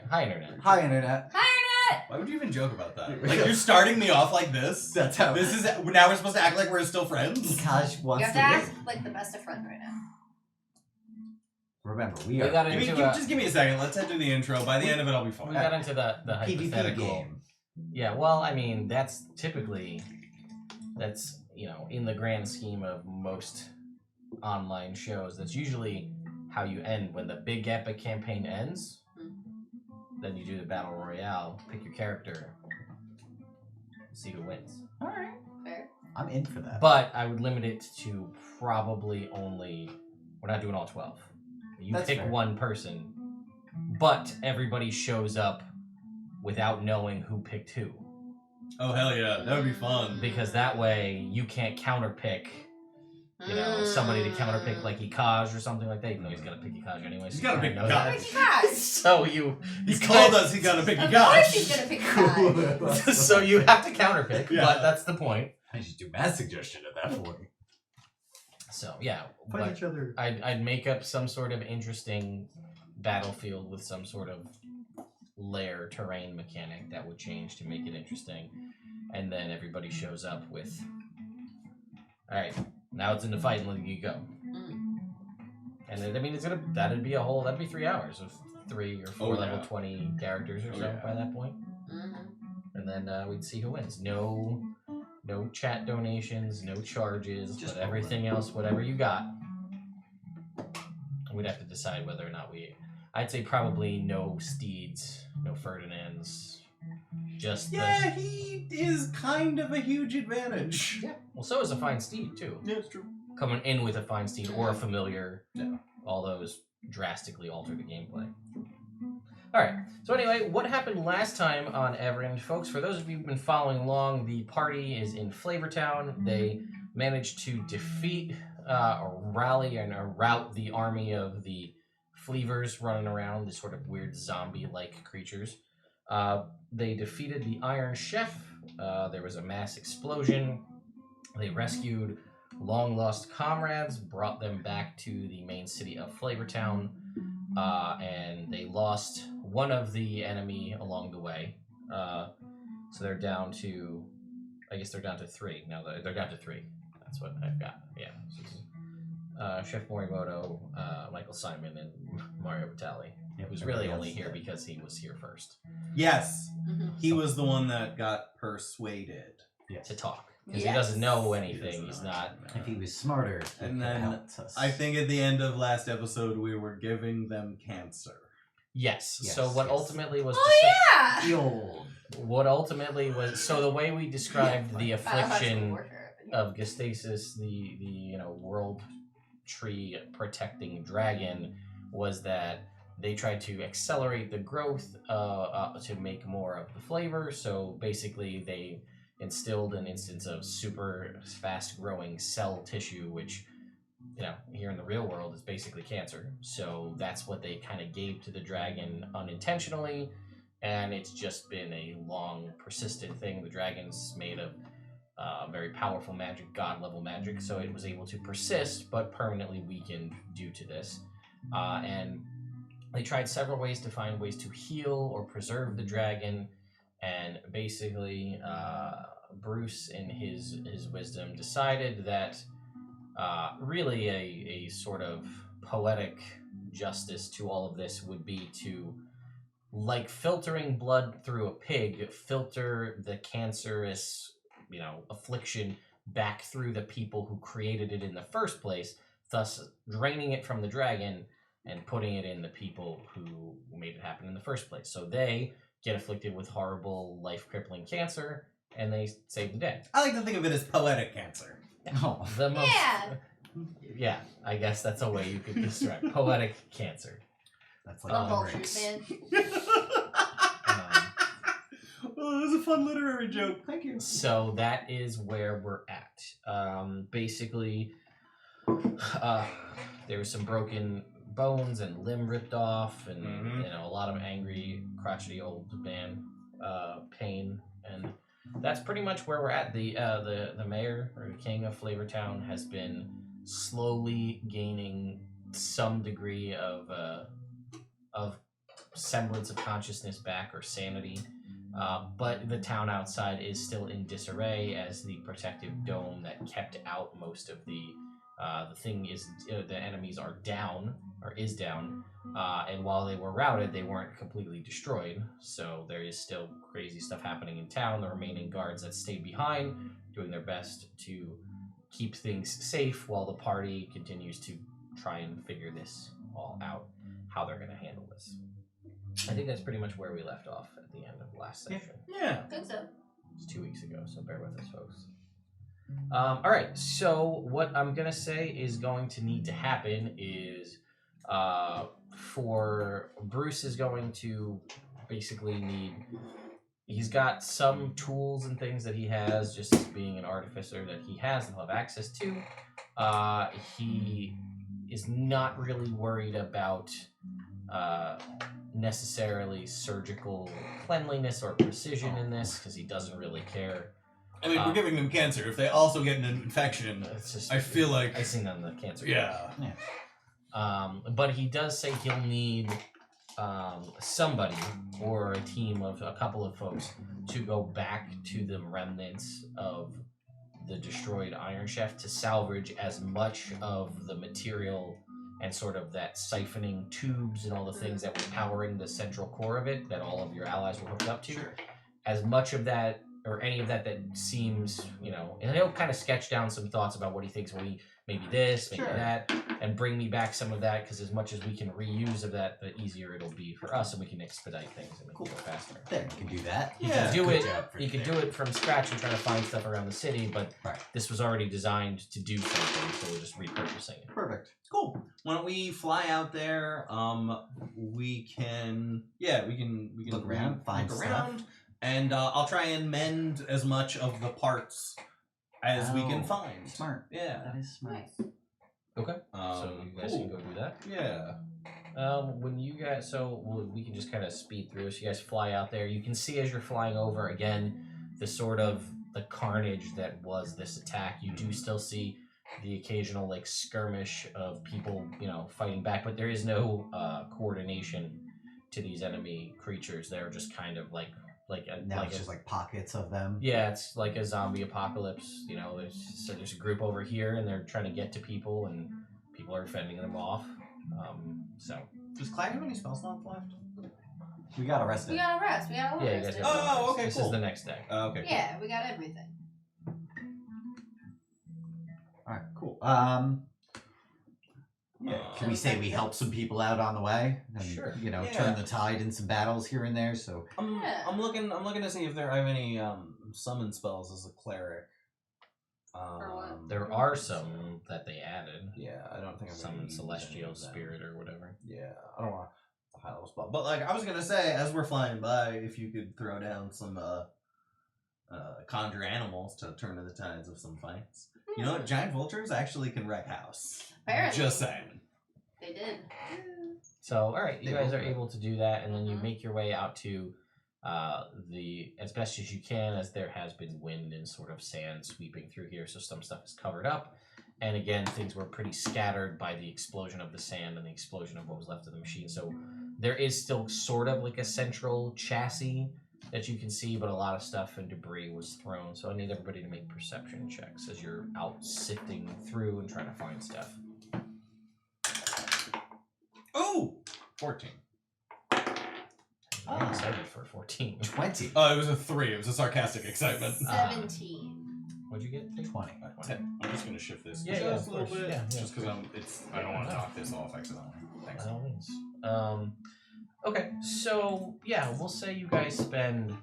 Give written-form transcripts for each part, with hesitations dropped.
Hi, Internet. Hi, Internet. Hi, Internet! Why would you even joke about that? Like, you're starting me off like this? That's how... This is... Now we're supposed to act like we're still friends? Taj wants You have to to win. act like the best of friends right now. Remember, We got into Just give me a second. Let's head through the intro. By the end of it, I'll be fine. We got into the PvP hypothetical game. Yeah, well, I mean, that's typically, in the grand scheme of most online shows, that's usually how you end. When the big epic campaign ends, then you do the battle royale, pick your character, see who wins. Alright, fair. I'm in for that. But I would limit it to probably only, we're not doing all 12. You That's pick fair. one person, but everybody shows up without knowing who picked who. Oh, hell yeah. That would be fun. Because that way you can't counterpick, somebody to counterpick like Ikaj or something like that, even though he's got to pick Ikaj anyway. He's got to pick Pick Ikaj. So He's told us he's got to pick Of course he's Ikaj. gonna pick Ikaj. So you have to counterpick, Yeah. but that's the point. I should do mass suggestion at that point. So yeah, Fight but each other. I'd make up some sort of interesting battlefield with some sort of lair terrain mechanic that would change to make it interesting, and then everybody shows up with, all right, now it's in the fight and letting you go. And then, I mean, that'd be 3 hours of 3 or 4 level 20 characters or so by that point. And then we'd see who wins. No chat donations, no charges, Just but everything else, whatever you got. We'd have to decide whether or not I'd say probably no Steeds, no Ferdinands, just Yeah, he is kind of a huge advantage. Yeah. Well, so is a fine steed too. Yeah, it's true. Coming in with a fine steed or a familiar, Yeah. all those drastically alter the gameplay. All right. So anyway, what happened last time on Evrand, folks? For those of you who've been following along, the party is in Flavortown. They managed to defeat, or rally, and rout the army of the Fleavers running around, these sort of weird zombie-like creatures. They defeated the Iron Chef. There was a mass explosion. They rescued long-lost comrades, brought them back to the main city of Flavortown, and they lost one of the enemy along the way. So they're down to, I guess they're down to 3. Now they're down to 3. That's what I've got. Yeah. Chef Morimoto, Michael Simon, and Mario Batali, who's really only here because he was here first. Yes. He was the one that got persuaded. To talk. Because he doesn't know anything. He's not. If he was smarter, he And could then help us. I think at the end of last episode, we were giving them cancer. Yes. Yes, So what yes. ultimately was Yeah! The old. what ultimately was, so the way we described the affliction Warfare. of Gestasis, the world tree protecting dragon, was that they tried to accelerate the growth to make more of the flavor. So basically they instilled an instance of super fast growing cell tissue, which here in the real world is basically cancer. So that's what they kind of gave to the dragon unintentionally, and it's just been a long persistent thing. The dragon's made of very powerful magic, god level magic, so it was able to persist but permanently weakened due to this. And they tried several ways to find ways to heal or preserve the dragon, and basically Bruce in his wisdom decided that really a sort of poetic justice to all of this would be to, like filtering blood through a pig, filter the cancerous affliction back through the people who created it in the first place, thus draining it from the dragon and putting it in the people who made it happen in the first place. So they get afflicted with horrible, life-crippling cancer, and they save the day. I like to think of it as poetic cancer. Oh. The most, Yeah. yeah, I guess that's a way you could describe poetic cancer. That's like The whole limericks. truth, man. Oh, that was a fun literary joke. Thank you. So that is where we're at. Basically, there was some broken bones and limb ripped off, and a lot of angry, crotchety old man pain, and that's pretty much where we're at. The mayor or the king of Flavortown has been slowly gaining some degree of semblance of consciousness back or sanity. But the town outside is still in disarray as the protective dome that kept out most of the thing is the enemies are down or is down, and while they were routed, they weren't completely destroyed. So there is still crazy stuff happening in town. The remaining guards that stayed behind doing their best to keep things safe while the party continues to try and figure this all out, how they're going to handle this. I think that's pretty much where we left off at the end of the last session. Yeah. I think so. It's 2 weeks ago, so bear with us, folks. All right, so what I'm going to say is going to need to happen is for Bruce is going to basically need... He's got some tools and things that he has, just as being an artificer that he has and he'll have access to. He is not really worried about necessarily surgical cleanliness or precision in this, because he doesn't really care. I mean, we're giving them cancer. If they also get an infection, It's just, I feel like... icing on the cancer. Yeah. But he does say he'll need somebody or a team of a couple of folks to go back to the remnants of the destroyed Iron Chef to salvage as much of the material and sort of that siphoning tubes and all the things that were powering the central core of it that all of your allies were hooked up to. Sure. As much of that or any of that that seems, and he'll kind of sketch down some thoughts about what he thinks will be maybe this, maybe Sure. that, and bring me back some of that, because as much as we can reuse of that, the easier it'll be for us, and we can expedite things and make it go faster. There, you can do that. You Yeah, can do good it. job for You can there. do it from scratch and try to find stuff around the city, but Right. this was already designed to do something, so we're just repurposing it. Perfect. Cool. Why don't we fly out there? We can Look around, find look stuff. around, and I'll try and mend as much of the parts as we can Oh, find. Smart. Yeah. That is smart. Nice. Okay. So you guys can cool. go do that. Yeah. When you guys, we can just kind of speed through. So you guys fly out there. You can see as you're flying over again, the sort of the carnage that was this attack. You do still see the occasional like skirmish of people, fighting back, but there is no coordination to these enemy creatures. They're just kind of like Now it's just like pockets of them. yeah, it's like a zombie apocalypse. There's a group over here, and they're trying to get to people, and people are fending them off. Does Clyde have any spell slots left? We got arrested. We got a rest. We got a little Yeah, you guys rested. have Oh, okay, This cool. is the next day. Okay. Yeah, we got everything. All right, cool. Can we say we help some people out on the way? And, Sure. Yeah. turn the tide in some battles here and there. So Yeah. I'm looking to see if I have any summon spells as a cleric. what? There are some that they added. Yeah, I don't think I'm gonna Some use celestial any of them. spirit or whatever. Yeah, I don't want a high level spell, but I was gonna say, as we're flying by, if you could throw down some conjure animals to turn to the tides of some fights. You know what? Giant vultures actually can wreck house. Apparently. Just saying. They did. So, all right, you They guys will are do it. able to do that, and then you Mhm. make your way out to as best as you can, as there has been wind and sort of sand sweeping through here, so some stuff is covered up. And again, things were pretty scattered by the explosion of the sand and the explosion of what was left of the machine. So there is still sort of like a central chassis that you can see, but a lot of stuff and debris was thrown. So I need everybody to make perception checks as you're out sifting through and trying to find stuff. Ooh! 14. I'm excited for 14. 20. Oh, it was a 3. It was a sarcastic excitement. 17. What'd you get? 20. 10. I'm just gonna shift this Yeah, just of a little course. bit, Yeah, just because I don't want to knock this off accidentally. Thanks. By all means. Okay, so yeah, we'll say you guys spend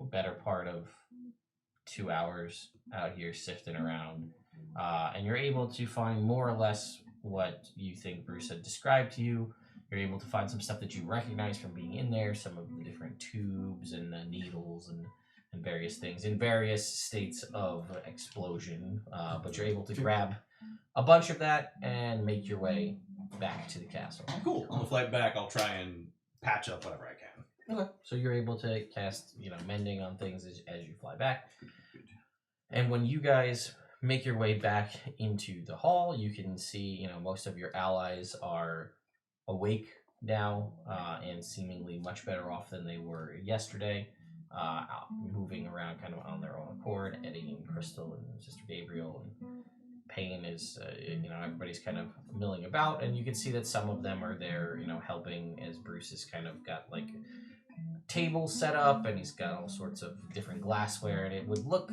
a better part of 2 hours out here sifting around, and you're able to find more or less what you think Bruce had described to you. You're able to find some stuff that you recognize from being in there, some of the different tubes and the needles and various things in various states of explosion, but you're able to grab a bunch of that and make your way back to the castle. Cool. On the flight back, I'll try and patch up whatever I can. Okay. So you're able to cast, mending on things as you fly back. And when you guys make your way back into the hall, you can see, most of your allies are awake now and seemingly much better off than they were yesterday, out moving around kind of on their own accord. Eddie and Crystal and Sister Gabriel and Payne is, everybody's kind of milling about, and you can see that some of them are there, helping, as Bruce has kind of got like a table set up, and he's got all sorts of different glassware, and it would look,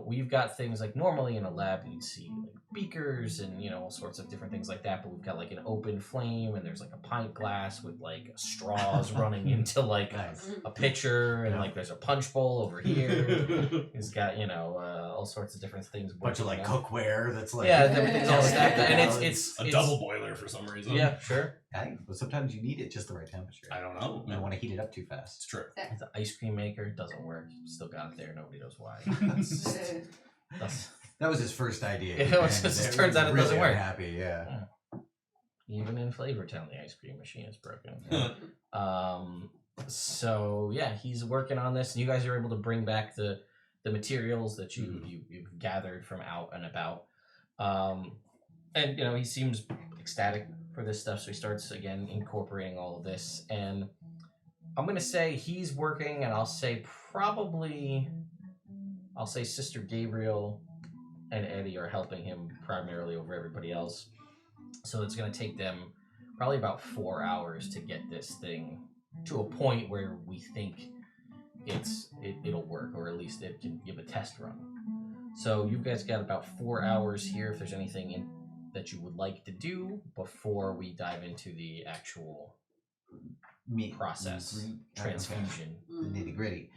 we've got things like normally in a lab you'd see like beakers and all sorts of different things like that, but we've got like an open flame, and there's like a pint glass with like straws running into like a pitcher, and like there's a punch bowl over here. He's got all sorts of different things. Bunch of like cookware that's like everything's all stacked up, and it's a double boiler for some reason. Yeah, sure. Hey, but sometimes you need it just the right temperature. I don't know. You don't want to heat it up too fast. It's true. The ice cream maker doesn't work. Still got it there. Nobody knows why. That was his first idea. It turns out it really doesn't work. Happy, yeah. Even in Flavortown, the ice cream machine is broken. So yeah, he's working on this, and you guys are able to bring back the materials that you've gathered from out and about. And he seems ecstatic for this stuff, so he starts again incorporating all of this. And I'm gonna say he's working, and I'll say Sister Gabriel and Eddie are helping him primarily over everybody else. So it's going to take them probably about 4 hours to get this thing to a point where we think it'll work, or at least it can give a test run. So you guys got about 4 hours here if there's anything that you would like to do before we dive into the actual process, transfusion. The nitty gritty.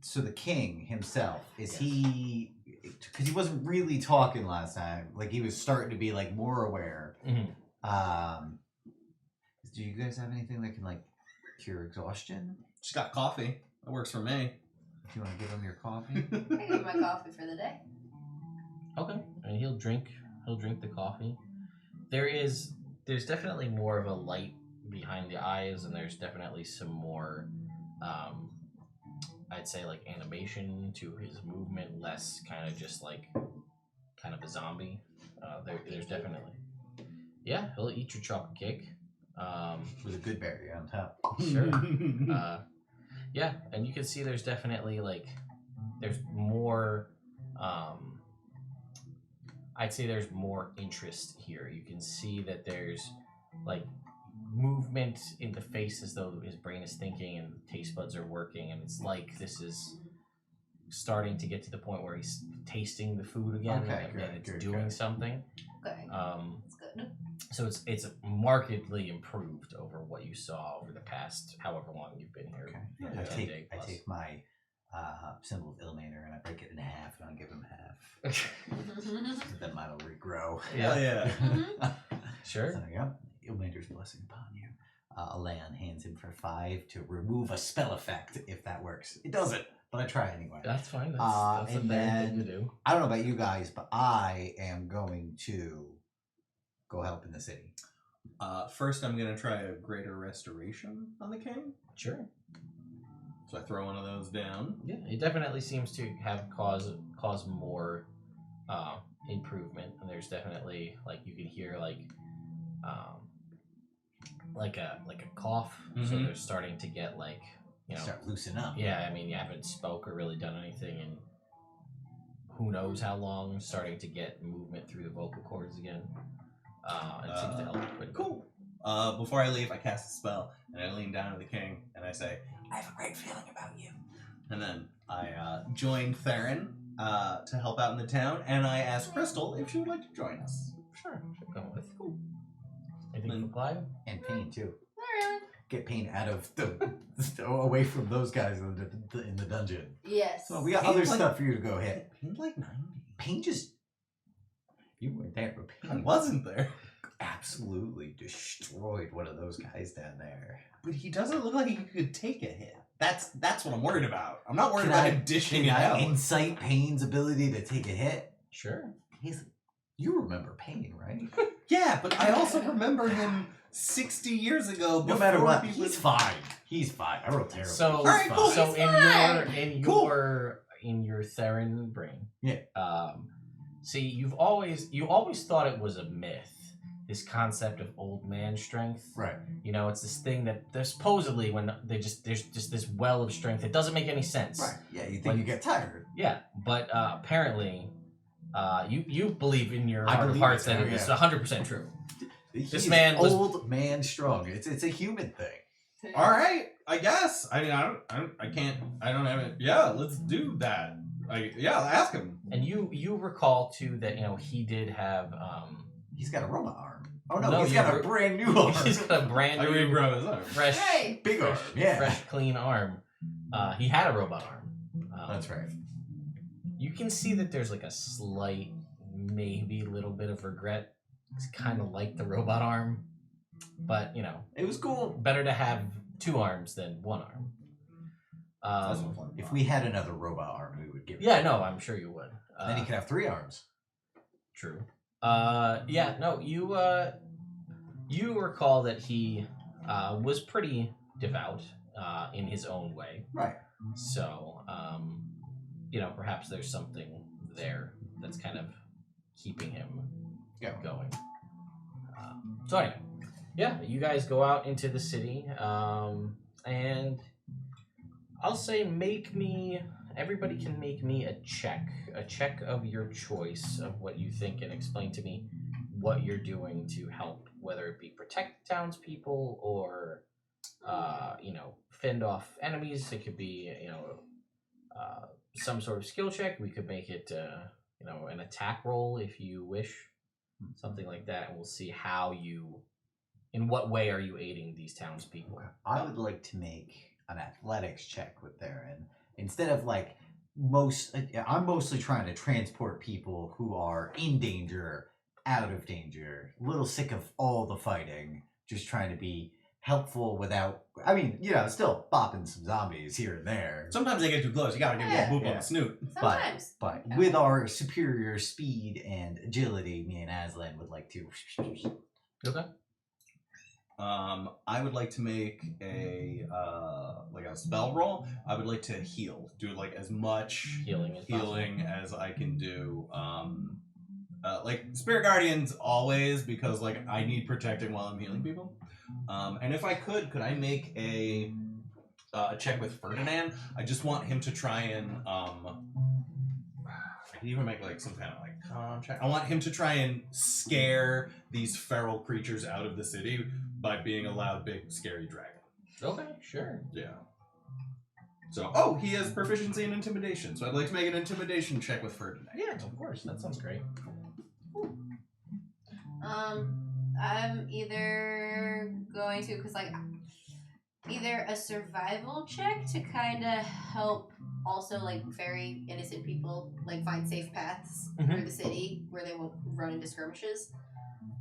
So the king himself, is he, because he wasn't really talking last time, like he was starting to be like more aware. Mm-hmm. Do you guys have anything that can like cure exhaustion? Just got coffee. That works for me. Do you want to give him your coffee? I need my coffee for the day. Okay, and he'll drink the coffee. There's definitely more of a light behind the eyes, and there's definitely some more I'd say like animation to his movement, less kind of just like kind of a zombie. There's definitely, yeah, he'll eat your chocolate cake with a good berry on top. Sure. Yeah, and you can see there's definitely like there's more I'd say there's more interest here. You can see that there's like movement in the face as though his brain is thinking and the taste buds are working, and it's like this is starting to get to the point where he's tasting the food again, and it's doing something. Okay. That's good. So it's markedly improved over what you saw over the past however long you've been here. Okay. I take my symbol of Illuminator and I break it in half and I give him half. Then mine will regrow. Yeah. Sure. So, yeah. Illuminator's blessing upon you. Alain hands him for 5 to remove a spell effect if that works. It doesn't, but I try anyway. That's fine. That's a fair thing to do. I don't know about you guys, but I am going to go help in the city. First, I'm going to try a greater restoration on the king. Sure. So I throw one of those down. Yeah, it definitely seems to have cause more improvement, and there's definitely like you can hear like a cough. Mm-hmm. So they're starting to get like start loosen up. Yeah, I mean you haven't spoke or really done anything in who knows how long. Starting to get movement through the vocal cords again. It seems to help pretty cool. Before I leave, I cast a spell and I lean down to the king and I say, "I have a great feeling about you." And then I join Theron to help out in the town, and I ask Crystal if she would like to join us. Sure, she'll come with. Cool. Anything for Clive? And Payne too. Not really. Get Payne out of the away from those guys in the dungeon. Yes. So we got other stuff for you to go hit. Payne's like 90. Payne just you weren't there, but I Payne wasn't there. absolutely destroyed one of those guys down there. But he doesn't look like he could take a hit. That's what I'm worried about. I'm not worried Can about I- him dishing Can it I out. insight Payne's ability to take a hit? Sure. You remember Payne, right? Yeah, but I also remember him 60 years ago. No matter what, he he's was fine. He's fine. I wrote terrible. So, All right, cool. so He's in fine. your Cool. in your Theron brain. Yeah. See, you always thought it was a myth. This concept of old man strength. Right. You know, it's this thing that there's supposedly when there's just this well of strength. It doesn't make any sense. Right. Yeah, you think you get tired. Yeah, but apparently, you believe in your I heart of believe hearts it, that it's yeah. 100% true. This man was- old man strong. It's a human thing. All right, I guess. I mean, I don't have it. Yeah, let's do that. Ask him. And you recall too that he did have He's got a robot arm. Oh no, No, he's you got a re- brand new arm. he's got a brand I new regrow his arm. fresh Right. Big arm. Yeah. fresh clean arm. He had a robot arm. That's right. You can see that there's like a slight, maybe little bit of regret. It's kind of like the robot arm, but It was cool. better to have 2 arms than 1 arm. That's what fun. If we had another robot arm, we would give it. Yeah, no, I'm sure you would. Then he could have 3 arms. True. Yeah, no, you recall that he was pretty devout in his own way. Right. So, perhaps there's something there that's kind of keeping him going. So anyway, yeah, you guys go out into the city, and I'll say everybody can make me a check of your choice of what you think, and explain to me what you're doing to help, whether it be protect townspeople or, fend off enemies. It could be, some sort of skill check. We could make it, an attack roll if you wish, something like that, and we'll see in what way are you aiding these townspeople. I would like to make an athletics check with Theron. Instead of I'm mostly trying to transport people who are in danger, out of danger, a little sick of all the fighting, just trying to be helpful without, still bopping some zombies here and there. Sometimes they get too close. You gotta give them a boop on Yeah. the snoot. Sometimes. But Okay. with our superior speed and agility, me and Aslan would like to. Okay. I would like to make a spell roll. I would like to heal. Do as much Healing as I can do. Spirit Guardians always, because I need protecting while I'm healing people. And if I could I make a check with Ferdinand? I just want him to try and I can even make some kind of con check. I want him to try and scare these feral creatures out of the city by being a loud, big, scary dragon. Okay, sure. Yeah. So, he has proficiency in intimidation, so I'd like to make an intimidation check with Ferdinand. Yeah, of course. That sounds great. I'm either going to, either a survival check to kind of help also, very innocent people, find safe paths through the city where they won't run into skirmishes.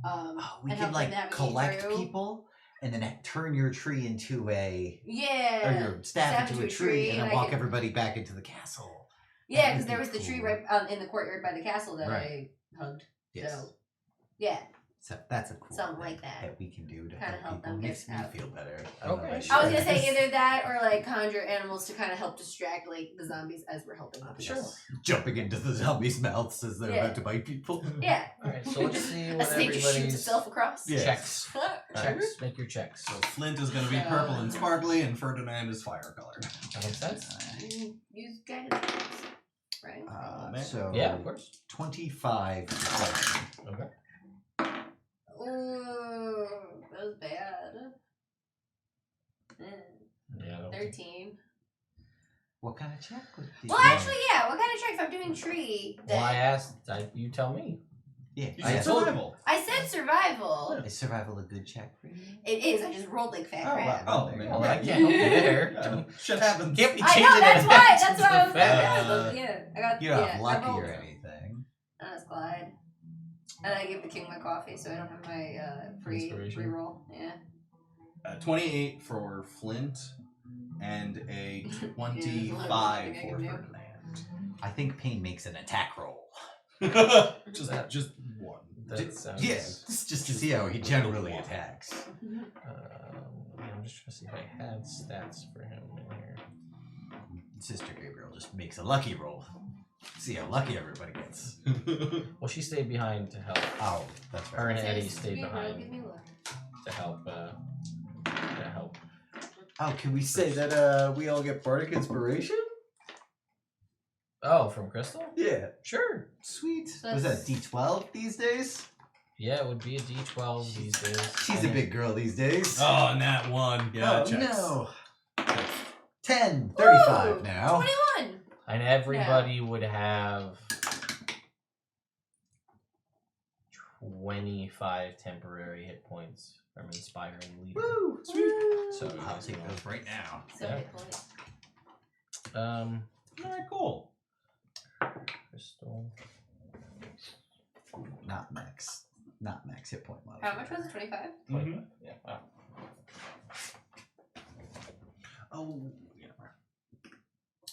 We and could help them navigate collect through. people and then turn your tree into or Yeah. your staff into a tree and then I walk can- everybody back into the castle. Yeah, That because would there be was the tree cool. right in the courtyard by the castle that Right. I hugged. Yes. So, yeah. So that's a cool Something thing like that. that we can do to Kinda help help people. them get Makes me out. feel better. Okay, I was gonna say either that or conjure animals to kind of help distract the zombies as we're helping them. Sure. Jumping into the zombies' mouths as they're Yeah. about to bite people. Yeah. Alright, so let's see A what snake just shoots everybody's itself across. Yeah. checks. That Checks. Make your checks. So Flint is going to be purple and sparkly, and Ferdinand is fire colored. That makes sense? Use guidance checks, right? man. So Yeah, of course. 25. Okay. Ooh, that was bad. Yeah. I don't- 13. What kind of check? Well, actually, yeah. What kind of check? If I'm doing tree, then Well, I asked. You tell me. Yeah. You I said told- survival. I said survival. Is survival a good check for you? It is. I just rolled like fat crap. Oh, There you man. go. Well, I can't help you there. Yeah, shit happens. Can't be I changing know. That's it why. back That's to why I the was fact. yeah. I got. You don't yeah, have I lucky rolled. or anything. That's Clyde. And I give the king my coffee, so I don't have my free Inspiration. reroll. Yeah. 28 for Flint, and a 25 for Ferdinand. I think pain makes an attack roll. just one. That sounds. Yeah, just to see how he generally attacks. I'm just trying to see if I had stats for him in here. Sister Gabriel just makes a lucky roll. See how lucky everybody gets. Well, she stayed behind to help. Oh, that's Her right. and Eddie Says, stayed "Give me a roll, behind give me a look." to help. Oh, can we Say that we all get bardic inspiration? Oh, from Crystal? Yeah. Sure. Sweet. So Was that that's- D12 these days? Yeah, it would be a D12 these days. She's a big girl these days. Oh, and that one. Yeah, Oh, checks. no. 10, 35 Ooh, now. 21. And everybody would have 25 temporary hit points from Inspiring Leader. Woo! Woo. So I'll take those right now. So Yeah. hit points. Alright, cool. Crystal. Not max. Not max hit point level. How much was it? 25? 25. Yeah. Wow. Oh, yeah.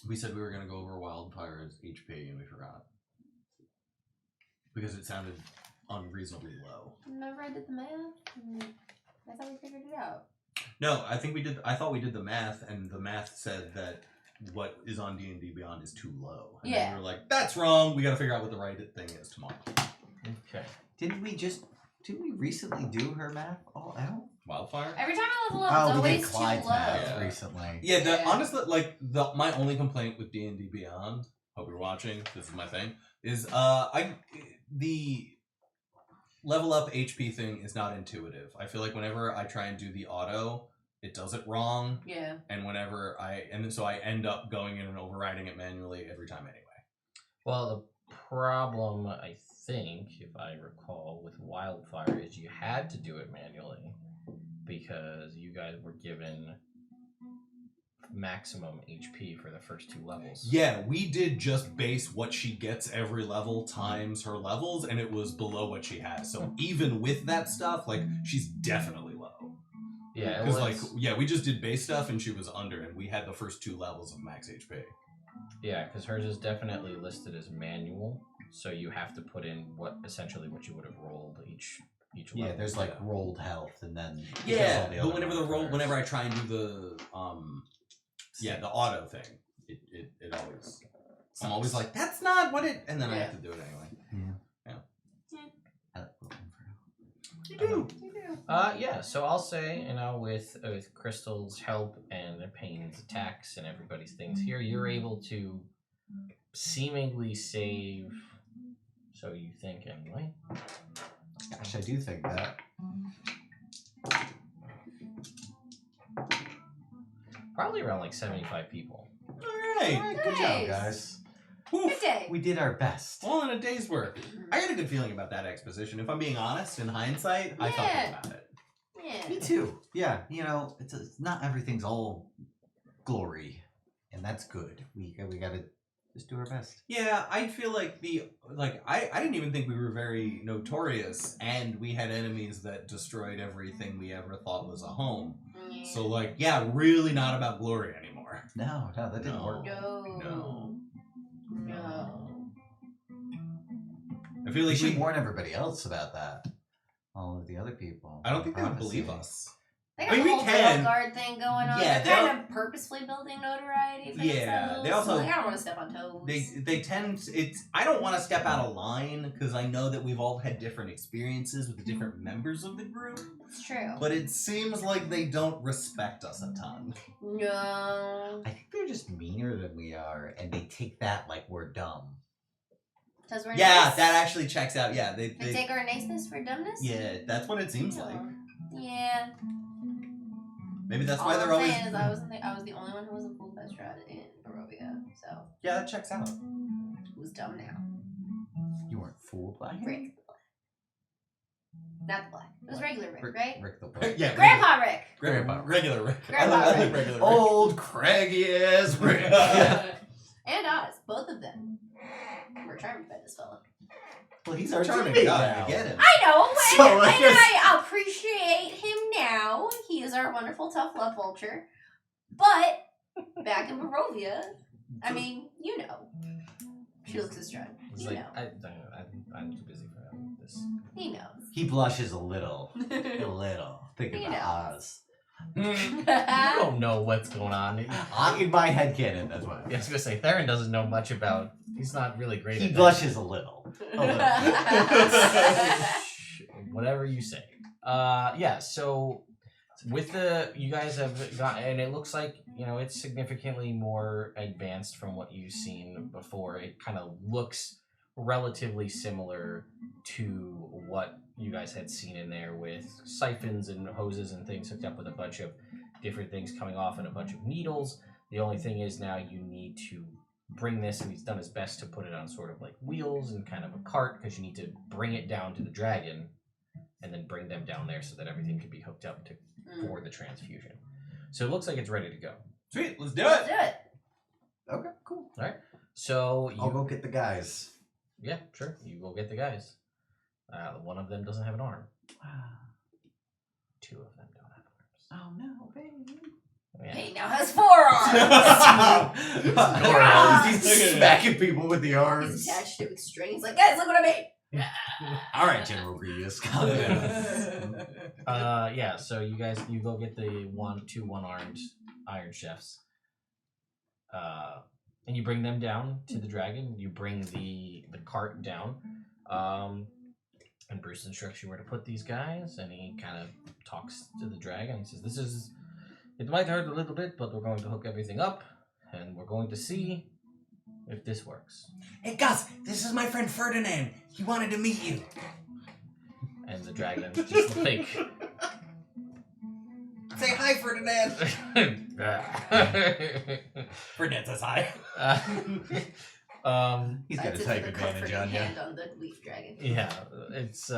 We said we were going to go over Wildfire's HP and we forgot. Because it sounded unreasonably low. Remember I did the math? I thought we figured it out. No, I thought we did the math, and the math said that what is on D&D Beyond is too low. And then Yeah. we were like, that's wrong. We got to figure out what the right thing is tomorrow. Okay. Didn't we recently do her math all out? Wildfire? Every time I level up, Oh, it's we did always too Clyde's low. math Yeah. recently. Yeah, Yeah. honestly, like my only complaint with D&D Beyond, hope you're watching, this is my thing, is the level up HP thing is not intuitive. I feel like whenever I try and do the auto, it does it wrong, Yeah. and so I end up going in and overriding it manually every time anyway. Well, the problem, I think, if I recall, with Wildfire is you had to do it manually because you guys were given maximum HP for the first 2 levels. Yeah, we did just base what she gets every level times her levels, and it was below what she has. So even with that stuff, like, she's definitely low. Yeah, it Because, was, like, yeah, we just did base stuff, and she was under, and we had the first 2 levels of max HP. yeah, because hers is definitely listed as manual, so you have to put in essentially what you would have rolled each Yeah, level. there's like rolled health and then it does Yeah, all the but other whenever modifiers. I try and do the the auto thing, it always I'm always like, that's not what it, and then I have to do it anyway. You do. You do. Yeah, so I'll say, with Crystal's help and Payne's attacks and everybody's things here, you're able to seemingly save, so you think anyway. Gosh, I do think that. Probably around like 75 people. Alright. Alright, good job, Nice. guys. Good day. We did our best. All in a day's work. I got a good feeling about that exposition. If I'm being honest, in hindsight, I felt good Yeah. about it. Yeah. Me too. Yeah, it's not everything's all glory, and that's good. We gotta just do our best. Yeah, I feel like I didn't even think we were very notorious, and we had enemies that destroyed everything we ever thought was a home. Yeah. So like, yeah, really not about glory anymore. No, that didn't No. work. No. No. I feel We like should warn everybody else about that. All of the other people. I don't think they would Prophecy. believe us. They I got mean, the we whole can. guard thing going on. Yeah, They're they kind of purposely building notoriety for Yeah, themselves. they also- Like, I don't want to step on toes. They tend to, I don't want to step out of line because I know that we've all had different experiences with the different members of the group, It's true. but it seems like they don't respect us a ton. No. I think they're just meaner than we are, and they take that like we're dumb. Because we're Yeah, nice. that actually checks out. Yeah, They take our niceness for dumbness? yeah, that's what it seems like. Yeah. Maybe that's All why I'm they're always. saying is I was the only one who wasn't full best rat in Barovia, so Yeah, that checks out. who's dumb now? You weren't fooled by him. Rick. Not the black. It was regular Rick, Rick, right? Rick the Black. Yeah, Grandpa Rick. Grandpa. regular Rick. Grandpa I like Rick. regular Rick. Old craggy ass Rick. And Oz, both of them. We're charmed by this fella. Well, he's He's a our charming teammate guy. now. I get him. I know, So, I and guess- I appreciate him now. He is our wonderful tough love vulture. But back in Barovia, I mean, you know. She looks distraught. It's You like, know. I'm too busy for this. He knows. He blushes a little. A little. Thinking He about knows. Oz. You don't know what's going on. In my headcanon, that's what. I was gonna say Theron doesn't know much about. He's not really great. He at blushes a little. Whatever you say. Yeah. So with you guys have got, and it looks like it's significantly more advanced from what you've seen before. It kind of looks relatively similar to what you guys had seen in there, with siphons and hoses and things hooked up with a bunch of different things coming off and a bunch of needles. The only thing is now you need to bring this, and he's done his best to put it on sort of like wheels and kind of a cart, because you need to bring it down to the dragon and then bring them down there so that everything can be hooked up for the transfusion. So it looks like it's ready to go. Sweet, let's do Let's it. do it. Okay, cool. All right. So I'll go get the guys. Yeah, sure. You go get the guys. One of them doesn't have an arm. Two of them don't have arms. Oh no, baby. Yeah. He now has 4 arms. He's smacking people with the arms. He's attached to strings. Like, guys, look what I made. All right, General Grievous. Calm down. Yeah. So you go get the two one-armed Iron Chefs. And you bring them down to the dragon. You bring the cart down. And Bruce instructs you where to put these guys, and he kind of talks to the dragon. He says, it might hurt a little bit, but we're going to hook everything up, and we're going to see if this works. Hey, Gus, this is my friend Ferdinand. He wanted to meet you. And the dragon just like... Say hi, Ferdinand. Ferdinand says hi. He's got a That's type the advantage comforting on you. hand on the leaf dragon. Yeah, it's...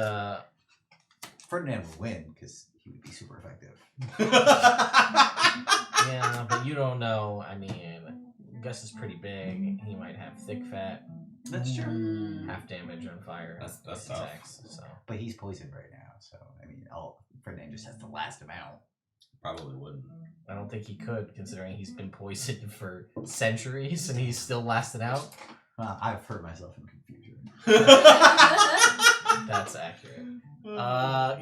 Ferdinand would win because he would be super effective. Yeah, but you don't know. I mean, Gus is pretty big. He might have thick fat. That's true. Half damage on fire. That's with tough. attacks, so. But he's poisoned right now, so I mean, Ferdinand just has to last him out. Probably wouldn't. I don't think he could, considering he's been poisoned for centuries and he's still lasted out. I've hurt myself in confusion. That's accurate.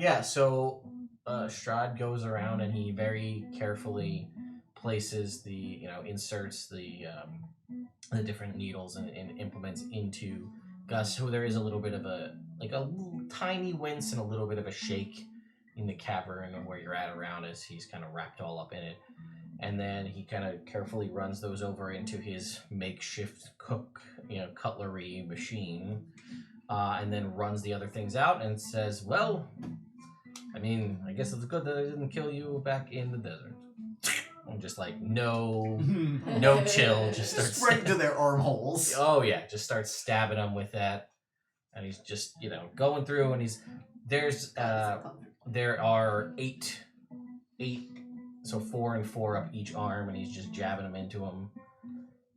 Yeah, so Strahd goes around and he very carefully places inserts the different needles and implements into Gus, who there is a little bit of a little tiny wince and a little bit of a shake in the cavern where you're at around as he's kind of wrapped all up in it. And then he kind of carefully runs those over into his makeshift cutlery machine, and then runs the other things out and says, well, I mean, I guess it's good that I didn't kill you back in the desert. I'm just like, no chill, just starts Right to their armholes. Oh yeah, just starts stabbing them with that. And he's just, going through, and there are eight, so 4 and 4 up each arm, and he's just jabbing them into them.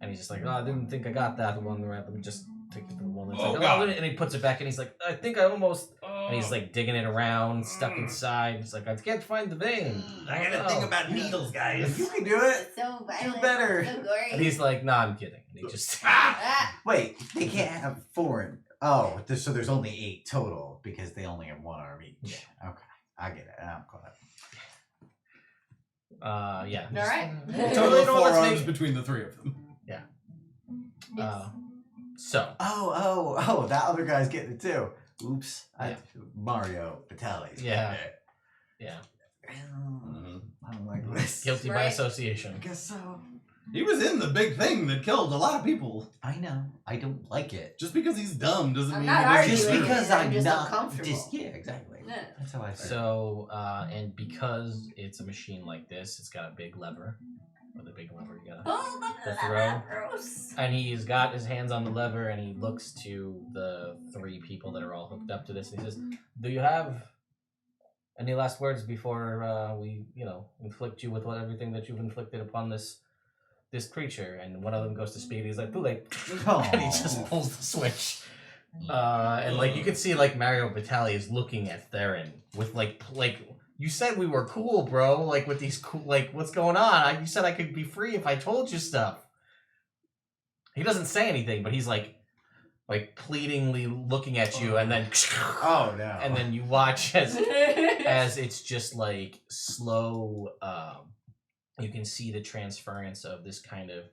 And he's just like, I didn't think I got that one. Let me just take the one that's and he puts it back, and he's like, I think I almost... And he's like digging it around, stuck inside. He's like, I can't find the vein. I got a thing about needles, guys. You can do it. It's so violent. Do better. So gory. And he's like, nah, I'm kidding. And he just... Ah! Wait, they can't have 4. So there's only 8 total because they only have 1 arm each. Yeah. Okay, I get it. I'm caught up. Yeah. All right. Total You of know 4 what, let's arms make- between the 3 of them. So... Oh, that other guy's getting it too. Oops. Yeah. Mario Batali's. Yeah. Yeah. I don't like this. Guilty by Right. association. I guess so. He was in the big thing that killed a lot of people. I know. I don't like it. Just because he's dumb doesn't I'm mean not he doesn't arguing. Just Arguing, because I'm I'm just not uncomfortable. yeah, exactly. Yeah. That's how I feel. So, and because it's a machine like this, it's got a big lever. With a big lever, you gotta... Oh, The throw. gross. And he's got his hands on the lever, and he looks to the 3 people that are all hooked up to this, and he says, do you have any last words before we, inflict you with everything that you've inflicted upon this creature? And one of them goes to speak, and he's like, too late. And he just pulls the switch. And, you can see, Mario Batali is looking at Theron with, you said we were cool, bro. With these cool, what's going on? You said I could be free if I told you stuff. He doesn't say anything, but he's pleadingly looking at you, and then Oh no. and then you watch as as it's just like slow. You can see the transference of this kind of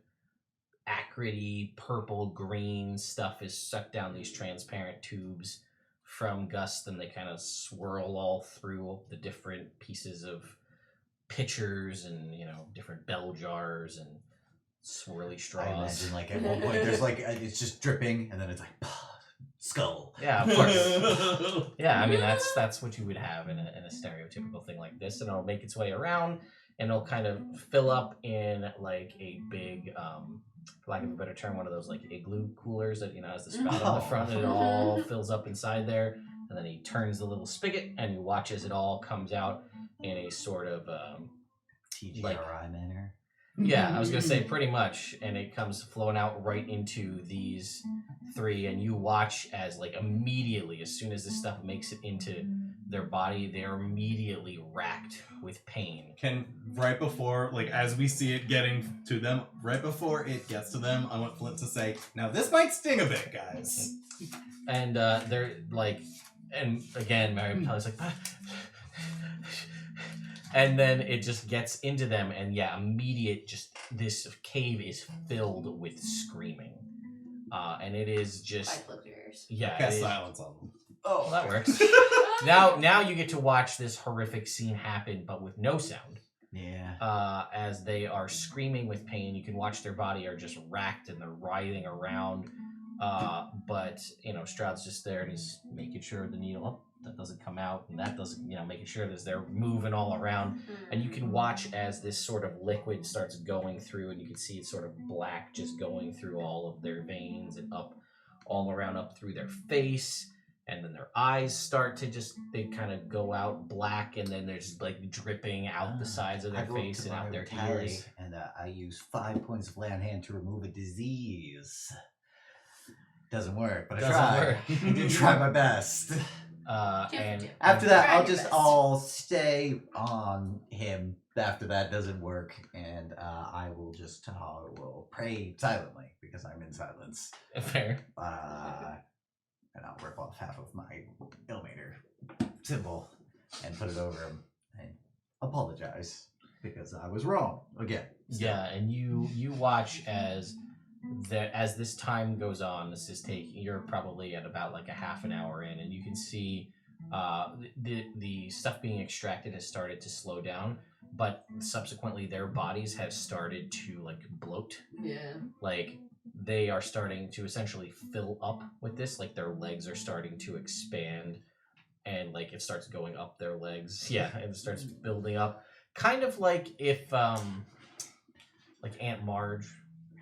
acridy purple green stuff is sucked down these transparent tubes from Gust, and they kind of swirl all through the different pieces of pitchers and different bell jars and swirly straws. I imagine like at one point there's like it's just dripping, and then it's like skull. Yeah, of course. Yeah, I mean that's what you would have in a stereotypical thing like this, and it'll make its way around, and it'll kind of fill up in like a big, for lack of a better term, one of those like igloo coolers that has the spout on the front, and it all fills up inside there, and then he turns the little spigot, and you watch as it all comes out in a sort of TGRI manner. Yeah, I was gonna say pretty much, and it comes flowing out right into these three, and you watch as like immediately, as soon as this stuff makes it into their body, they're immediately racked with pain. Can right before, like as we see it getting to them, right before it gets to them, I want Flint to say, "Now this might sting a bit, guys." And they're like, and again, Mary Pelly's like, and then it just gets into them, and just this cave is filled with screaming, and it is just Cast silence on them. Oh, well, that works. now you get to watch this horrific scene happen, but with no sound. Yeah. As they are screaming with pain, you can watch their body are just racked and they're writhing around. But Stroud's just there and he's making sure the needle that doesn't come out, and that doesn't, making sure that they're moving all around. And you can watch as this sort of liquid starts going through, and you can see it's sort of black just going through all of their veins and up all around up through their face. And then their eyes start to they kind of go out black, and then there's like dripping out the sides of their face and out their ears. And I use 5 points of lay on hand to remove a disease. Doesn't work, but I tried. I did try my best. And after that, I'll stay on him. After that doesn't work, and I will will pray silently because I'm in silence. Fair. And I'll rip off half of my Ilmater symbol and put it over him and apologize because I was wrong again. So. Yeah, and you watch as this time goes on. You're probably at about like a half an hour in, and you can see the stuff being extracted has started to slow down, but subsequently their bodies have started to like bloat. Yeah. Like they are starting to essentially fill up with this, like their legs are starting to expand, and like it starts going up their legs. Yeah, it starts building up, kind of like if like Aunt Marge,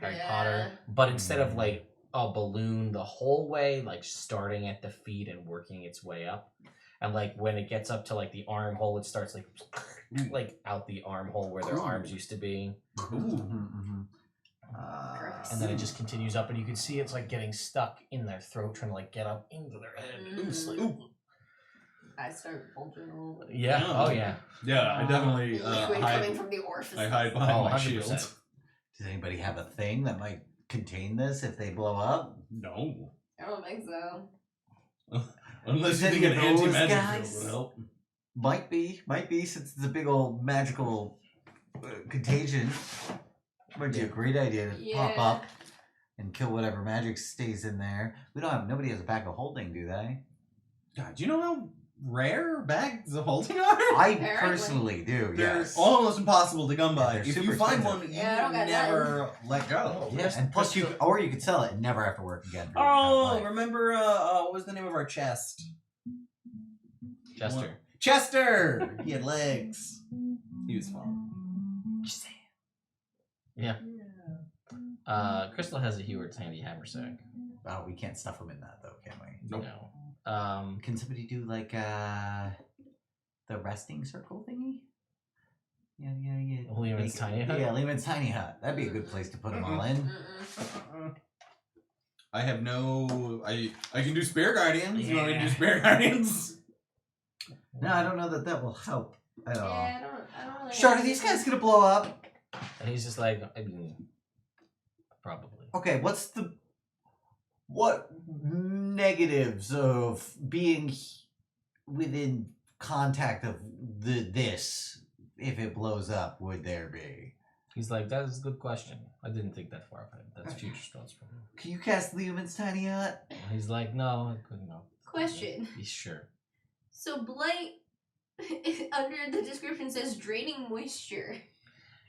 Harry Potter, but instead of like a balloon the whole way, like starting at the feet and working its way up, and like when it gets up to like the armhole, it starts like out the armhole where their arms used to be. And then it just continues up, and you can see it's like getting stuck in their throat, trying to like get up into their head. I start bulging a little bit. Yeah. Oh yeah. Yeah, I definitely liquid hide. coming from the orifice. I hide behind my 100%. shield. Does anybody have a thing that might contain this if they blow up? No. I don't think so. Unless you Any think an of those anti-magic guys? field would help. Might be since it's a big old magical contagion. Might be a great idea to pop up and kill whatever magic stays in there. Nobody has a bag of holding, do they? God, do you know how rare bags of holding are? I Apparently. personally do, They're yes. almost impossible to come by. they're If super you find expensive. one, you Yeah, I don't got never let go. Yeah, and plus you could sell it and never have to work again. For your Oh, entire life. remember what was the name of our chest? Chester. Chester! He had legs. He was fun. Yeah. Crystal has a Heward's handy haversack. Oh, we can't stuff them in that though, can we? Nope. No. Can somebody do like the resting circle thingy? Yeah. Lehman's tiny hut? Yeah, Lehman's tiny hut. That'd be a good place to put them all in. I have no. I can do Spear Guardians. You want me to do Yeah. Spear Guardians? No, I don't know that will help at all. Yeah, I don't really. Shard, are these guys gonna blow up? And he's just like, probably. Okay, what negatives of being within contact of this if it blows up would there be? He's like, that is a good question. I didn't think that far ahead. That's future spells for me. Can you cast Leomund's Tiny Hut? He's like, no, I couldn't. No. Question. He's sure. So blight under the description says draining moisture.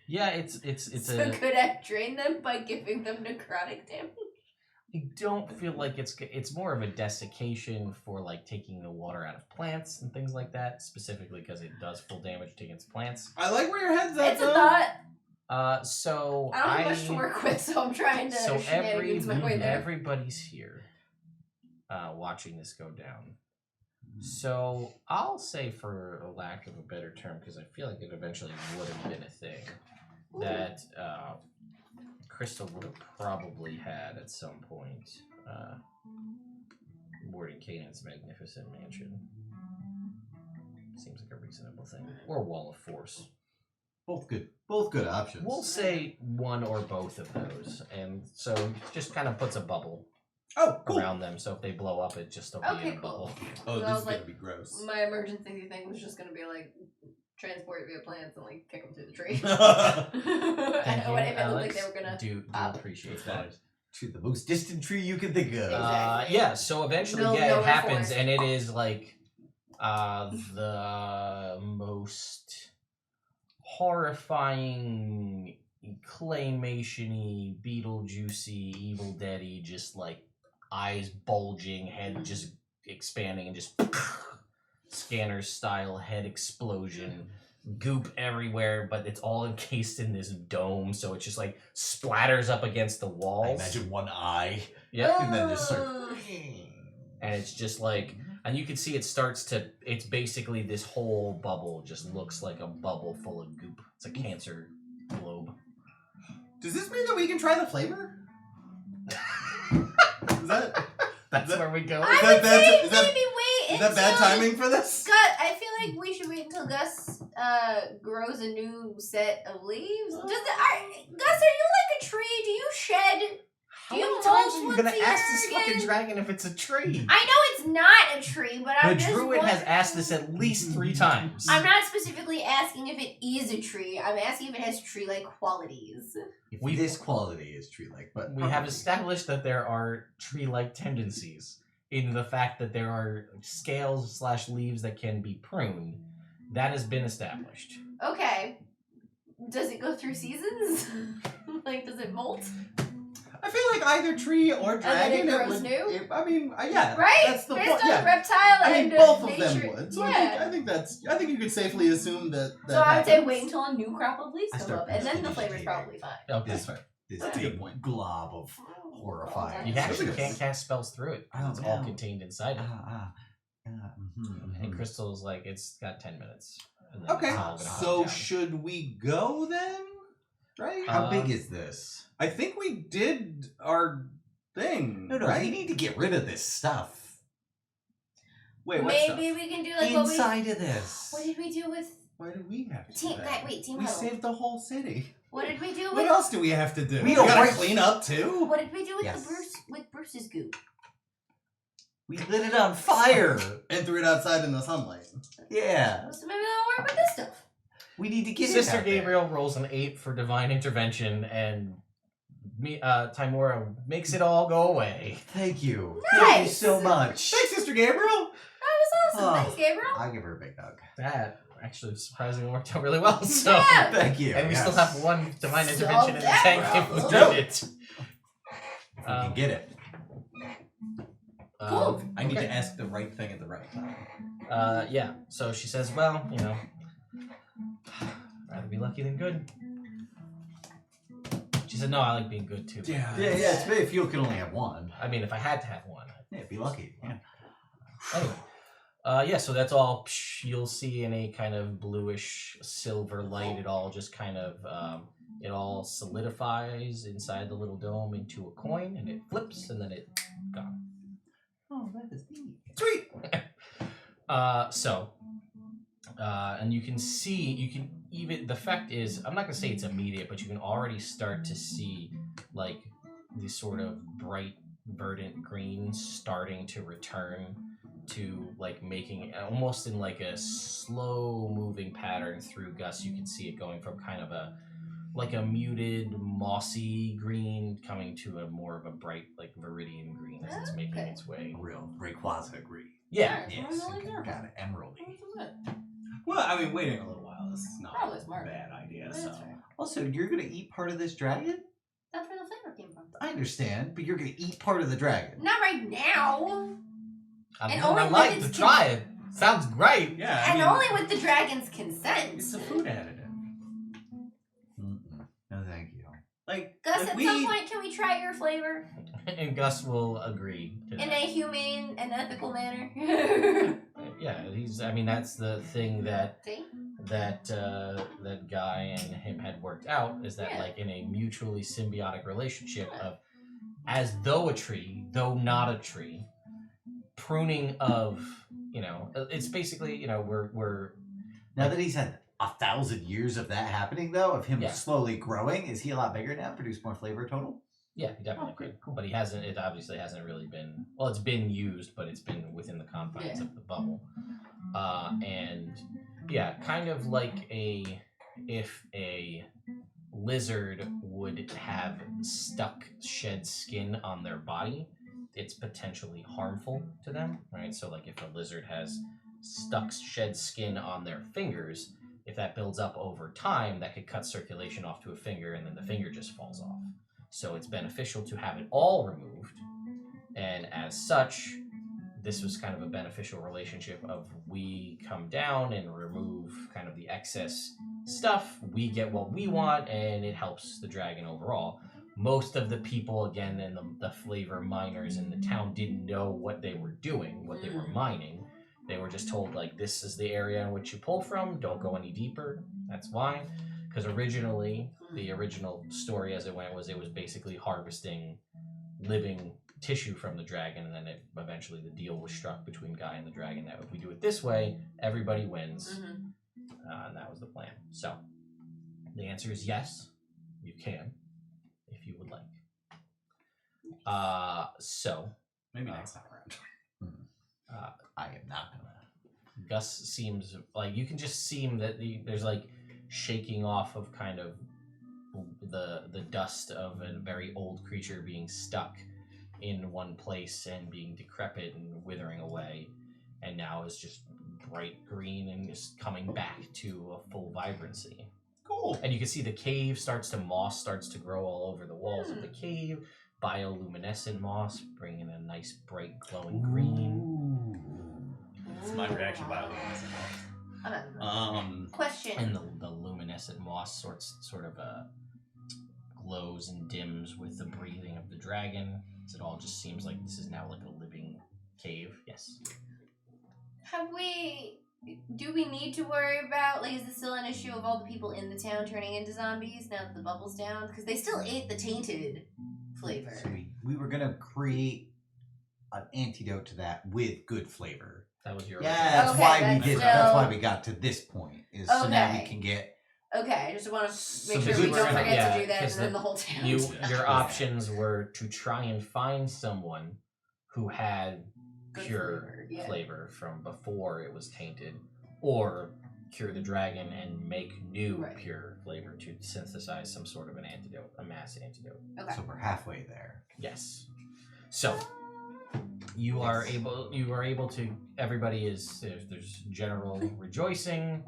Yeah, it's So could I drain them by giving them necrotic damage? I don't feel like it's more of a desiccation for like taking the water out of plants and things like that, specifically because it does full damage against plants. I like where your head's at. It's a thought. So I don't have much to work with, so I'm trying to shenanigans my way there. Everybody's here, watching this go down. So I'll say, for a lack of a better term, because I feel like it eventually would have been a thing, that Crystal would have probably had at some point Mordenkainen's magnificent mansion. Seems like a reasonable thing. Or Wall of Force. Both good options. We'll say one or both of those, and so just kind of puts a bubble around them, so if they blow up, it just will be in a bubble. Oh, So this is like, gonna be gross. My emergency thing was just gonna be like transport via plants and like kick them through the tree. Thank you, What if it looked like Alex. they were gonna do pop? appreciate that. To the most distant tree you can think of. Exactly. Yeah, so eventually, No- it nowhere happens, for it. and it is like the most horrifying, claymation-y, Beetlejuicy, Evil Dead-y, just like eyes bulging, head just expanding, and just scanner-style head explosion. Goop everywhere, but it's all encased in this dome, so it just like splatters up against the I walls. imagine one eye. Yep. And then just start. And it's just like, and you can see it starts to, it's basically this whole bubble just looks like a bubble full of goop. It's a cancer globe. Does this mean that we can try the flavor? Is that That's that- where we go. I that would bad- say is that- maybe wait is that bad until timing for this? Gus, I feel like we should wait until Gus grows a new set of leaves. Gus, are you like a tree? Do you shed? How Do you many times are molt you once gonna a ask year this fucking again? dragon if it's a tree? I know it's not a tree, but I'm The just druid has wondering- asked this at least 3 times. I'm not specifically asking if it is a tree. I'm asking if it has tree-like qualities. If this quality is tree-like, but We have established that there are tree-like tendencies in the fact that there are scales/leaves that can be pruned. That has been established. Okay. Does it go through seasons? Like, does it molt? I feel like either tree or then it dragon. grows new? I mean, yeah, Right? That's the Based point. on Yeah. reptile I and mean, both of nature. them would. So Yeah. I think you could safely assume that. So I would say wait until a new crop of leaves I come start up, and then the investigating. flavor's probably fine. Okay. this, this That's a good big point. glob of horrifying. You actually can't cast spells through it. Oh, It's all no. contained inside it. And mhm. Crystal's like, it's got 10 minutes. And then Okay, it's all gonna so come down. should we go then? Right? How Uh, big is this? I think we did our thing. No, right? we need to get rid of this stuff. Wait, what Maybe stuff? we can do like Inside of this. what did we do with Why do we have to do team? that? Team We huddle. saved the whole city. What did we do What with? else do we have to do? We We don't gotta break- clean up too. What did we do with Yes. Bruce's goop? We lit it on fire. And threw it outside in the sunlight. Yeah. So maybe that'll work with this stuff. We need to get Sister it out there. Gabriel rolls an 8 for divine intervention, and Timora makes it all go away. Thank you. Thank you Nice. so much. Thanks, Sister Gabriel. That was awesome. Oh. Thanks, Gabriel. I'll give her a big hug. That actually surprisingly worked out really well. So, Yeah. Thank you. and we still yes. have 1 divine So intervention in the tank if we Bravo. need it. We can get it. Cool. I need okay. to ask the right thing at the right time. Yeah. So she says, well, you know, rather be lucky than good. She said, no, I like being good too. Yeah, it's better if you can only have one. I mean, if I had to have one. Yeah, be lucky. Yeah. Anyway. Yeah, so that's all you'll see in a kind of bluish silver light. It all just kind of, it all solidifies inside the little dome into a coin, and it flips, and then it gone. Oh, that is neat. Sweet. And you can see, the effect is, I'm not going to say it's immediate, but you can already start to see, like, the sort of bright, verdant green starting to return to like making almost in like a slow moving pattern through Gus. You can see it going from kind of a muted mossy green coming to a more of a bright like viridian green as it's making Okay. its way. A real Rayquaza green. Yeah. Yes, got it. Emeraldy. Well, I mean, waiting a little while is not Probably a smart. bad idea. That's So right. Also, you're gonna eat part of this dragon? That's where the flavor came from. I understand, but you're gonna eat part of the dragon. Not right now. I'd And only like when to it's try it. Sounds great. yeah, I And mean, only with the dragon's consent. it's a food additive. No, thank you. Like, Gus, like at we, some point, can we try your flavor And Gus will agree to in that. a humane and ethical manner? Yeah, I mean, that's the thing that See? that guy and him had worked out is that Yeah. like in a mutually symbiotic relationship of as though a tree, though not a tree, pruning of it's basically we're Now that he's had 1,000 years of that happening, though, of him Yeah. slowly growing, is he a lot bigger now? Produce more flavor total? yeah, he definitely could. But he hasn't. It obviously hasn't really been. Well, it's been used, but it's been within the confines Yeah. of the bubble. And yeah, kind of like if a lizard would have stuck shed skin on their body, it's potentially harmful to them, right? So like if a lizard has stuck shed skin on their fingers, if that builds up over time, that could cut circulation off to a finger and then the finger just falls off. So it's beneficial to have it all removed. And as such, this was kind of a beneficial relationship of we come down and remove kind of the excess stuff, we get what we want, and it helps the dragon overall. Most of the people, again, and the flavor miners in the town didn't know what they were doing, what they were mining. They were just told, like, this is the area in which you pull from, don't go any deeper, that's why. Because originally, the original story as it went was it was basically harvesting living tissue from the dragon, and then eventually the deal was struck between Guy and the dragon that if we do it this way, everybody wins. And that was the plan. So, the answer is yes, you can, if you would like. So, maybe next time around. I am not gonna. Gus seems like you can just seem that there's like shaking off of kind of the dust of a very old creature being stuck in one place and being decrepit and withering away, and now is just bright green and just coming back to a full vibrancy. Cool. And you can see the cave moss starts to grow all over the walls of the cave. Bioluminescent moss, bringing a nice bright glowing green. It's my reaction to bioluminescent. Question. And the luminescent moss sort of glows and dims with the breathing of the dragon. So it all just seems like this is now like a living cave. Yes. Do we need to worry about, like, is this still an issue of all the people in the town turning into zombies now that the bubble's down? Because they still ate the tainted flavor. So we were gonna create an antidote to that with good flavor. That was your Yeah, original. that's Okay, why we that's did. still- That's why we got to this point. Is so now we Okay. can get. Okay, I just want to So make sure because we we're don't gonna- forget yeah, to do that and 'cause then the whole town. Your Yeah. options were to try and find someone who had Good pure flavor, yeah. flavor from before it was tainted, or cure the dragon and make new Right. pure flavor to synthesize some sort of an antidote, a mass antidote. Okay. So we're halfway there. Yes. So you are able to. Everybody is there's general rejoicing.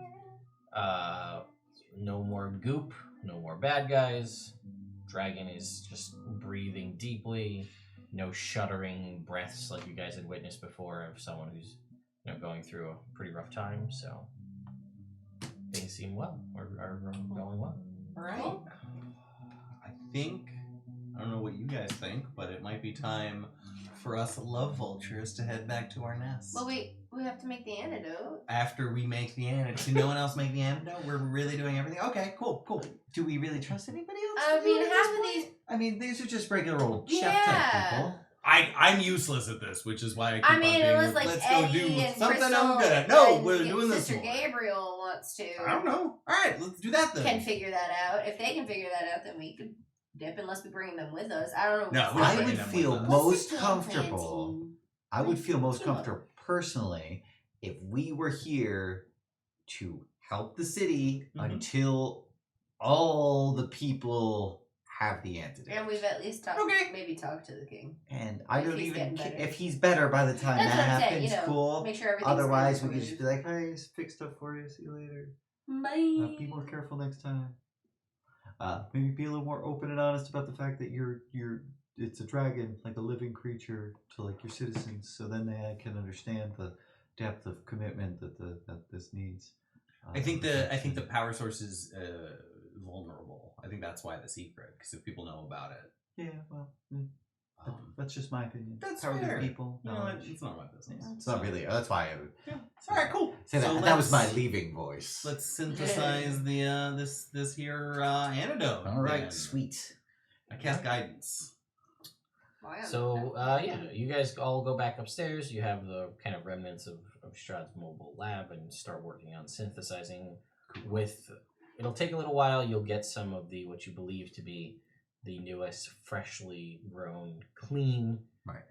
No more goop. No more bad guys. Dragon is just breathing deeply. No shuddering breaths like you guys had witnessed before of someone who's going through a pretty rough time. So things seem well or are going well. Right. I think, I don't know what you guys think, but it might be time for us love vultures to head back to our nest. Well, we have to make the antidote. After we make the antidote. Can no one else make the antidote? We're really doing everything? Okay, cool. Do we really trust anybody else? I to do mean, it at half this of point? these. I mean, these are just regular old chef Yeah. type people. I'm useless at this, which is why I keep I on mean, being unless like let's Eddie go do and something Crystal I'm good at. No, and we're doing this Sister more. Gabriel wants to. I don't know. Alright, let's do that then. Can figure that out. If they can figure that out, then we could dip unless we bring them with us. I don't know. No, what's we're I happening. bringing would them feel with us. most What's the game plan comfortable. team? I would feel most Team up. comfortable personally, if we were here to help the city until all the people have the antidote. And we've at least talked, Okay. maybe talked to the king. And I If don't he's even getting care better. if he's better by the time That's that what I'm saying, happens. you know, Cool. make sure everything's Otherwise, we going could just be like, "Hey, just fix stuff for you. See you later. Bye. Be more careful next time." Maybe be a little more open and honest about the fact that it's a dragon, like a living creature, to like your citizens, so then they can understand the depth of commitment that this needs. I think the power source is vulnerable. I think that's why the secret, because if people know about it, Yeah, well, that's just my opinion. That's Power to the fair. people. you know, knowledge. it's not my business. It's not really. That's why I Yeah. All right, cool. say that. So That was my let's- leaving voice. Let's synthesize the this here antidote. All right, then. sweet. I cast guidance. Wow. So, you guys all go back upstairs. You have the kind of remnants of Strahd's mobile lab and start working on synthesizing with... It'll take a little while. You'll get some of what you believe to be the newest, freshly grown, clean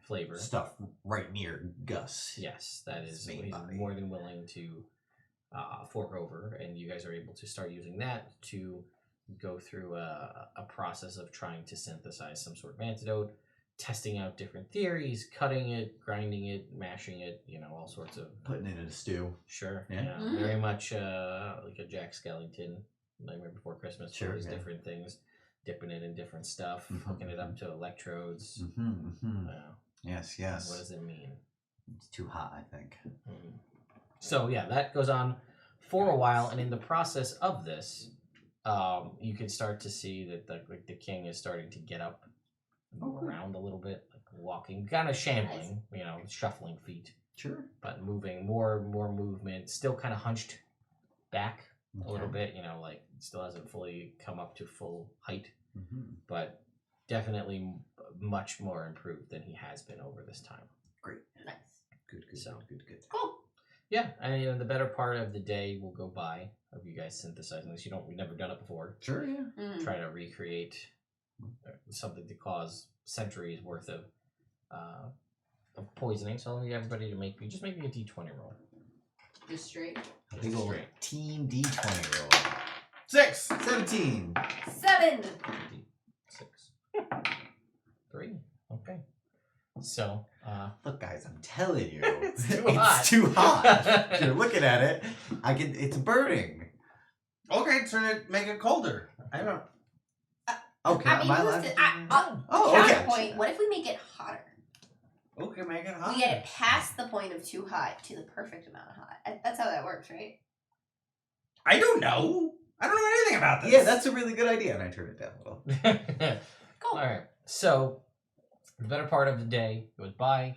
flavor. Stuff right near Gus. Yes, that is Same he's body. more than willing to fork over, and you guys are able to start using that to go through a process of trying to synthesize some sort of antidote, testing out different theories, cutting it, grinding it, mashing it, all sorts of... Putting it in a stew. Sure, Yeah. very much like a Jack Skellington, Nightmare Before Christmas, Sure, those yeah. different things, dipping it in different stuff, hooking it up to electrodes. Yes, What yes. does it mean? It's too hot, I think. So yeah, that goes on for a while, and in the process of this, you can start to see that the king is starting to get up, and move around a little bit, like walking, kind of shambling, shuffling feet, Sure. but moving more movement, still kind of hunched back a little bit, like still hasn't fully come up to full height, but definitely much more improved than he has been over this time. Nice. Good. So. Good. Cool. Yeah, and the better part of the day will go by of you guys synthesizing this. We've never done it before. Sure, yeah. Try to recreate something to cause centuries worth of poisoning. So I'll need everybody to make me a D20 roll. Just straight. A big old Straight. team D20 roll. 6. 17. 7. 6. 3. Okay. So, Look, guys, I'm telling you, It's too hot. It's too hot. If you're looking at it, it's burning. Okay, make it colder. I don't. Okay, I mean, my listen, life. Oh, okay. Counterpoint. What if we make it hotter? Okay, make it hot. We get it past the point of too hot to the perfect amount of hot. That's how that works, right? I don't know. I don't know anything about this. Yeah, that's a really good idea, and I turned it down a little. Cool. all right. So, the better part of the day goes by.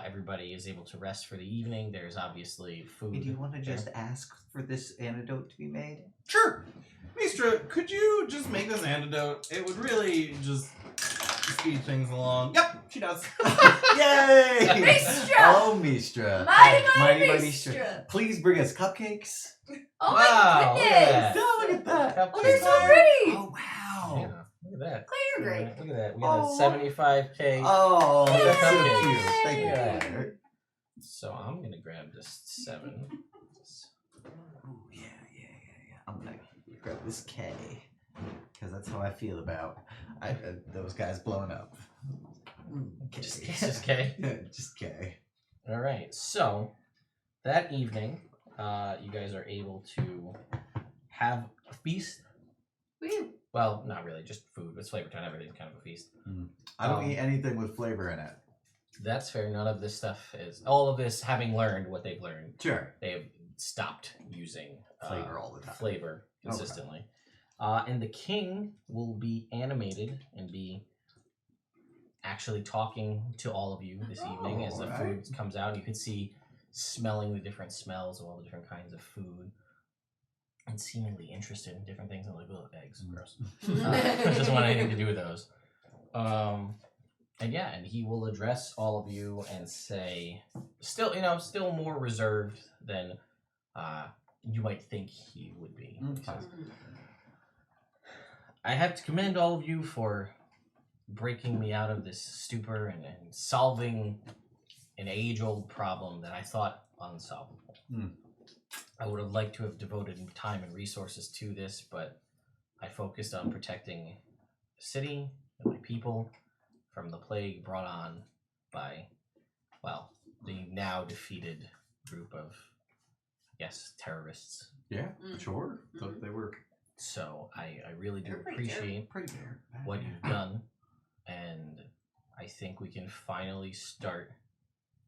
Everybody is able to rest for the evening. There's obviously food. Do you want to there. just ask for this antidote to be made? Sure. Mistra, could you just make this antidote? It would really just speed things along. Yep, she does. Yay! Mistra! Oh, Mistra. Mighty Mistra. Mistra. Please bring us cupcakes. Oh Wow, my look goodness! at that. Oh, look at that. Oh, they're so Cupcakes. pretty! Oh, wow. Yeah, look at that. Clear great. Look at that. We got Oh. a 75K. Oh, Look at that's so cupcakes. cute. Thank you. Yeah. Claire. So I'm going to grab just 7. Ooh, yeah. I'm gonna grab this K, because that's how I feel about those guys blowing up. K. Just K. Just K. All right. So that evening, you guys are able to have a feast. Woo. Well, not really, just food. It's Flavortown. Everything's kind of a feast. I don't eat anything with flavor in it. That's fair. None of this stuff is. All of this, having learned what they've learned, Sure. they have stopped using Flavor all the time. Flavor consistently. And the king will be animated and be actually talking to all of you this evening as the alright. food comes out. You can see smelling the different smells of all the different kinds of food and seemingly interested in different things. I'm like, oh, eggs, gross. Doesn't want anything to do with those. And he will address all of you and say, still more reserved than you might think he would be. He says, I have to commend all of you for breaking me out of this stupor and solving an age-old problem that I thought unsolvable. I would have liked to have devoted time and resources to this, but I focused on protecting the city and my people from the plague brought on by, well, the now defeated group of, yes, terrorists. Yeah, Mm. sure. Mhm. They were So I really do They're pretty appreciate pretty fair. what you've done, and I think we can finally start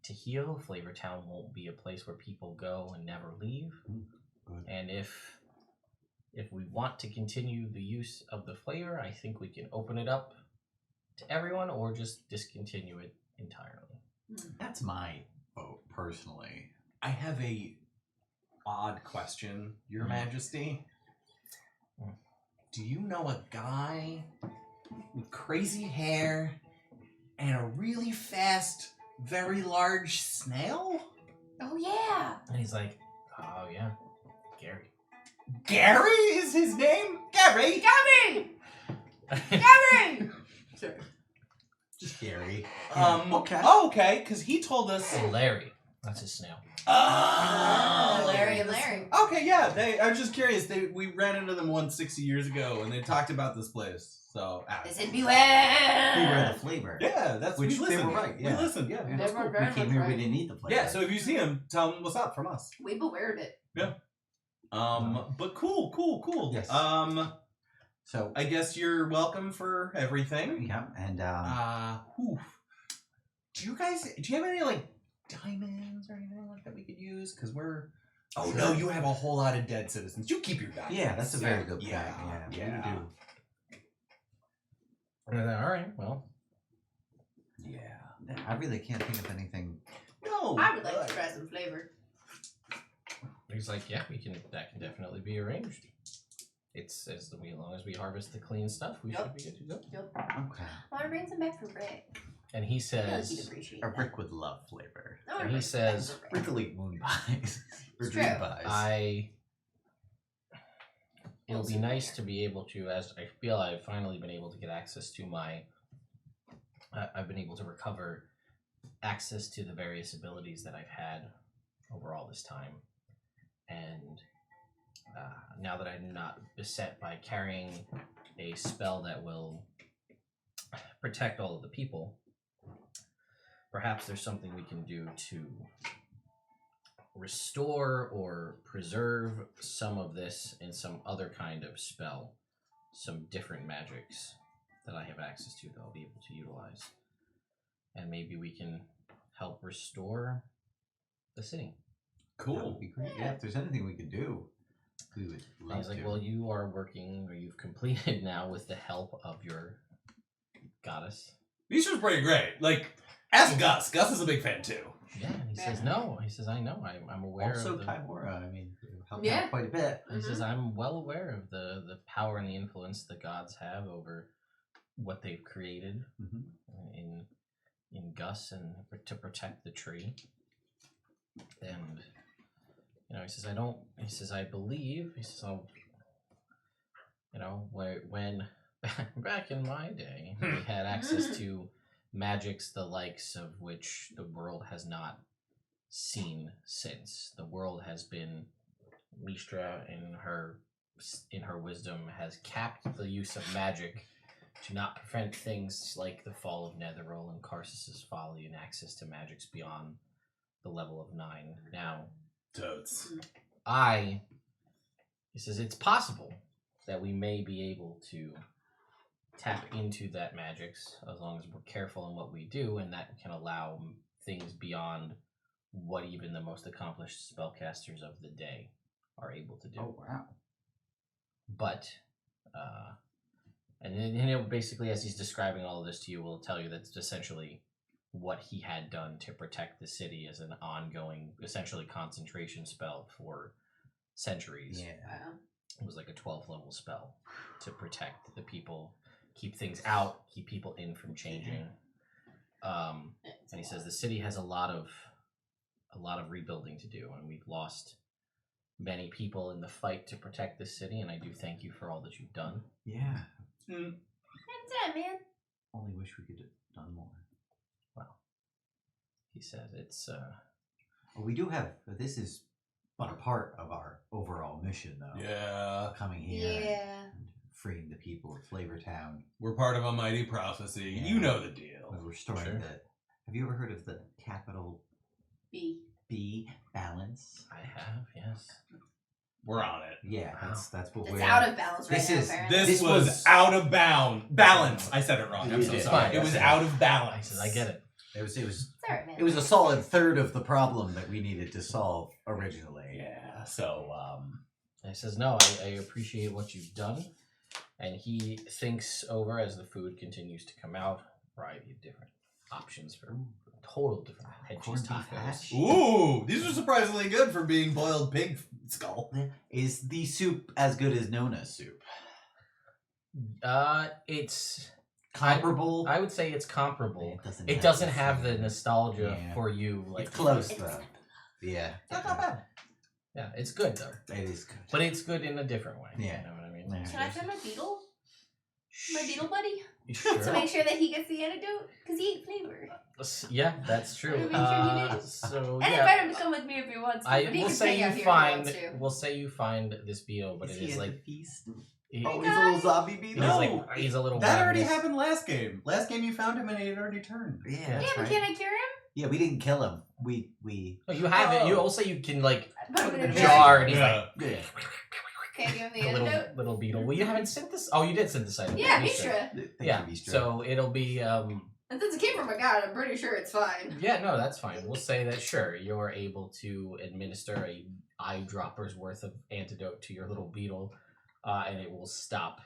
to heal. Flavortown won't be a place where people go and never leave. Good. And if we want to continue the use of the flavor, I think we can open it up to everyone or just discontinue it entirely. That's my vote, personally. I have a odd question, Your Majesty. Do you know a guy with crazy hair and a really fast, very large snail? Oh yeah. And he's like, oh yeah, Gary. Gary is his name? Gary! Gabby! Gabby! Just Gary. Okay. Oh, okay, because he told us... Larry. That's his snail. Oh, Larry and Larry. Okay, yeah. I was just curious. We ran into them once 60 years ago, and they talked about this place. So They said beware. Beware the flavor. yeah, that's Which we they listened. were right. Yeah. We listened. Yeah, Yeah, They it's were cool. very We came much here, right. we didn't eat the flavor. yeah. So if you see him, tell him what's up from us. We bewared it. But cool. Yes. So I guess you're welcome for everything. yeah, and Whew. Do you have any like diamonds or anything like that we could use? Because we're. Oh Sure. no, you have a whole lot of dead citizens. You keep your diamonds. yeah, that's a very good point. Yeah, Yeah, yeah. we do. All right, well, Yeah, I really can't think of anything. No. I would like to try some flavor. he's like, yeah, that can definitely be arranged. It's as long as we harvest the clean stuff, we should be good to go. Yep. Okay. I want to bring some back for Rick. And he I feel like he'd says, appreciate A that. Rick would love flavor. I wanna and he bring some back says, for Rick. Rick will eat moon pies. Or It's dream true. pies. it'll be nice to be able to, as I feel I've finally been able to get access to I've been able to recover access to the various abilities that I've had over all this time. And now that I'm not beset by carrying a spell that will protect all of the people, perhaps there's something we can do to restore or preserve some of this in some other kind of spell, some different magics that I have access to that I'll be able to utilize. And maybe we can help restore the city. That Cool. would be great. Yeah, if there's anything we could do, we would And love he's like, to. well, you are working, or you've completed now with the help of your goddess. These are pretty great. Like, ask Gus. Gus is a big fan too. Yeah, and he says, no. He says, I know. I'm aware Also, of the... Timora, I mean, helped Yeah. out quite a bit. He says, I'm well aware of the power and the influence the gods have over what they've created in Gus and to protect the tree. And, he says, I believe, when back in my day, we had access to magics the likes of which the world has not seen since. The world has been, Listra in her wisdom has capped the use of magic to not prevent things like the fall of Netheril and Karsus's folly and access to magics beyond the level of 9. Now, Toads. he says, it's possible that we may be able to tap into that magics as long as we're careful in what we do, and that can allow things beyond what even the most accomplished spellcasters of the day are able to do. Oh, wow. But, and then he'll basically, as he's describing all of this to you, will tell you that's essentially what he had done to protect the city as an ongoing, essentially concentration spell for centuries. Yeah. Wow. It was like a 12th level spell to protect the people, keep things out, keep people in from changing. And he says the city has a lot of rebuilding to do, and we've lost many people in the fight to protect this city, and I do thank you for all that you've done. Yeah. Anytime, man. Only wish we could have done more. Well, he said. It's We do have. This is but a part of our overall mission, though. Yeah. Coming here. Yeah. And freeing the people of Flavortown. We're part of a mighty prophecy. Yeah. You know the deal. We're restoring Sure. the. Have you ever heard of the capital B balance? I have, yes. We're on it. Yeah, Wow. that's what It's we're. out of balance right This now, is- apparently. This This was was- out of balance. I said it wrong. I'm You so did. sorry. Fine. It was That's out fine. of I balance. said, I get it. Sorry, man. It was a solid third of the problem that we needed to solve originally. Yeah. So And he says, no, I appreciate what you've done. And he thinks over as the food continues to come out, a variety of different options for total different head cheese Corned beef tacos. hash. Ooh, these are surprisingly good for being boiled pig skull. Is the soup as good as Nona's soup? It's Comparable? I would say it's comparable. It It doesn't have the nostalgia Yeah. for you. Like It's close It's though. acceptable. Yeah. That's not bad. Yeah, it's good though, It is good. but it's good in a different way. Yeah. You know what I mean? Yeah. Should I find my beetle? My beetle buddy? You To sure? make sure that he gets the antidote? Because he ate flavor. Yeah, that's true. Make sure he did. So And yeah, invite him to come with me if he wants to. I but he will can say hang you out here if he find. wants to. We'll say you find this beetle, but Is it he is at like the feast? he- Oh, he's a little zombie beetle. he's No, like he's a little. That already ravenous. happened last game. Last game you found him and he had already turned. Yeah, Yeah, that's but right. can I cure him? Yeah, we didn't kill him. We. Oh, you have it. You Oh. also you can like Put him in a jar, and he's Yeah. Yeah. Can I give him the the antidote? little beetle. Well, you haven't synthesized. Oh, you did synthesize it. Yeah, Mistra. Mishra. Thank Yeah. you, Mistra. So it'll be. And since it came from a god, I'm pretty sure it's fine. Yeah, no, that's fine. We'll say that sure, you're able to administer a eyedropper's worth of antidote to your little beetle, and it will stop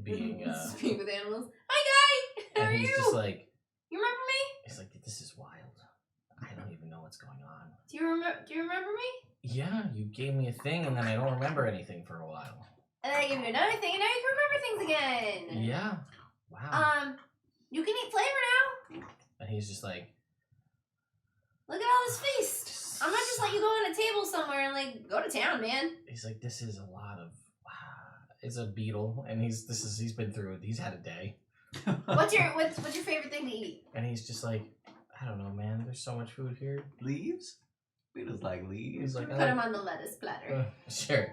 being. Speak with animals. Hi, guy. How are And he's you? just like, You remember me? he's like, this is wild. I don't even know what's going on. Do you remember me? Yeah, you gave me a thing, and then I don't remember anything for a while. And then I gave you another thing, and now you can remember things again. Yeah. Wow. You can eat flavor now. And he's just like, Look at all this feast. I'm not just letting you go on a table somewhere and like go to town, man. he's like, this is a lot of. It's a beetle, and he's been through it. He's had a day, What's your favorite thing to eat? and he's just like, I don't know, man. There's so much food here. Leaves? Beetles like leaves. He's like, Put him on the lettuce platter. sure.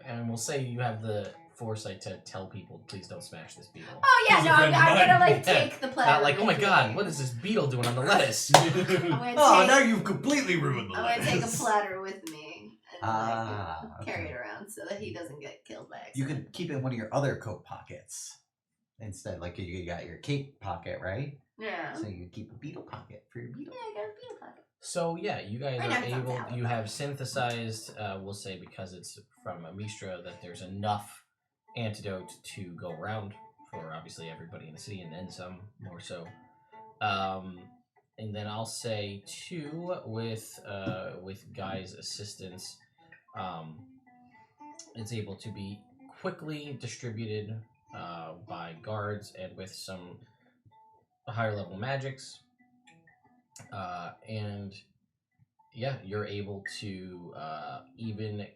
And we'll say you have the foresight to tell people, please don't smash this beetle. Oh yeah, He's no, a I'm friend of gonna mine. like take the platter. Not like, oh my with god, me. what is this beetle doing on the lettuce? I'm gonna Oh, take, now you've completely ruined the I'm gonna take a lettuce. platter with me and carry okay. it around so that he doesn't get killed by accident. You can keep it in one of your other coat pockets. Instead, like you got your cape pocket, right? Yeah. So you keep a beetle pocket for your beetle. Yeah, I got a beetle pocket. So yeah, you guys Right are now it's on able. salad, You though. have synthesized. We'll say because it's from Mistra that there's enough antidote to go around for obviously everybody in the city, and then some more so. And then I'll say too, with Guy's assistance, it's able to be quickly distributed by guards and with some higher level magics. And yeah, you're able to even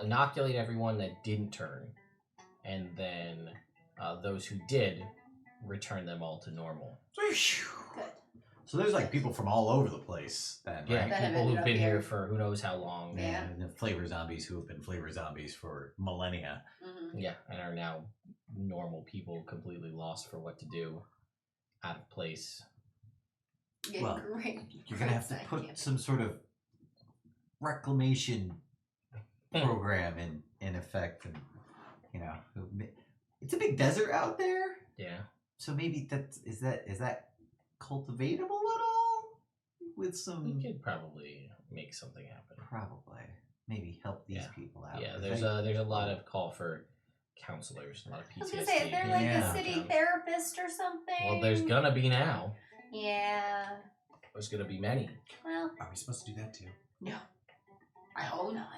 inoculate everyone that didn't turn, and then those who did return them all to normal. Good. So there's like people from all over the place then, Yeah, right? That have people ended who've up been here here. for who knows how long. Yeah. And the flavor zombies who have been flavor zombies for millennia. Mm-hmm. Yeah, and are now normal people, completely lost for what to do, out of place. Yeah, Well, great. You're gonna have to Great put camp. some sort of reclamation program in effect, and you know, it's a big desert out there. Yeah. So maybe is that cultivatable at all? With some You could probably make something happen. probably maybe help these Yeah. people out. Yeah, 'cause there's they- a lot of call for counselors, a lot of PTSD. I was gonna say, is there like Yeah. a city therapist or something? Well, there's gonna be now. Yeah. There's gonna be many. Well, Are we supposed to do that too? no. I hope not.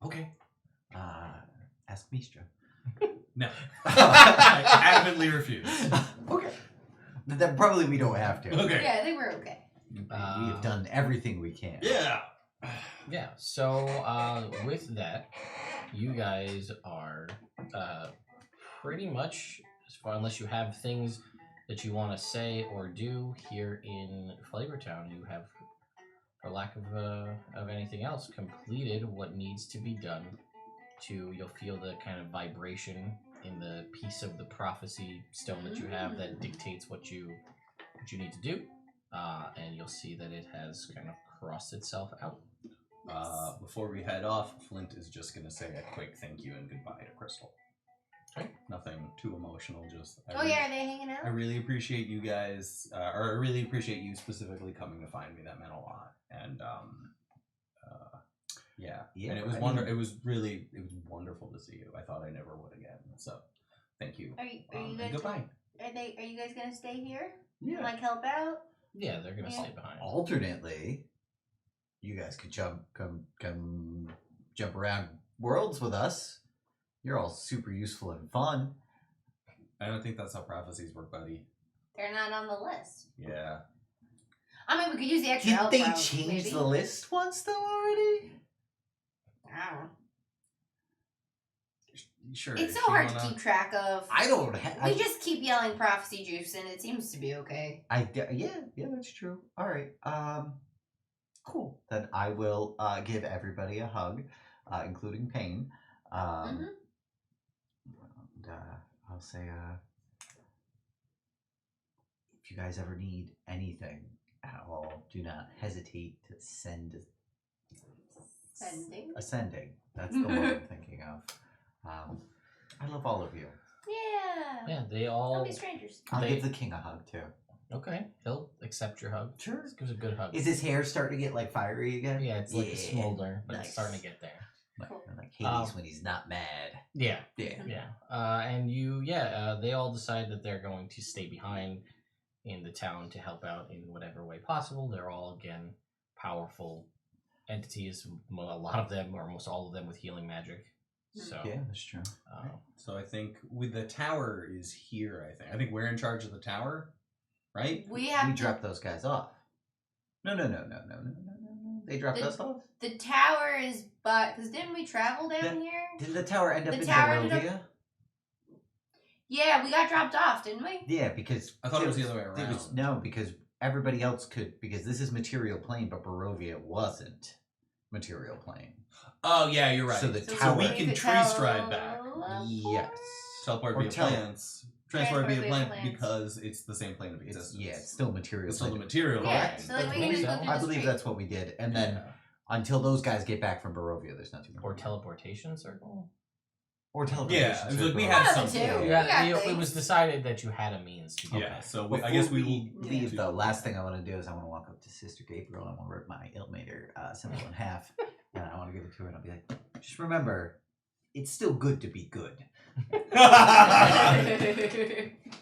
Okay. Ask Mistra. No. I adamantly refuse. Okay. Then probably we don't have to. Okay. Yeah, I think we're okay. We have done everything we can. Yeah. Yeah. So with that, you guys are pretty much, as far unless you have things that you want to say or do here in Flavortown. You have, for lack of anything else, completed what needs to be done. You'll feel the kind of vibration in the piece of the prophecy stone that you have that dictates what you need to do, and you'll see that it has kind of crossed itself out. Before we head off, Flint is just going to say a quick thank you and goodbye to Crystal. Okay. Nothing too emotional, just... Are they hanging out? I really appreciate you guys, or I really appreciate you specifically coming to find me. That meant a lot. And, yeah. And it was it was wonderful to see you. I thought I never would again. So, thank you. Are you guys... Goodbye. Are you guys gonna stay here? Yeah. Like help out? Yeah, they're gonna stay behind. Alternately, you guys could jump around worlds with us. You're all super useful and fun. I don't think that's how prophecies work, buddy. They're not on the list. Yeah. I mean, we could use the extra Didn't help they route, change maybe. the list once though already? I don't know. Sure. It's so if you hard to wanna- keep track of. I don't. We just keep yelling prophecy juice, and it seems to be okay. Yeah, that's true. All right. Cool. Then I will give everybody a hug, including Pain. And, I'll say, if you guys ever need anything at all, do not hesitate to send. Sending. Ascending. That's the word I'm thinking of. I love all of you. Yeah. Yeah, they Don't all. be strangers. I'll They- give the king a hug too. Okay, he'll accept your hug. Sure. Just gives a good hug. Is his hair starting to get like fiery again? Yeah, it's like a Yeah. smolder, but Nice. it's starting to get there. Cool. Like Hades when he's not mad. Yeah. Yeah. Yeah, and they all decide that they're going to stay behind in the town to help out in whatever way possible. They're all, again, powerful entities, a lot of them, or almost all of them, with healing magic. So, Yeah, that's true. So I think with the tower is here, I think we're in charge of the tower, right? We have We to, dropped those guys off. No. They dropped us off? the tower is, but because didn't we travel down here? Didn't the tower end up The in tower ended up- Barovia? Yeah, we got dropped off, didn't we? Yeah, because... I thought it was the other way there was- around. no, because everybody else could... Because this is material plane, but Barovia wasn't material plane. Oh yeah, you're right. So the So tower... we we can could tree stride back. Yes. Teleport Or via tele- plants. Transport via Transport via plant plants. because it's the same plane of existence. Yeah, it's still material It's still the plane. material. Yeah, plane. so like That's we what can we just go said. through I the believe street. that's what we did. And then until those guys get back from Barovia, there's nothing or teleportation circle. Or teleportation. Yeah, it was like we circle. had One of the something. two. Yeah, got it things. was decided that you had a means to get Yeah, back. so Before I guess we will leave. The last thing I want to do is I want to walk up to Sister Gabriel and I want to rip my Ilmater symbol in half, and I want to give it to her and I'll be like, just remember, it's still good to be good.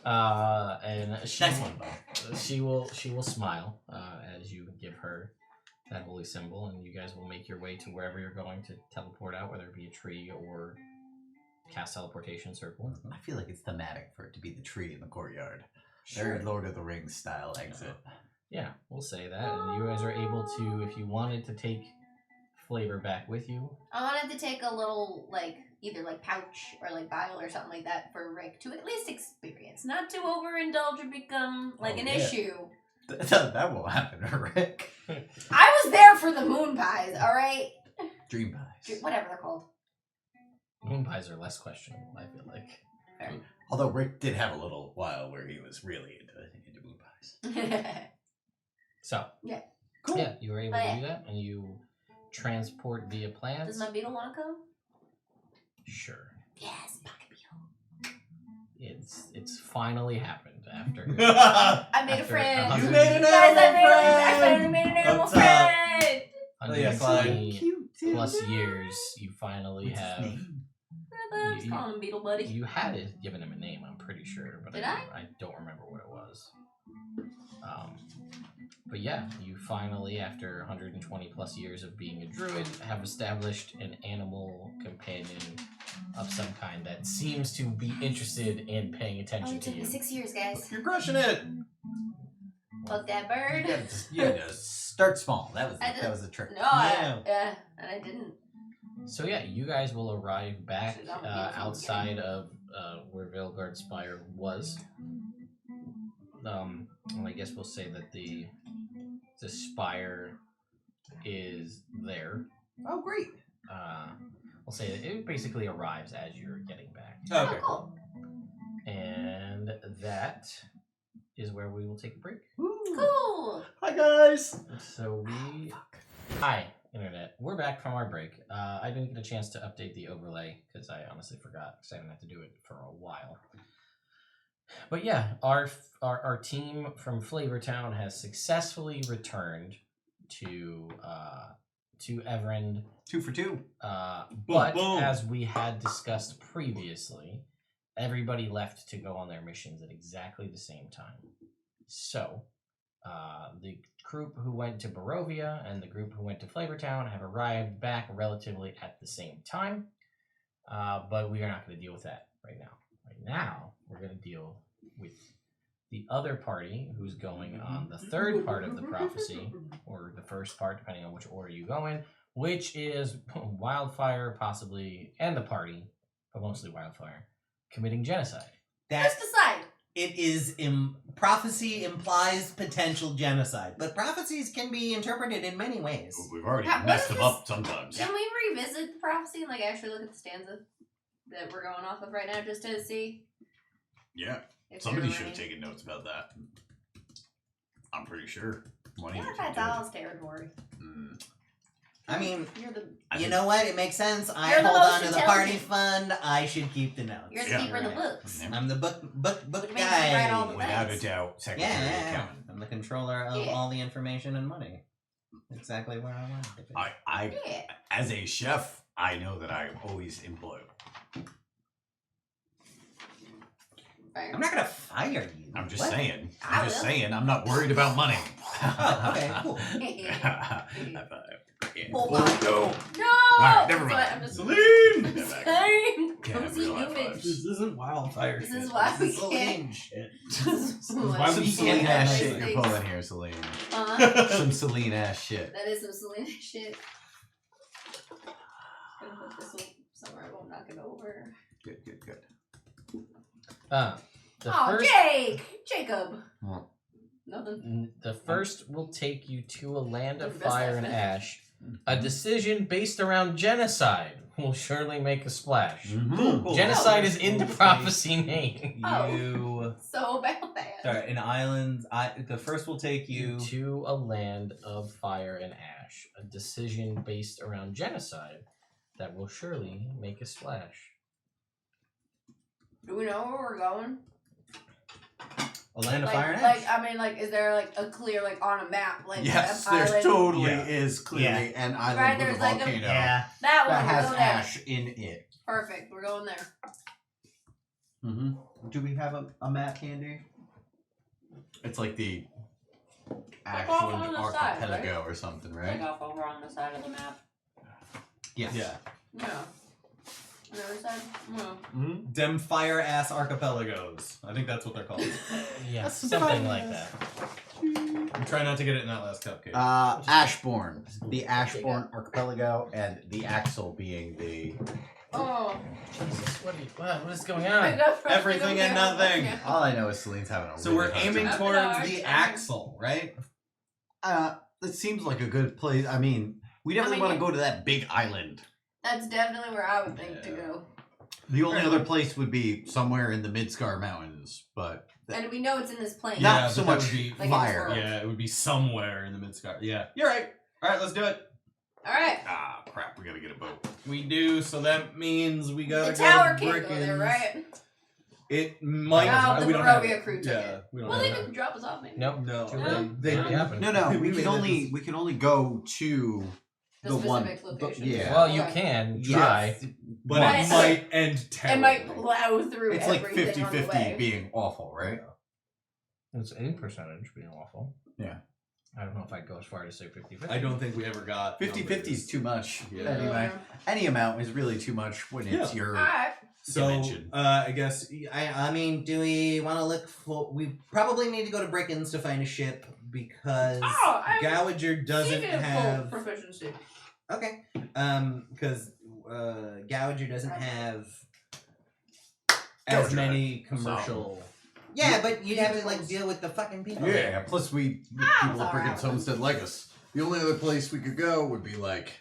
And she, Nice one, Bob. she will smile as you give her that holy symbol, and you guys will make your way to wherever you're going to teleport out, whether it be a tree or cast teleportation circle. I feel like it's thematic for it to be the tree in the courtyard. Very Lord of the Rings style exit. Yeah, we'll say that, and you guys are able to, if you wanted to take Flavor back with you. I wanted to take a little, like, either like pouch or like vial or something like that for Rick to at least experience, not to overindulge or become like an yeah. issue. That won't happen, Rick. I was there for the moon pies, all right? Dream pies. Whatever they're called. Moon pies are less questionable, I feel like. Fair. Although Rick did have a little while where he was really into moon pies. So, Yeah. Cool. yeah, you were able Oh, to yeah. do that, and you transport via plants. Does my beetle want to come? Sure. Yes, pocket beetle. It's finally happened after. I made a After friend. 100 You made an Guys, animal I finally friend! made an animal What's up? friend. Oh, yeah, Clyde. 120 plus years, you finally What's his have. name? I was calling him Beetle Buddy. You had it given him a name, I'm pretty sure, but Did I don't remember what it was. But yeah, you finally, after 120 plus years of being a druid, have established an animal companion of some kind that seems to be interested in paying attention Only to took you. me 6 years, guys. You're crushing it. Fuck that bird. You had to start small. That was the trick. No, Yeah. and I didn't. So yeah, you guys will arrive back Should've gone beautiful outside of where Veilguard Spire was. well, I guess we'll say that the spire is there. Oh, great. We'll say that it basically arrives as you're getting back. Okay, cool. And that is where we will take a break. Cool. Hi, guys. So Hi, Internet. We're back from our break. I didn't get a chance to update the overlay because I honestly forgot because I haven't had to do it for a while. But yeah, our team from Flavortown has successfully returned to Evrand. 2 for 2. But boom. as we had discussed previously, everybody left to go on their missions at exactly the same time. So, the group who went to Barovia and the group who went to Flavortown have arrived back relatively at the same time. But we are not going to deal with that right now. Right now, we're going to deal with the other party who's going on the third part of the prophecy, or the first part, depending on which order you go in, which is Wildfire, possibly, and the party, but mostly Wildfire, committing genocide. Let's decide. It is prophecy implies potential genocide, but prophecies can be interpreted in many ways. We've already Yeah, messed what them is up sometimes. Can we revisit the prophecy and like actually look at the stanza that we're going off of right now, just to see? Yeah, If somebody you're should have right? taken notes about that. I'm pretty sure. One Yeah, of you that's did. Al's territory. I mean, You're the you know what? It makes sense. I You're the hold most on to the party intelligent. fund. I should keep the notes. you're the Yeah. keeper of the Right. books. Yeah. I'm the book Which means you guy. write all the Without a Thanks. doubt, secretary Yeah, accountant. I'm the controller of Yeah. all the information and money. Exactly where I want it to be. I, Yeah. as a chef, I know that I always employ. Fair. I'm not gonna fire you. I'm just What? saying. I I'm just will. saying. I'm not worried about money. Oh, okay, cool. High five. Yeah. Hold Oh, on. no. No! Alright, never That's mind. what I'm just Celine! Get back. saying. Yeah, Come see real high image. fives. This isn't wildfire This shit. is why we This is Celine can't- shit. Why Some we Celine can't have ass nice shit you're things. pulling here, Celine. Uh-huh. Some Celine ass shit. That is some Selena shit. Gonna put this one somewhere I won't knock it over. Good, good, good. The Oh, first, Jacob. What? Nothing. the first will take you to a land of That's the best fire and outfit. ash. A decision based around genocide will surely make a splash. Cool. Genocide is in the Okay. prophecy name. Oh. You. So about that. Sorry, an island. The first will take you. To a land of fire and ash. A decision based around genocide that will surely make a splash. Do we know where we're going? A land of Like, fire and like ash. I mean, like, is there like a clear, like, on a map, like Yes, an there's island? totally Yeah. is clearly an island Right, with a there's like a- volcano Yeah. That one. that we'll has go there. ash in it. Perfect. We're going there. Mm-hmm. Do we have a map handy? It's like the off Ashbourne on the side, Archipelago or something, Like right? off over on the side of the map. Yes. Yeah. Yeah. On the other side? No. Mm-hmm. Dem fire ass archipelagos. I think that's what they're called. Yeah, That's something fine. like that. I'm trying not to get it in that last cupcake. Ashbourne. The Ashbourne Archipelago, and the Axle being the... Oh. Jesus, what is going I on? got Everything and nothing. All I know is Celine's having a So really we're hard aiming time. towards the axle, right? It seems like a good place. I mean, we definitely mean, want to yeah. go to that big island. That's definitely where I would think to go. The only other place would be somewhere in the Midscar Mountains, but And we know it's in this plane. Not Yeah, so but that much would be Like fire. it's Yeah, it would be somewhere in the mid-sky. Yeah, you're right. All right, let's do it. Alright. Ah, crap. We gotta get a boat. We do, so that means we gotta The go tower to can't go there, Brickens. right? It might. No, the we don't have Barovia it. crew took Yeah, it. we don't Well, have they it. can drop us off, maybe. Nope. No, Too No. late. they Already happened. no, we made can only go to The the one. specific location. Yeah. Well, you Okay. can try. Yes. But Right. it might end It terribly. might plow through It's like everything on the 50-50 way. being awful, right? It's a percentage being awful. Yeah. I don't know if I'd go as far to say 50-50. I don't think we ever got 50-50 is too much. Yeah. Anyway, any amount is really too much when it's your... Alright. So, Dimension. I guess I mean, do we want to look for? We probably need to go to Brickens to find a ship because Oh, I'm Gouager doesn't Seated full have. proficiency. Okay. Because Gouager doesn't have as Gouager many had commercial Yeah, but you'd have to like deal with the fucking people. Yeah, plus we people at Brigand's Homestead like us. The only other place we could go would be like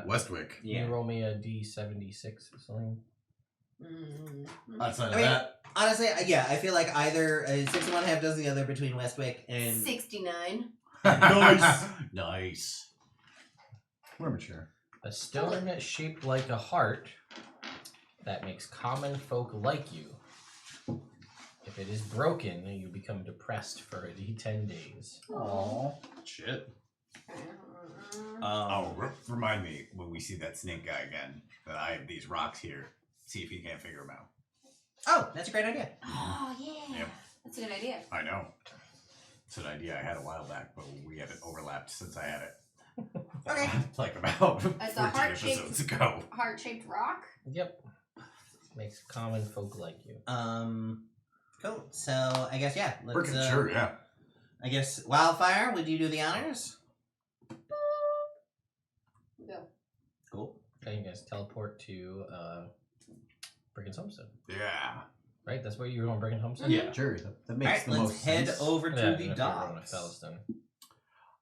Westwick. Can you roll me a D76, Celine? Outside of I mean, that, honestly, yeah, I feel like either 6 1/2 does the other between Westwick and 69. nice, nice. We're mature. A stone shaped like a heart that makes common folk like you. If it is broken, you become depressed for a D10 days. Aww. Shit. Remind me when we see that snake guy again that I have these rocks here. See if you can't figure them out. Oh, that's a great idea. Oh, yeah. Yep. That's a good idea. I know. It's an idea I had a while back, but we haven't overlapped since I had it. Okay. Like about It's a 14 episodes ago. Heart-shaped rock? Yep. Makes common folk like you. Cool. So I guess let's. Sure, yeah. I guess Wildfire. Would you do the honors? Go. Cool. Okay, you guys teleport to Brigand's Homestead. Yeah. Right? That's where you were going, Brigand Homestead? Yeah, sure. That makes Alright, the let's most head sense. over to Yeah, the if you were going to docks. Felliston.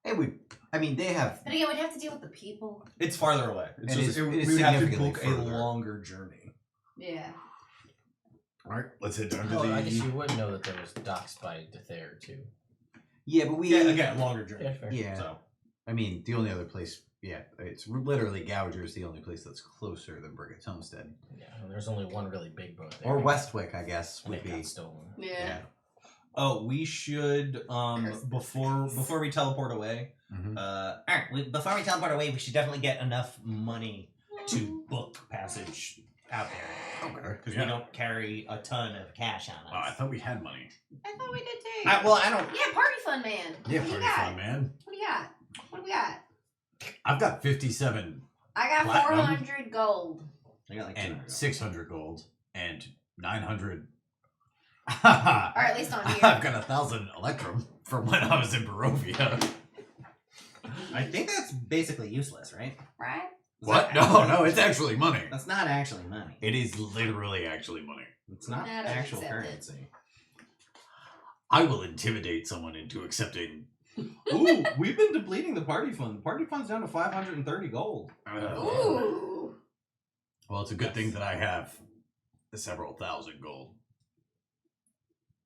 It would. I mean, they have. But again, we'd have to deal with the people. It's farther away. It's It just is- it, it is we would have to significantly book further. a longer journey. Yeah. Alright, let's head down to Well, the... I guess you would know that there was docks by Dethair, too. Yeah, but we. Yeah, again, longer journey. Yeah, fair. Yeah. So I mean, the only other place. Yeah, it's literally Gouger's the only place that's closer than Brigand's Homestead. Yeah, and there's only one really big boat there. Or Westwick, I guess, And would it be. got stolen. Yeah. Oh, we should Curse before we teleport away. Mhm. All right, before we teleport away, we should definitely get enough money to book passage out there. Okay. Because we don't carry a ton of cash on us. Oh, I thought we had money. I thought we did too. I don't. Yeah, party fun man. Yeah, What do you pretty got? fun, man. What do you got? What do we got? I've got 57 I got Platinum. 400 gold. I got like and 200. 600 gold and 900. Or at least on here. I've got 1,000 electrum from when I was in Barovia. I think that's basically useless, right? Right? Is What? that No, actually- no, it's actually money. That's not actually money. It is literally actually money. It's not I don't actual accept it. currency. I will intimidate someone into accepting. Ooh, we've been depleting the party fund. The party fund's down to 530 gold. Ooh. Well, it's a good thing that I have several thousand gold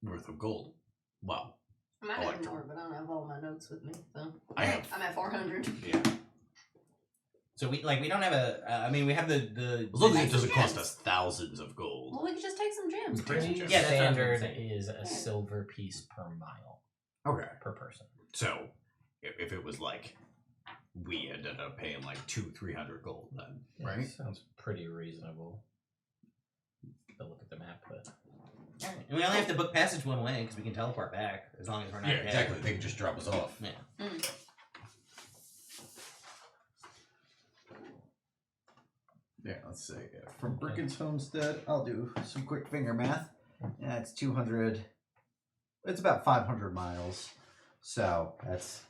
worth of gold. Wow. I might have Electrum. more, but I don't have all my notes with me. So I have. I'm at 400. Yeah. So we don't have a. I mean, we have the. As long as Nice it doesn't gems. cost us thousands of gold. Well, we could just take some gems. Pretty Yeah, that's what I'm standard saying. is a silver piece per mile Okay. per person. So, if it was like, we ended up paying like 200-300 gold then, Yeah, right? Sounds pretty reasonable. To look at the map, but And we only have to book passage one way because we can teleport back as long as we're not. Yeah, dead. exactly. They can just drop us off. Yeah. Yeah, let's see. From Brigand's Homestead, I'll do some quick finger math. Yeah, it's 200. It's about 500 miles. So that's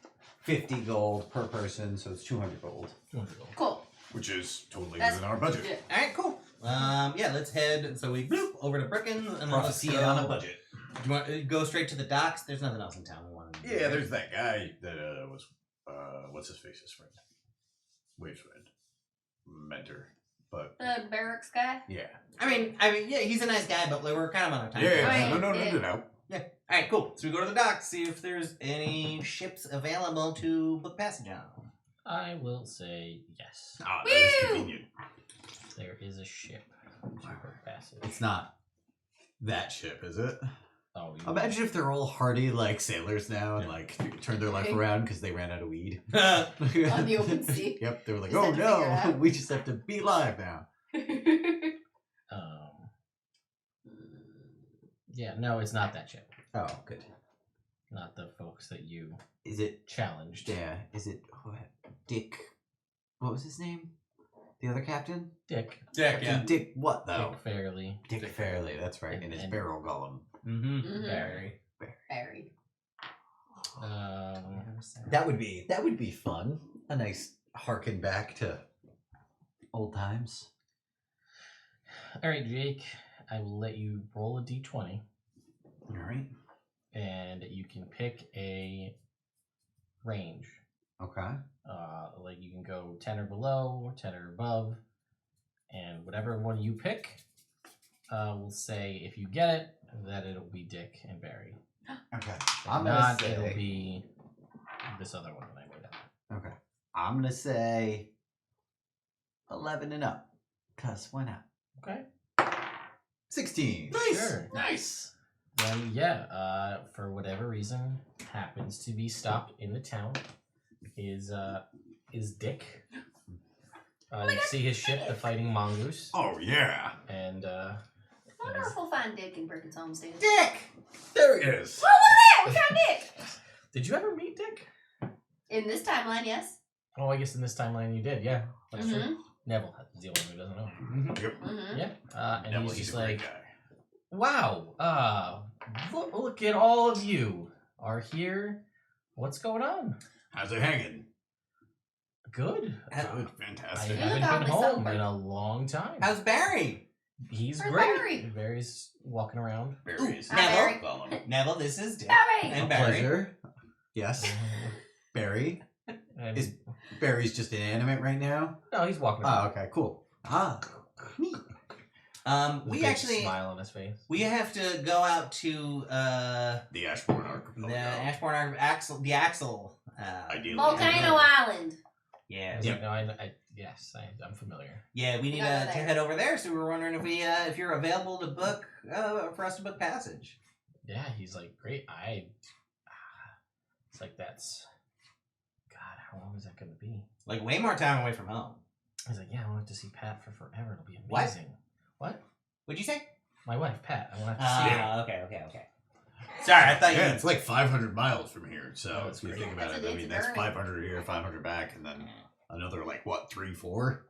50 gold per person, so it's 200 gold. 200 gold. Cool. Which is totally That's within our budget. legit. All right, cool. Yeah, let's head. So we bloop over to Brickens and then let's Prophecy go on a budget. Do you want to go straight to the docks? There's nothing else in town we want to do. Yeah, there's that guy that was, what's his face, his friend? Wave's friend. Mentor. But, The barracks guy. yeah. I mean, yeah, he's a nice guy, but like, we're kind of on our time. Yeah, Right, no. yeah. All right, cool. So we go to the docks, see if there's any ships available to book passage on. I will say yes. Ah, that is Woo! convenient. There is a ship to her passage. It's not. That ship, is it? Oh, you Imagine if they're all hardy like sailors now and Yeah. like turn their life around because they ran out of weed. On the open sea. Yep, they were like, Just oh had to figure it no, out." we just have to be live now. Yeah, no, it's not that ship. Oh, good. Not the folks that you Is it? challenged. Yeah. Is it Dick? What was his name? The other captain? Dick. Captain Dick. What though? Dick Fairley. Dick Fairley. That's right. In his And- barrel golem. Mm-hmm. Mhm. Barry. Barry. That would be fun. A nice harken back to old times. All right, Jake. I will let you roll a d20. All right. and you can pick a range. Okay. Like you can go 10 or below, or 10 or above, and whatever one you pick, we'll say if you get it, that it'll be Dick and Barry. Okay. If I'm not, gonna say it'll be this other one that I made up. Okay. I'm gonna say 11 and up. Cause why not? Okay. 16. Sure. Nice. Then yeah, for whatever reason, happens to be stopped in the town is Dick. You see his ship, the Fighting Mongoose, Oh yeah. and Wonder if we'll find Dick in Brickett's homestead. Dick! There he is. Oh, look there! We found Dick! did you ever meet Dick? In this timeline, yes. Oh, I guess in this timeline you did. Yeah, that's true. Mm-hmm. Neville is the only one who doesn't know. Yep. Mm-hmm. Yeah, and Neville, he's just a great like, guy. wow, look at all of you are here. What's going on? How's it hanging? Good. Good, I fantastic. haven't look been awfully home sober. in a long time. How's Barry? He's Where's great. Barry? Barry's walking around. Berries. Hi, Barry. Follow me. Neville, this is Dick. Barry! And A Barry. pleasure. Yes. Barry. And- Is Barry's just inanimate right now? no, he's walking around. Oh, okay, cool. Ah, neat. With a We big actually smile on his face. we have to go out to The Ashbourne the Archipelago. Ashbourne Arc Axel the Axel. Ideally. Volcano Island. Yeah. Yeah, no, I'm familiar. Yeah, we need gotta go to there. head over there. So we were wondering if you're available to book for us to book passage. Yeah, he's like, great. It's like that's. God, how long is that going to be? Like way more time away from home. He's like, yeah, I want to see Pat for forever. It'll be What? amazing. What? What'd you say? My wife, Pat. I want to have to see her. Okay. Sorry, I thought Yeah, you. it's like 500 miles from here. So Oh, that's if you great. think about That's it, a I mean, day's that's journey. 500 here, 500 back, and then another like what, 3, 4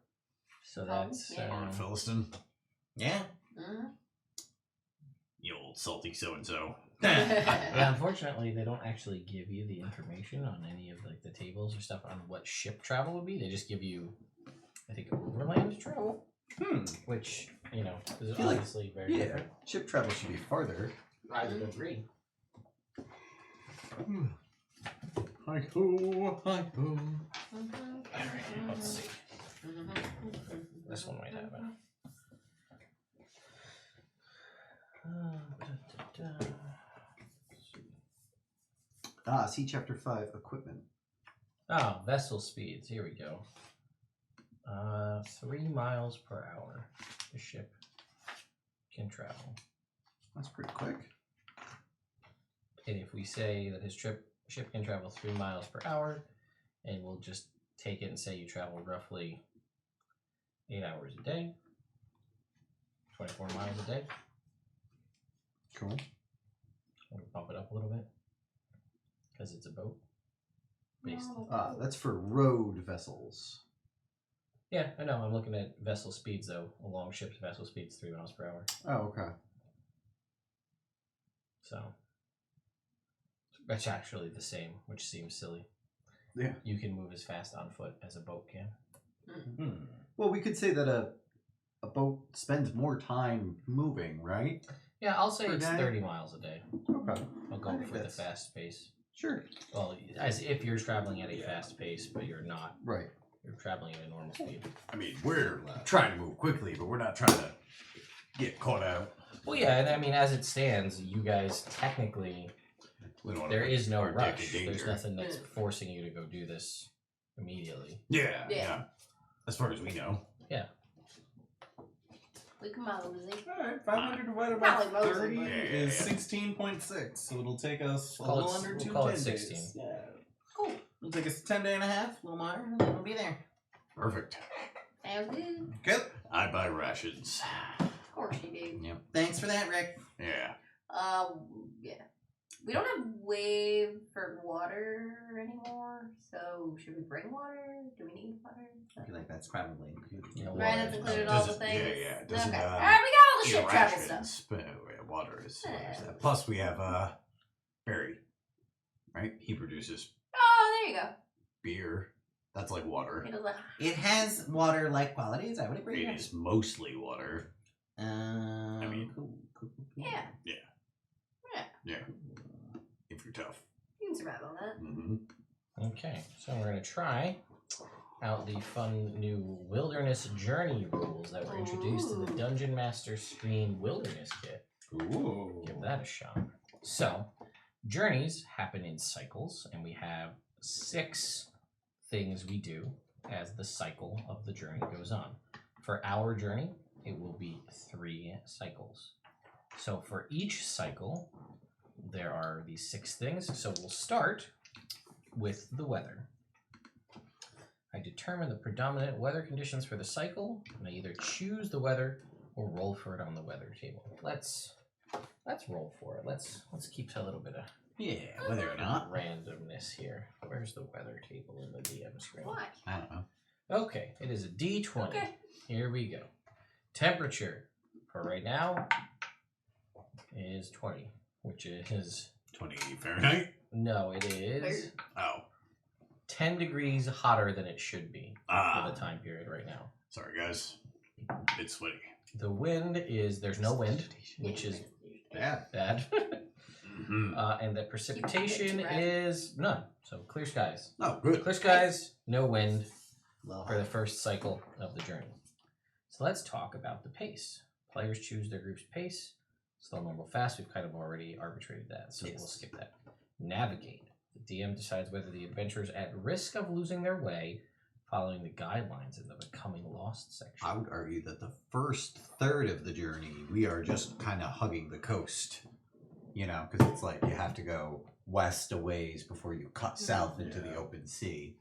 So that's. yeah. on Philistine. Yeah. Mm-hmm. You old salty so and so. Yeah, unfortunately, they don't actually give you the information on any of like the tables or stuff on what ship travel would be. They just give you, I think, overland travel, which is feel like- obviously very Yeah, different. ship travel should be farther. I would agree. Hi ho, hi ho. Alright, let's see. This one might have it. See chapter 5, equipment. Oh, vessel speeds. Here we go. 3 miles per hour. The ship can travel. That's pretty quick. And if we say that his ship can travel 3 miles per hour, and we'll just take it and say you travel roughly 8 hours a day, 24 miles a day. Cool. We'll bump it up a little bit because it's a boat. Based. That's for road vessels. Yeah, I know. I'm looking at vessel speeds though. A long ship's vessel speed's 3 miles per hour. Oh, okay. So that's actually the same, which seems silly. Yeah. You can move as fast on foot as a boat can. Well, we could say that a boat spends more time moving, right? Yeah, I'll say Per it's day? 30 miles a day. Okay. I'll I go think for the that's- fast pace. Sure. Well, as if you're traveling at a fast pace, but you're not. Right. You're traveling at a normal speed. I mean, we're trying to move quickly, but we're not trying to get caught out. Well, yeah, and I mean, as it stands, you guys technically, We don't want to there put is no our dick rush. in There's danger. nothing that's forcing you to go do this immediately. Yeah, Yeah. yeah. As far as we know. We can model the Alright, 500 divided Probably by most of 30 them. is Yeah. 16.6, so it'll take us a Call little it- under we'll 2 call it 10 16. days. Yeah. Cool. It'll take us 10 day and a half, a little more, and then we'll be there. Perfect. Sounds good. Good. I buy rations. Of course you do. Thanks for that, Rick. Yeah. Yeah. We don't have wave for water anymore, so should we bring water? Do we need water? I feel like that's probably included. Yeah, Right, water. that's included Does all the it- things. yeah, yeah, does it, okay. um, Alright, we got all the Yeah, ship travel rations, stuff. but, yeah, water is Yeah. Plus, we have Barry. Right? He produces Oh, there you go. beer. That's like water. It'll let- It has water-like qualities. I would agree. It is mostly water. I mean- cool. Yeah. Yeah. Yeah. Yeah. If you're tough. You can survive on that. Mm-hmm. Okay, so we're going to try out the fun new Wilderness Journey rules that were introduced in the Ooh. Dungeon Master Screen Wilderness Kit. Ooh. Give that a shot. So, journeys happen in cycles, and we have 6 things we do as the cycle of the journey goes on. For our journey, it will be 3 cycles. So for each cycle, there are these 6 things. So we'll start with the weather. I determine the predominant weather conditions for the cycle, and I either choose the weather or roll for it on the weather table. Let's roll for it. Let's keep a little bit of Yeah, whether or not. randomness here. Where's the weather table in the DM screen? Why? I don't know. Okay, it is a D20. Okay. Here we go. Temperature for right now is 20, which is 20 Fahrenheit? no, it is Oh. 10 degrees hotter than it should be for Ah. the time period right now. Sorry, guys. It's sweaty. The wind is there's no wind, which is Bad. bad, Mm-hmm. and the precipitation You can get to is none. So clear skies. Oh, good. Clear skies, no wind Well, for the first cycle of the journey. So let's talk about the pace. Players choose their group's pace. Slow, normal, fast. We've kind of already arbitrated that, so Yes. we'll skip that. Navigate. The DM decides whether the adventurer is at risk of losing their way following the guidelines in the Becoming Lost section. I would argue that the first third of the journey, we are just kind of hugging the coast. You know, because it's like you have to go west a ways before you cut south into the open sea.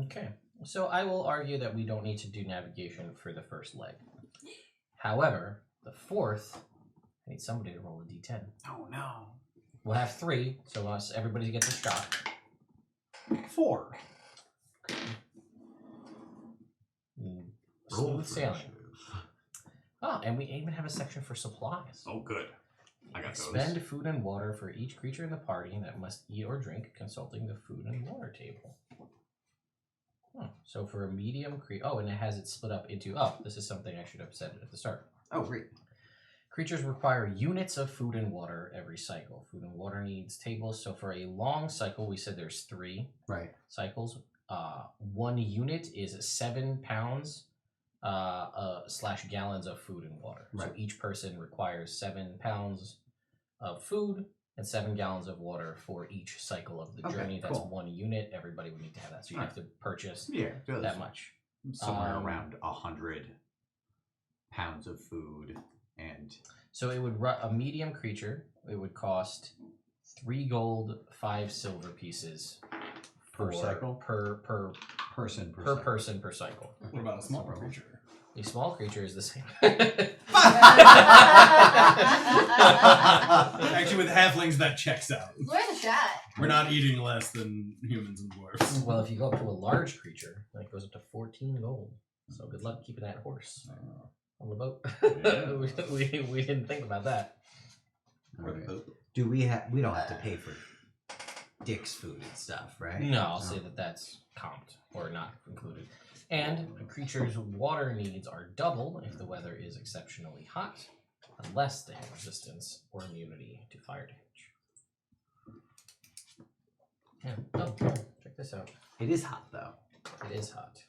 Okay. So I will argue that we don't need to do navigation for the first leg. However, the fourth, I need somebody to roll a d10. Oh no. We'll have 3, so everybody gets a shot. 4. Smooth sailing. Oh, and we even have a section for supplies. Oh, good. I got those. Expend food and water for each creature in the party that must eat or drink, consulting the food and water table. So for a medium creature... Oh, and it has it split up into... Oh, this is something I should have said at the start. Oh, great. Creatures require units of food and water every cycle. Food and water needs tables. So for a long cycle, we said there's 3 cycles. 1 unit is 7 pounds / gallons of food and water. Right. So each person requires 7 pounds of food and 7 gallons of water for each cycle of the Okay, journey. That's cool. 1 unit. Everybody would need to have that. So you have to purchase Yeah, that much. somewhere around 100 pounds of food and So it would a medium creature. It would cost 3 gold, 5 silver pieces Per cycle? per person per person per cycle. what about a small creature? A small creature is the same. Actually, with halflings, that checks out. Where's the shot? We're not eating less than humans and dwarves. Well, if you go up to a large creature, that goes up to 14 gold. So good luck keeping that horse on the boat. Yeah. we didn't think about that. Do we have? We don't have to pay for Dick's food and stuff, right? No, I'll say that that's comped or not included. And a creature's water needs are double if the weather is exceptionally hot, unless they have resistance or immunity to fire damage. Yeah. Oh, check this out. It is hot though. It is hot.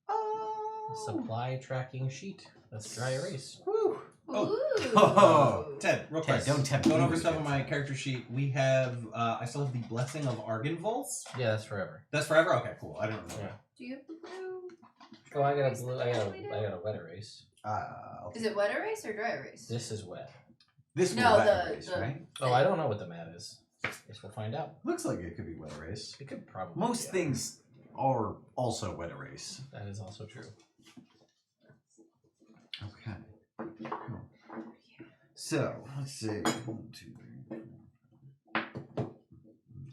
Oh. Supply tracking sheet. That's dry erase. Woo. Oh. Oh. Ted, real quick. Ted, don't tempt Going me over with stuff it. on my character sheet, we have, I still have the Blessing of Argonvols. Yeah, that's forever. That's forever? Okay, cool. I don't know. Yeah. Do you have the blue? Oh, I got a blue. I got a wet erase. Is it wet erase or dry erase? This is wet. This No, wet the- erase, the- right? Oh, I don't know what the mat is. Guess we'll find out. Looks like it could be wet erase. It could probably. Most be. things are also wet erase. That is also true. Okay. Cool. So let's see. 1, 2, 3, 4.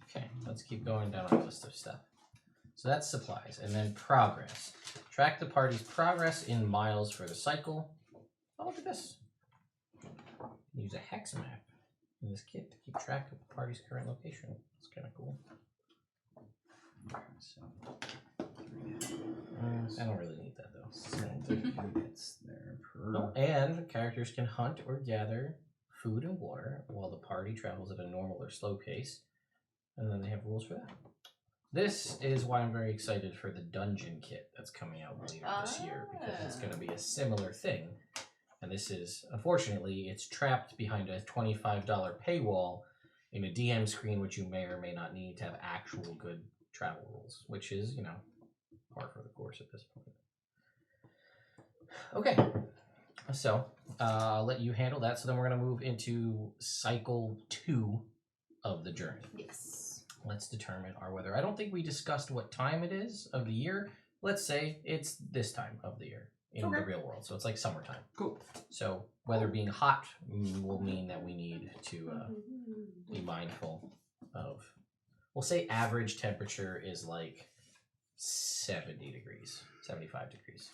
Okay, let's keep going down our list of stuff. So that's supplies, and then progress. Track the party's progress in miles for the cycle. Oh, look at this. Use a hex map in this kit to keep track of the party's current location. It's kind of cool. Okay, so I don't really need that though. units there per. Oh, and characters can hunt or gather food and water while the party travels at a normal or slow pace. And then they have rules for that. This is why I'm very excited for the dungeon kit that's coming out later this year, because it's going to be a similar thing. And this is, unfortunately, it's trapped behind a $25 paywall in a DM screen, which you may or may not need to have actual good travel rules, which is, you know, par for the course at this point. Okay, so I'll let you handle that. So then we're going to move into cycle 2 of the journey. Yes. Let's determine our weather. I don't think we discussed what time it is of the year. Let's say it's this time of the year in the real world. So it's like summertime. Cool. So weather being hot will mean that we need to be mindful of, we'll say average temperature is like 70 degrees, 75 degrees.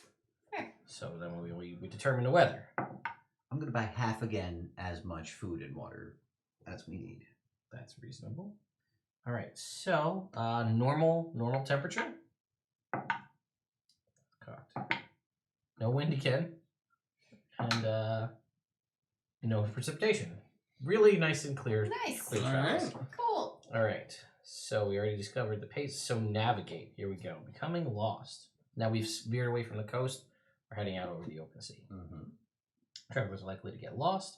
Fair. So then we determine the weather. I'm going to buy half again as much food and water as we need. That's reasonable. All right, so normal temperature. Cocked. No wind again, and no precipitation. Really nice and clear. Nice. Clear All travels. right. Cool. All right. So we already discovered the pace. So navigate. Here we go. Becoming lost. Now we've veered away from the coast. We're heading out over the open sea. Mm-hmm. Travelers are likely to get lost.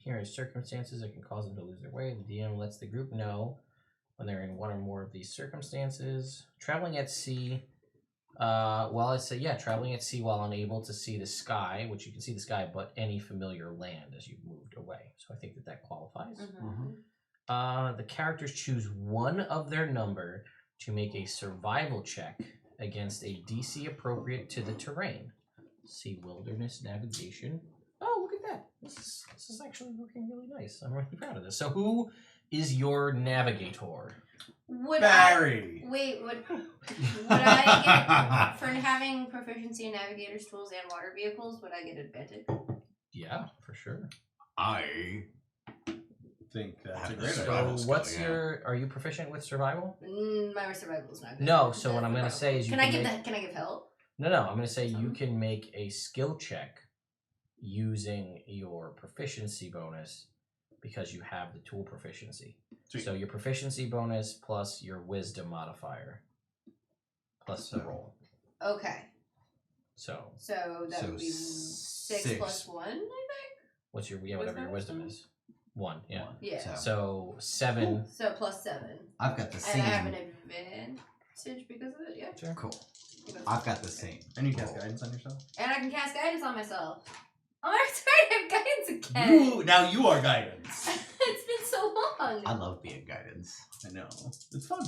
Here are circumstances that can cause them to lose their way. The DM lets the group know when they're in one or more of these circumstances. Traveling at sea. Traveling at sea while unable to see the sky, which you can see the sky, but any familiar land as you've moved away. So I think that qualifies. Mm-hmm. The characters choose one of their number to make a survival check against a DC appropriate to the terrain. See wilderness navigation. Oh, look at that. This is actually looking really nice. I'm really proud of this. So who is your navigator? Would Barry. would I get, for having proficiency in navigators, tools, and water vehicles, would I get advantage? Yeah, for sure. I Think that's a Have great to idea. survival So skill, what's yeah. are you proficient with survival? My survival is not good. No, so what I'm going to say is you Can can I give make, that? Can I give help? No, I'm going to say you can make a skill check using your proficiency bonus because you have the tool proficiency. Sweet. So your proficiency bonus plus your wisdom modifier plus the roll. Okay. So So that would be six. 6 plus 1, I think? what's your whatever your wisdom is? 1, yeah. Yeah. So 7. So plus 7. I've got the And same. I have an advantage because of it, yeah. Sure. Cool. I've got the same. And you cast guidance on yourself? And I can cast guidance on myself. Oh, I'm sorry, I have guidance again. Now you are guidance. It's been so long. I love being guidance. I know. It's fun.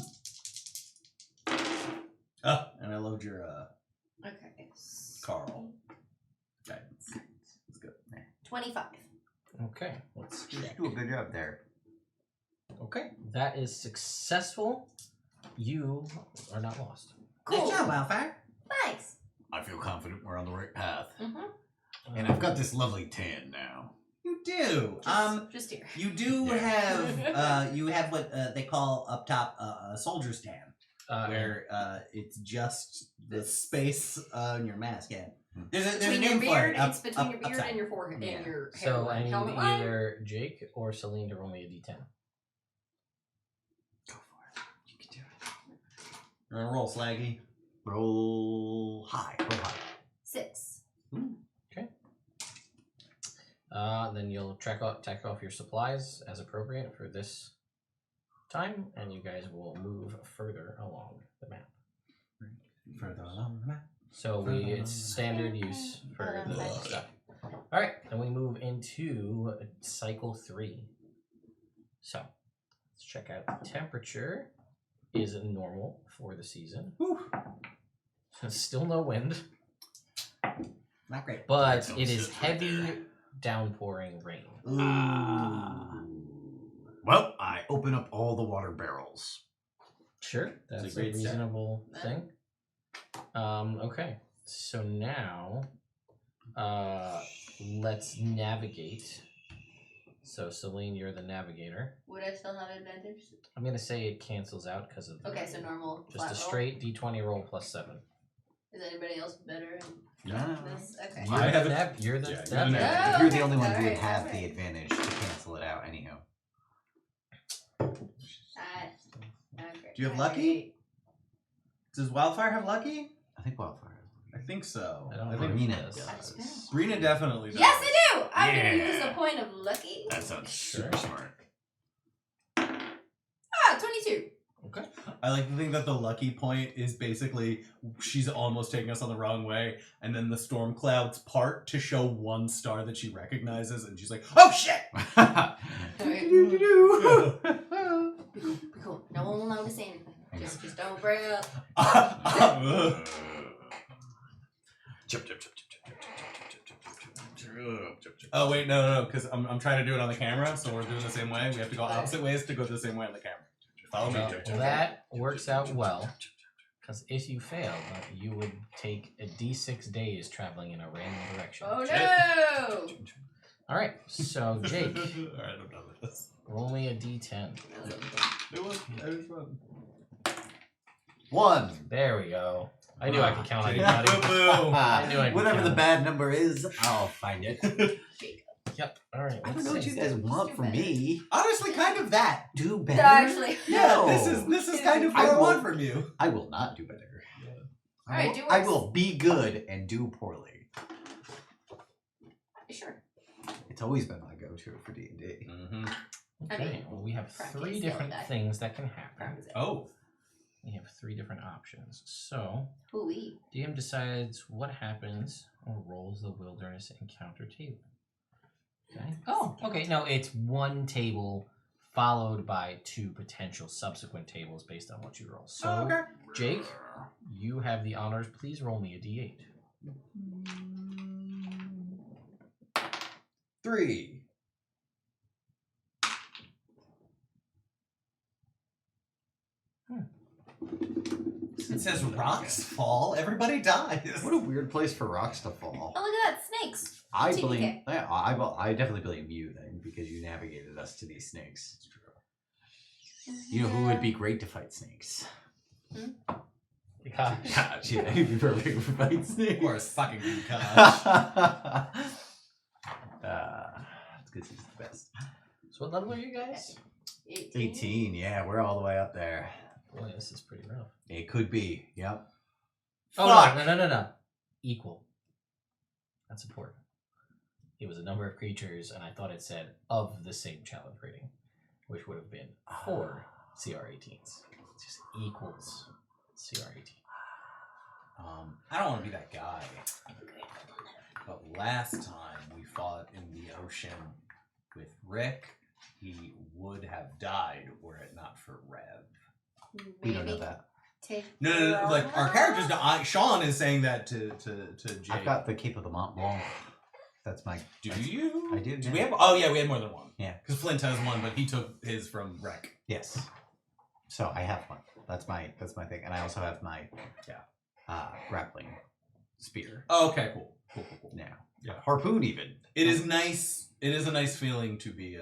Oh, and I loved your Okay. Carl guidance. It's good. 25. Okay, let's check. You do a good job there. Okay, that is successful. You are not lost. Cool. Nice job, Wildfire. Thanks. I feel confident we're on the right path. Mm-hmm. And I've got this lovely tan now. You do. Just here. You do have you have what they call up top a soldier's tan, where it's just the space on your mask. Yeah. There's a Between your name for beard, it. it's between your beard upside. and your forehead Yeah. and your So I hairline. need Helmet line? either Jake or Celine to roll me a d10. Go for it. You can do it. You're gonna roll, Slaggy. Roll high. Roll high. 6. Then you'll take off your supplies as appropriate for this time, and you guys will move further along the map. Further along the map. So it's standard use for the stuff. All right, then we move into cycle 3. So let's check out the temperature. Is normal for the season. Still no wind, Not great. but That it sounds is good right heavy there. downpouring rain. Well, I open up all the water barrels. Sure, that's It's a a great step. reasonable thing. Okay, so now let's navigate. So Celine, you're the navigator. Would I still have advantage? I'm gonna say it cancels out because of Okay, so normal. just flat a roll. straight d20 roll plus 7. Is Is anybody else better in Yeah. this? Okay. I have it. You're the Yeah, that you man. have If you're the only one who Alright, would have alright. the advantage to cancel it out, anyhow. Okay. Do you have lucky? Does Wildfire have lucky? I think Wildfire. I think so. I don't I know. think Marina Yes. does. Brina definitely does. Yes, I do! I'm Yeah. gonna use a point of lucky. That sounds Sure. super smart. 22. Okay. I like to think that the lucky point is basically she's almost taking us on the wrong way, and then the storm clouds part to show one star that she recognizes, and she's like, "Oh shit!" Alright. Be cool. No one will notice anything. Just don't break up. Chip, chip, chip, chip, chip, chip, chip, chip, chip, chip, chip. Oh wait, no, because I'm trying to do it on the camera, so we're doing the same way. We have to go opposite ways to go the same way on the camera. Follow me. Well, that works out well, because if you failed, you would take a d6 days traveling in a random direction. Oh no! All right, so Jake, Alright, I'm done with this. roll me a d10. It was fun. 1. There we go. I knew I could count on you, Boo buddy. boo. I knew I'd Whatever the count. bad number is, I'll find it. Yep. All right. I don't let's know what see. you guys want from me. Honestly, kind of that. Do better. Actually. Yeah, No. this is kind of what I want from you. I will not do better. Alright, do I worse. will be good and do poorly. Sure. It's always been my go-to for D&D. Mm-hmm. I Okay. mean, Well, we have practice 3 skill different die. things that can happen. Practice it. Oh. We have 3 different options. So, Hooey. DM decides what happens or rolls the wilderness encounter table. Okay. Oh, okay. No, it's 1 table followed by 2 potential subsequent tables based on what you roll. So, Oh, okay. Jake, you have the honors. Please roll me a d8. 3. It says rocks fall, everybody dies. What a weird place for rocks to fall. Oh, look at that. Snakes. I TPK. blame. I definitely blame you then because you navigated us to these snakes. You know who would be great to fight snakes? Gosh. Gosh, yeah, he'd be perfect for fighting snakes. Or fucking gosh. It's good. He's the best. So, what level are you guys? 18. Yeah, we're all the way up there. Boy, this is pretty rough. It could be. Yep. Oh, Fuck. no. Equal. That's important. It was a number of creatures, and I thought it said of the same challenge rating, which would have been 4 CR18s. It just equals CR18. I don't want to be that guy. But last time we fought in the ocean with Rick, he would have died were it not for Rev. We don't know that. Take No, like our characters don't. Sean is saying that to Jake. I've got the Cape of the Mont Blanc. That's my. Do you? I do. Do yeah. we have? Oh yeah, we had more than one. Yeah. Because Flint has one, but he took his from Wreck. Yes. So I have one. That's my thing, and I also have my grappling spear. Oh, okay, cool. Now, Yeah. harpoon even. It is nice. It is a nice feeling to be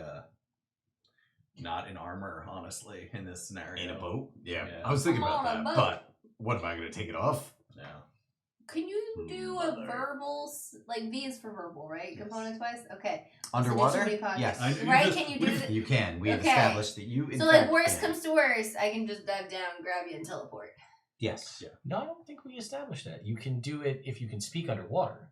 not in armor, honestly, in this scenario. In a boat? Yeah. Yeah. I was thinking I'm about on a that, boat. but what am I going to take it off? Yeah. Can you do a Mother. verbal, like V is for verbal, right? Yes. Components wise? Okay. Underwater? So pockets. Yes. I- Right? just- Can you do we've- that? You can. We have Okay. established that you. In So, like, fact, worst can. comes to worst, I can just dive down, grab you, and teleport. Yes. Yeah. No, I don't think we established that. You can do it if you can speak underwater.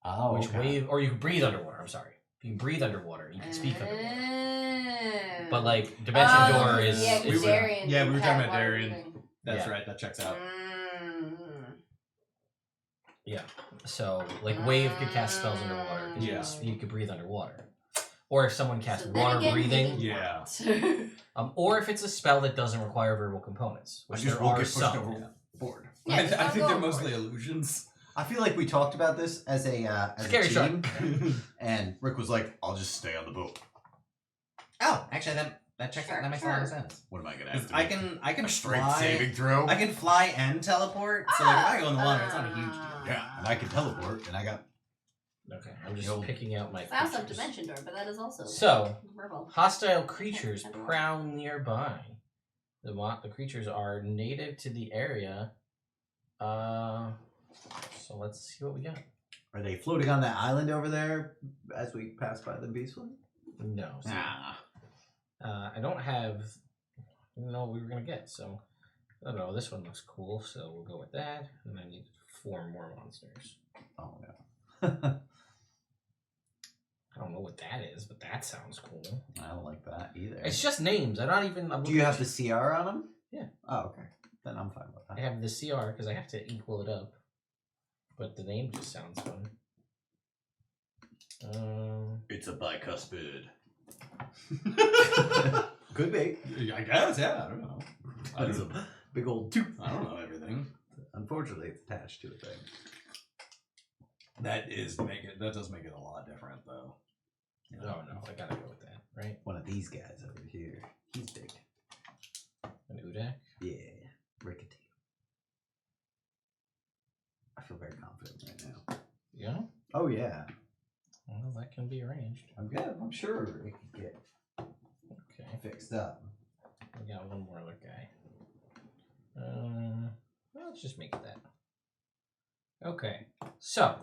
Oh, Which okay. wave, or you can breathe underwater. I'm sorry. If you can breathe underwater, you can speak underwater. But like Dimension Door is, yeah, is we were- Darian yeah, we were talking had about water Darian. breathing. That's Yeah. right. That checks out. yeah. So like Wave could cast spells underwater because Yeah. you could breathe underwater. Or if someone casts So then water again, breathing, maybe Yeah. not. or if it's a spell that doesn't require verbal components, which there are some. Board. Yeah, I just think go they're for mostly it. illusions. I feel like we talked about this as a Scary team, shark. and Rick was like, "I'll just stay on the boat." Oh, actually, that checks Sure, out. That makes a lot of sense. What am I going to 'Cause have to I make? can A strength fly. saving throw? I can fly and teleport. So like, if I go in the water, it's not a huge deal. Yeah. And I can teleport, and I got Okay, I'm just Yo. picking out my I also have creatures. Dimension Door, but that is also So, verbal. hostile creatures prowl nearby. The creatures are native to the area So let's see what we got. Are they floating on that island over there as we pass by them peacefully? No. See, I don't have. I didn't know what we were gonna get, so I don't know. This one looks cool, so we'll go with that. And I need 4 more monsters. Oh no. I don't know what that is, but that sounds cool. I don't like that either. It's just names. I'm not even. Do you have the CR on them? Yeah. Oh, okay. Then I'm fine with I that. have the CR because I have to equal it up. But the name just sounds fun. It's a bicuspid. Could be. I guess, yeah. I don't know. That's a big old tooth. I don't know everything. Unfortunately, it's attached to a thing. That does make it a lot different, though. You know? Oh no, I gotta go with that, right? One of these guys over here. He's big. An Udak? Yeah. Rickety. I feel very confident right now. Yeah? Oh, yeah. Well, that can be arranged. I'm good. I'm sure it can get Okay. fixed up. We got one more other guy. Well, let's just make it that. Okay. So,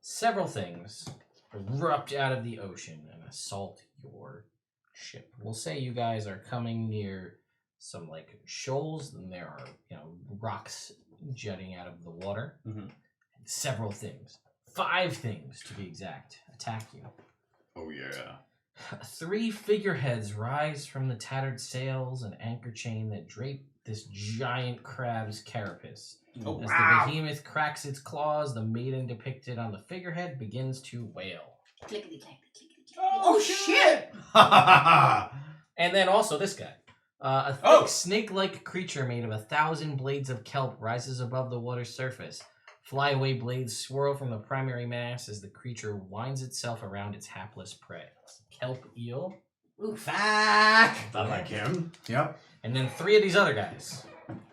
several things erupt out of the ocean and assault your ship. We'll say you guys are coming near some like shoals, and there are rocks jutting out of the water. Mhm. And several things, 5 things to be exact, attack you. Oh yeah. 3 figureheads rise from the tattered sails and anchor chain that drape this giant crab's carapace. Oh, As wow. the behemoth cracks its claws, the maiden depicted on the figurehead begins to wail. Clickety clack, clickety clack. Oh, shit! And then also this guy. A thick Oh. snake-like creature made of 1,000 blades of kelp rises above the water's surface. Flyaway blades swirl from the primary mass as the creature winds itself around its hapless prey. Kelp eel. Oof. Fuck! I like him. Yep. And then 3 of these other guys.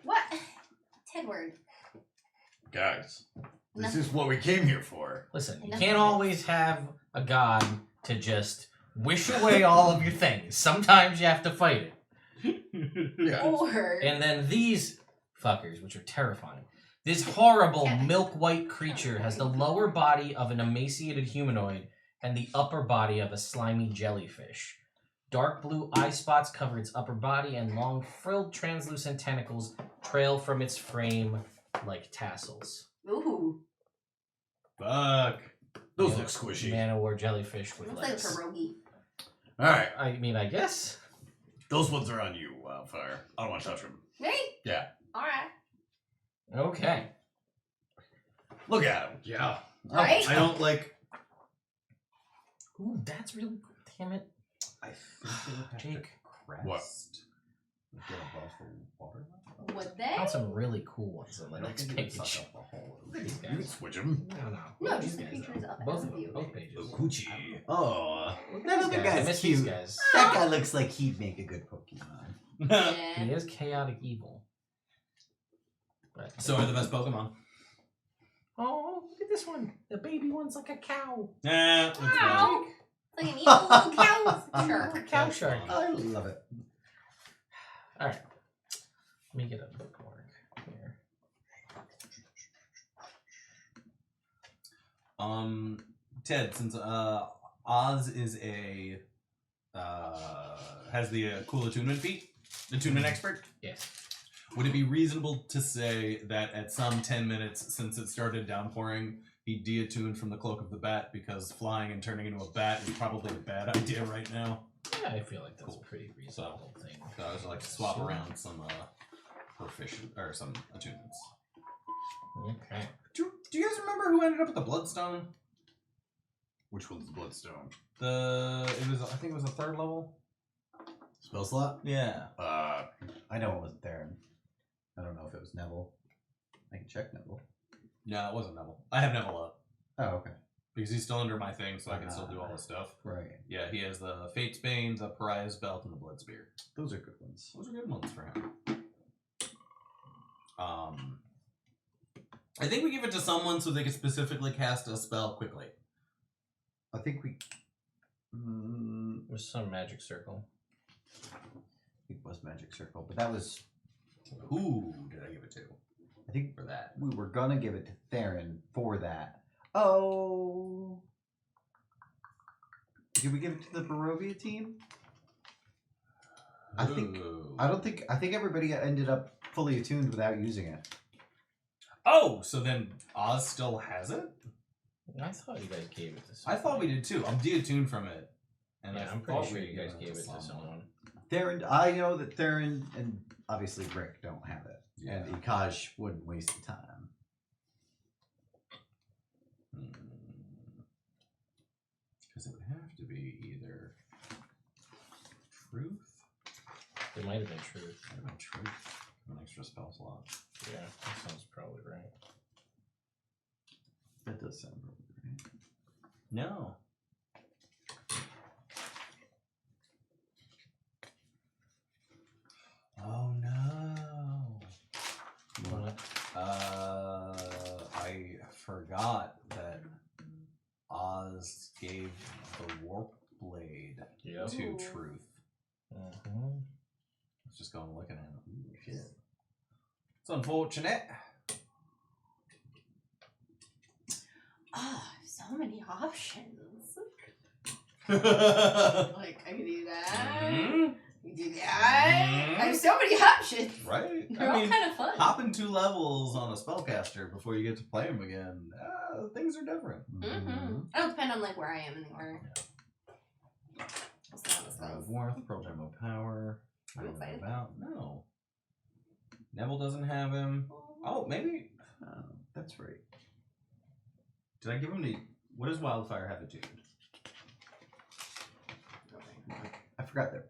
What? Tedward. Guys, this Nothing. is what we came here for. Listen, you Enough can't of always have a god to just wish away all of your things. Sometimes you have to fight it. Yeah. Or And then these fuckers, which are terrifying. This horrible Yeah. milk white creature has the lower body of an emaciated humanoid and the upper body of a slimy jellyfish. Dark blue eye spots cover its upper body, and long frilled translucent tentacles trail from its frame like tassels. ooh, Fuck. Those Yeah. look squishy. Man-o-war jellyfish with looks like a legs. pierogi. All right, I mean, I guess. those ones are on you, Wildfire. I don't want to touch them. Me? Yeah. All right. Okay. Look at them. Yeah. Right? I don't like. Ooh, that's really cool. Damn it. I think they would have Jake. to crest. What? Get above the water level. Would they? Found some really cool ones on the I don't next think it would page. suck up the whole. These You can guys. switch them. No. No, These just the guys, creatures though. up Both ahead of of you. them. Both pages. Coochie. Oh, Look at that these other guys. I guy's miss these cute. guys. That guy looks like he'd make a good Pokemon. He Yeah. is chaotic evil. But So are the best Pokemon. oh, look at this one. The baby one's like a cow. Yeah, that's fine. Wow. Like an evil little cow shark. A cow shark. I love it. All right. Let me get a bookmark here. Ted, since Oz is a has the cool attunement feat, attunement expert, Yes. would it be reasonable to say that at some 10 minutes since it started downpouring, he de-attuned from the cloak of the bat because flying and turning into a bat is probably a bad idea right now? Yeah, I feel like that's Cool. a pretty reasonable thing. So I was like to swap around some proficient or some attunements. Okay. Do you guys remember who ended up with the Bloodstone? Which one's the Bloodstone? I think it was a 3rd level. Spell slot? Yeah. I know it wasn't there. I don't know if it was Neville. I can check Neville. No, it wasn't Neville. I have Neville up Oh, okay. because he's still under my thing, so I can still do all this stuff. Right. Yeah, he has the Fate's Bane, the Pariah's Belt, and the Blood Spear. Those are good ones. Those are good ones for him. I think we give it to someone so they can specifically cast a spell quickly. I think we. There's some magic circle. It was Magic Circle, but that was. Who did I give it to? I think for that. we were gonna give it to Theron for that. Oh, did we give it to the Barovia team? I think everybody ended up fully attuned without using it. Oh, so then Oz still has it? I thought you guys gave it to I someone. thought we did too. I'm de-attuned from it. And Yeah, I'm pretty sure you guys gave it to someone. Theron, I know that Theron and obviously Rick don't have it, Yeah. and Ikaj wouldn't waste the time. Because it would have to be either truth. It might have been truth. Might have been truth. An extra spell slot. Yeah, that sounds probably right. That does sound right. No. Oh no. What? I forgot that Oz gave the warp blade Yep. to Ooh. Truth. Mm-hmm. I was just going looking at it. Ooh, shit. It's unfortunate. Oh, so many options. Right? Like, I can do that. I can do that. I have so many options. They're all kind of fun. Hopping 2 levels on a spellcaster before you get to play them again. Things are different. Mm-hmm. It'll depend on like where I am in the order. I'll see how this goes. Warmth, Pearl Gem of Power. I'm I don't know excited. about. No. Neville doesn't have him. Oh, maybe. That's right. Did I give him the. What does Wildfire have attuned? I forgot that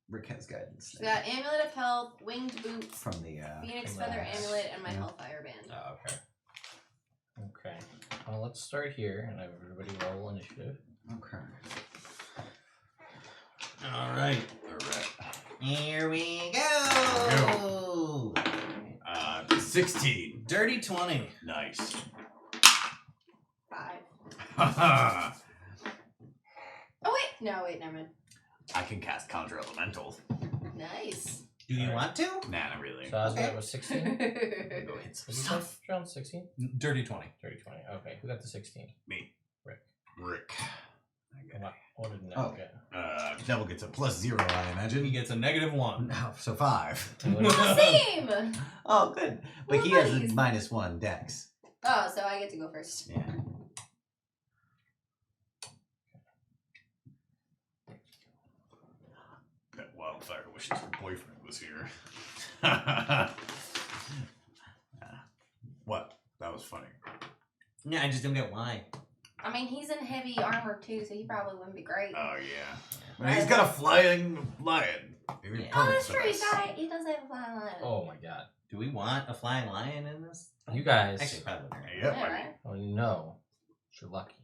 Rick has guidance. She's got Amulet of Health, Winged Boots, From the Phoenix from the- Feather Amulet, and my yeah. Hellfire Band. Oh, okay. Okay. Well, let's start here and have everybody roll initiative. Okay. Alright. Here we go. go. 16. Dirty 20. Nice. 5. I Oh wait, no, wait, never mind. can cast Conjure Elemental. Nice. Do you Alright. want to? Nah, not really. So I was Okay. that was 16. Go hit some Did you stuff. say John 16? Dirty 20. 30, 20. Okay, who got the 16? Me. Rick. Rick. What did Neville Oh. get? Devil gets a +0, I imagine. He gets a -1. No, so 5. Oh, same! Oh, good. But We're he has buddies. a -1 dex. Oh, so I get to go first. Yeah. That Wildfire wishes her boyfriend was here. What? That was funny. Yeah, I just don't get why. I mean, he's in heavy armor too, so he probably wouldn't be great. Oh, yeah. Well, he's got a flying lion. Yeah. Oh, that's true. He does have a flying lion. Oh my god. Do we want a flying lion in this? You guys. Actually, probably not. Yep. Yeah, right? Oh, no. You're lucky.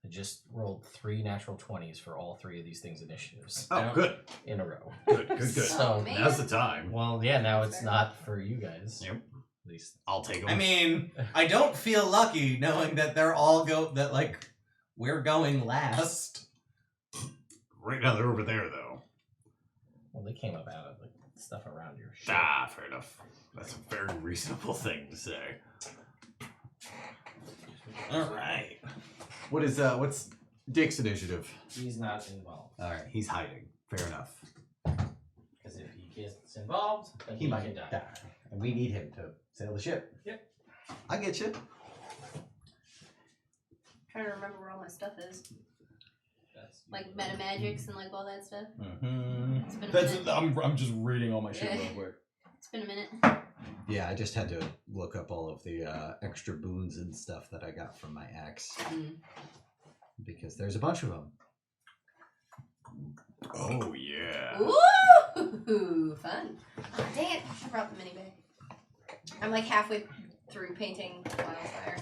I just rolled 3 natural 20s for all 3 of these things' initiatives Oh, good. in a row. Good, good, good. So- man. Now's the time. Well, yeah, now it's not for you guys. Yep. At least. I'll take him. I mean, I don't feel lucky knowing that they're all we're going last. right now they're over there, though. Well, they came up out of the stuff around your ship. Ah, fair enough. That's a very reasonable thing to say. All right. What is what's Dick's initiative? He's not involved. All right, he's hiding. Fair enough. Because if he gets involved, then He he might can die. die, and we need him to sail the ship. Yep. I get you. Trying to remember where all my stuff is. That's Like meta magics and like all that stuff. Mm-hmm. It's been a minute. I'm just reading all my shit Yeah. real quick. It's been a minute. Yeah, I just had to look up all of the extra boons and stuff that I got from my axe Mm. because there's a bunch of them. Oh, yeah. Ooh, fun. Oh, dang it, I should have brought the mini bag. I'm like halfway through painting Wildfire.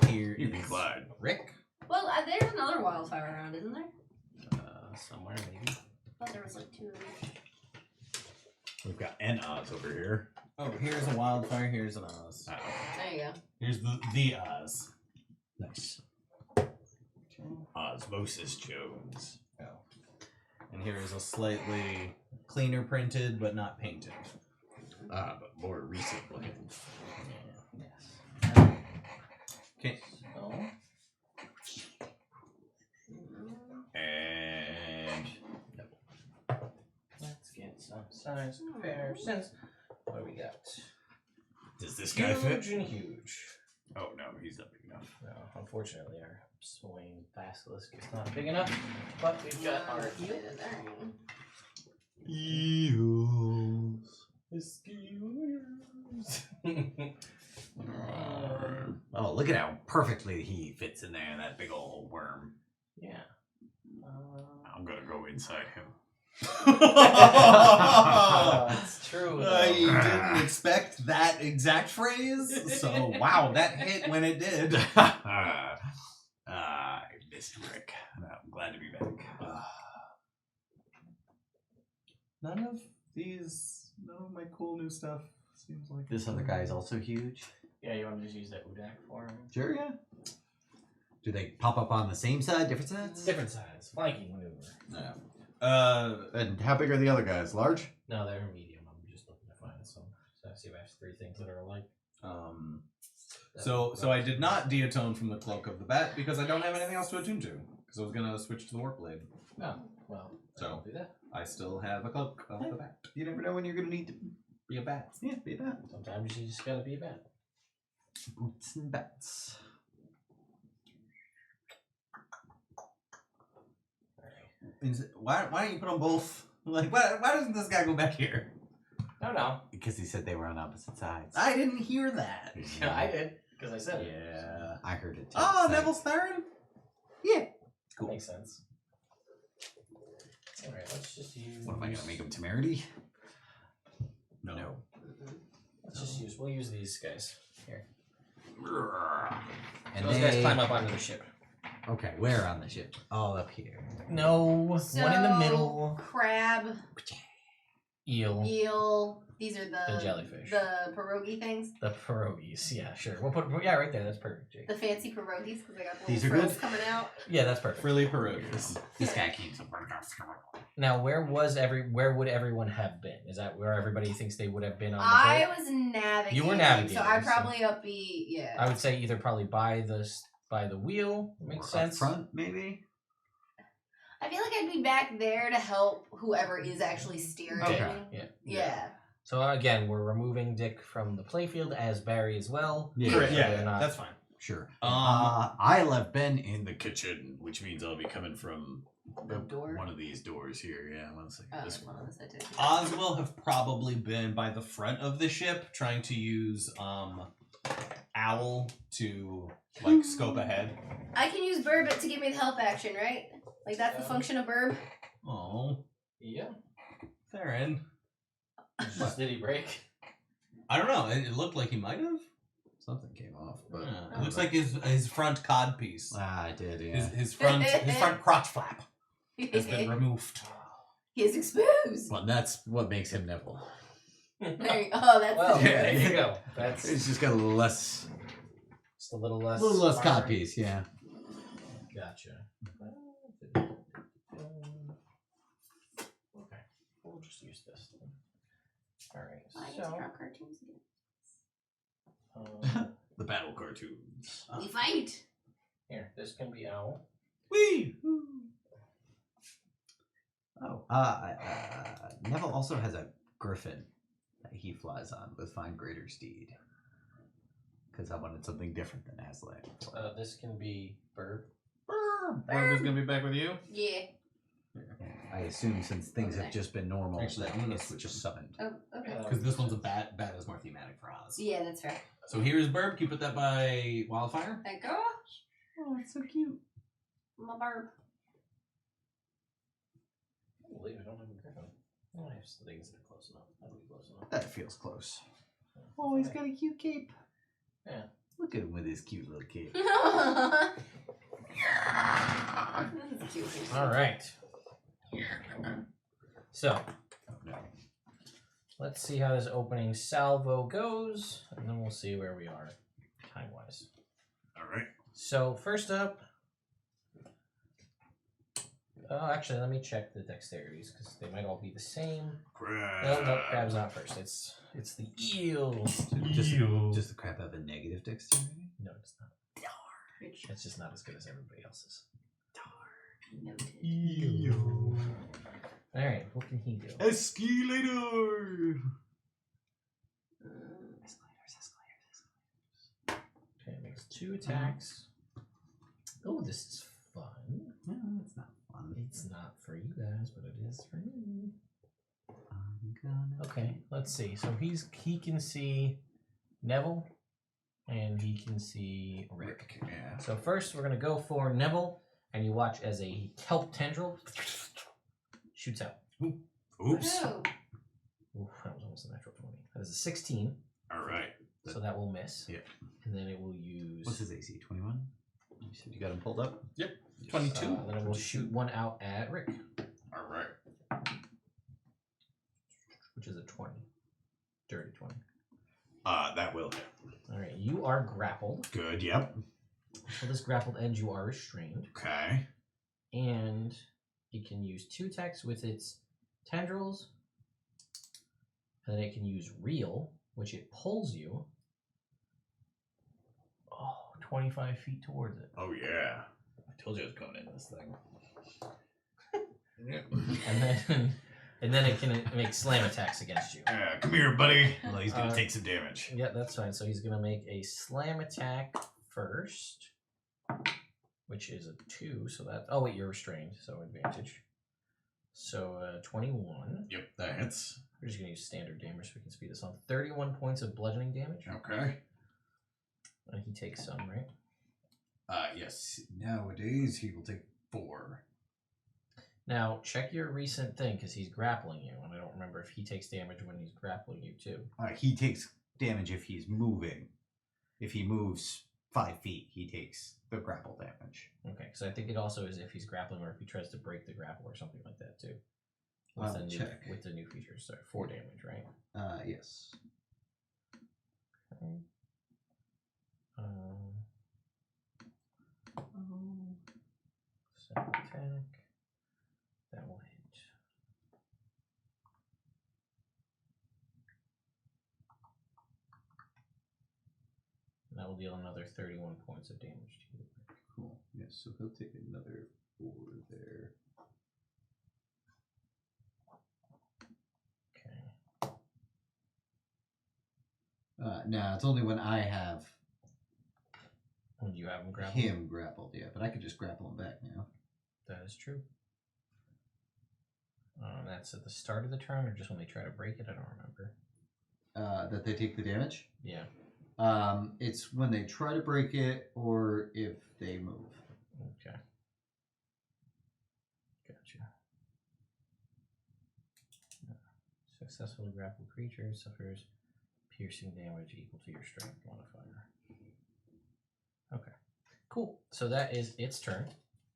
Here You'd be is glad. Rick. Well, there's another Wildfire around, isn't there? somewhere, maybe. I thought there was like 2 of each. We've got an Oz over here. Oh, here's a Wildfire. Here's an Oz. Uh-oh. There you go. Here's the Oz. Nice. Osmosis Jones. And here is a slightly cleaner printed, but not painted. but more recent looking. Yes. Okay. So, And let's get some size comparisons. What do we got? does this guy fit? Huge and huge. Oh no, he's not big enough. No, unfortunately, our swing basilisk is not big enough. But we've got our eel. Eels. Oh, look at how perfectly he fits in there, that big old worm. Yeah. I'm gonna go inside him. It's true. I though. didn't expect that exact phrase, so wow, that hit when it did. I missed Rick. I'm glad to be back. None of my cool new stuff seems like This other guy is also huge. Yeah, you want to just use that Udak for him? Sure, yeah. Do they pop up on the same side, different sides? Different size. Flanking maneuver. No. And how big are the other guys? Large? No, they're medium. I'm just looking to find some. So I see if I have 3 things that are alike. So I did not deatone from the cloak of the bat because I don't have anything else to attune to. Because I was gonna switch to the warp blade. Oh, well. So- I'll do that. I still have a cloak of the bat. You never know when you're going to need to Be a bat. be that. Sometimes you just gotta be a bat. Boots and bats. Why don't you put them both? Like, why doesn't this guy go back here? No, no. Because he said they were on opposite sides. I didn't hear that. Yeah, I did. Because I said it. Yeah. I heard it too. Oh, Thanks. Neville's Theron? Cool. Makes sense. Alright, let's just use... What am I gonna make him temerity? No. Let's just use... We'll use these guys. Here. And Those guys climb up onto the ship. Okay, where on the ship? All up here. No. One in the middle. Crab, Eel. eel. These are The jellyfish. the pierogi things. The pierogies. Yeah, sure. We'll put... Yeah, right there. That's perfect, Jake. The fancy pierogies because they got the These little are frills good? coming out. Yeah, that's perfect. Frilly pierogies. This guy keeps him. Now, where would everyone have been? Is that where everybody thinks they would have been on the I boat? was navigating. You were navigating, So I'd so- probably be yeah. I would say either probably by the wheel. Makes Or up sense. front, maybe? I feel like I'd be back there to help whoever is actually steering. Okay. Yeah. Yeah. So again, we're removing Dick from the playfield as Barry as well. Yeah. Correct, So yeah, they're not- that's fine. Sure. Um, I'll have been in In the kitchen, which means I'll be coming from The door. one of these doors here. Yeah, one second. This Hold one. on a second. Oz will have probably been by the front of the ship trying to use Owl to like scope ahead. I can use Burbot to give me the help action, right? Like that's the function of Burb. Oh, Yeah. Theron. Did he break? I don't know. It looked like he might have. Something came off, but It looks like his front cod piece. I did, yeah. His front crotch flap has been removed. He is exposed. Well, that's what makes him Neville. Oh, that's Well, the there you go. That's It's just got a little less, just a little less. cod armor. piece, yeah. Gotcha. Okay, we'll just use this. Then. All right. Why So. is there cartoons again? The battle cartoons. We fight. Here, this can be Owl. Whee! Oh, Neville also has a griffin that he flies on with Find Greater Steed. Because I wanted something different than Aslan. This can be Burb. Burb is gonna be back with you. Yeah. I assume since things have just been normal, Actually, that I'm gonna it's switch just them. summoned. Oh, okay. Because this one's a bat. Bat is more thematic for Oz. Yeah, that's fair. So here's Burb. Can you put that by Wildfire? Thank gosh. Oh, it's so cute. My Burb. I believe I don't have a griffin. Oh, I have some things that are close enough. That'll be close enough. That feels close. Oh, he's got a cute cape. Yeah. Look at him with his cute little cape. That's cute. All right. So, let's see how this opening salvo goes, and then we'll see where we are time-wise. All right. So, first up... Oh, actually, let me check the dexterities, because they might all be the same. Crab. No, crab's not first. It's the eel. Does the crab have a negative dexterity? No, it's not. It's just not as good as everybody else's. Noted. All right, what can he do? Escalator. Okay, makes 2 attacks. Oh, this is fun. No, it's not fun. It's not for you guys, but it is for me. I'm gonna Okay, let's see. So he can see Neville, and he can see Rick. Yeah. So first, we're gonna go for Neville, and you watch as a kelp tendril shoots out. Oops. Oh. Ooh, that was almost a natural 20. That is a 16. All right. So that will miss. Yeah. And then it will use. What's his AC? 21? You said you got him pulled up? Yep. 22. Then it will shoot one out at Rick, All right. which is a 20. Dirty 20. That will hit. All right, you are grappled. Good. Yep. So this grappled end, you are restrained, Okay. and it can use 2 attacks with its tendrils, and then it can use reel, which it pulls you 25 feet towards it. Oh yeah. I told you I was going in this thing. And then it can make slam attacks against you. Come here, buddy. Well, he's gonna take some damage. Yeah, that's fine. So he's gonna make a slam attack first, which is a 2. So that. Oh wait, you're restrained, so advantage. So 21. Yep, that hits. We're just gonna use standard damage so we can speed this on. 31 points of bludgeoning damage. Okay. And he takes some, right? Yes. Nowadays he will take 4. Now check your recent thing because he's grappling you, and I don't remember if he takes damage when he's grappling you too. He takes damage if he's moving. If he moves 5 feet, he takes the grapple damage. Okay, because I think it also is if he's grappling or if he tries to break the grapple or something like that too. With, I'll the, new, check. with the new features. So 4 damage, right? Yes. Okay. Second attack. That will hit. And that will deal another 31 points of damage to you. Cool. Yes, so he'll take another 4 there. Okay. Nah, it's only when I have When you have him grappled? him grappled, yeah, but I could just grapple him back now. That is true. That's at the start of the turn, or just when they try to break it? I don't remember. That they take the damage? Yeah. It's when they try to break it or if they move. Okay. Gotcha. Successfully grappled creature suffers piercing damage equal to your strength modifier. Okay. Cool. So that is its turn.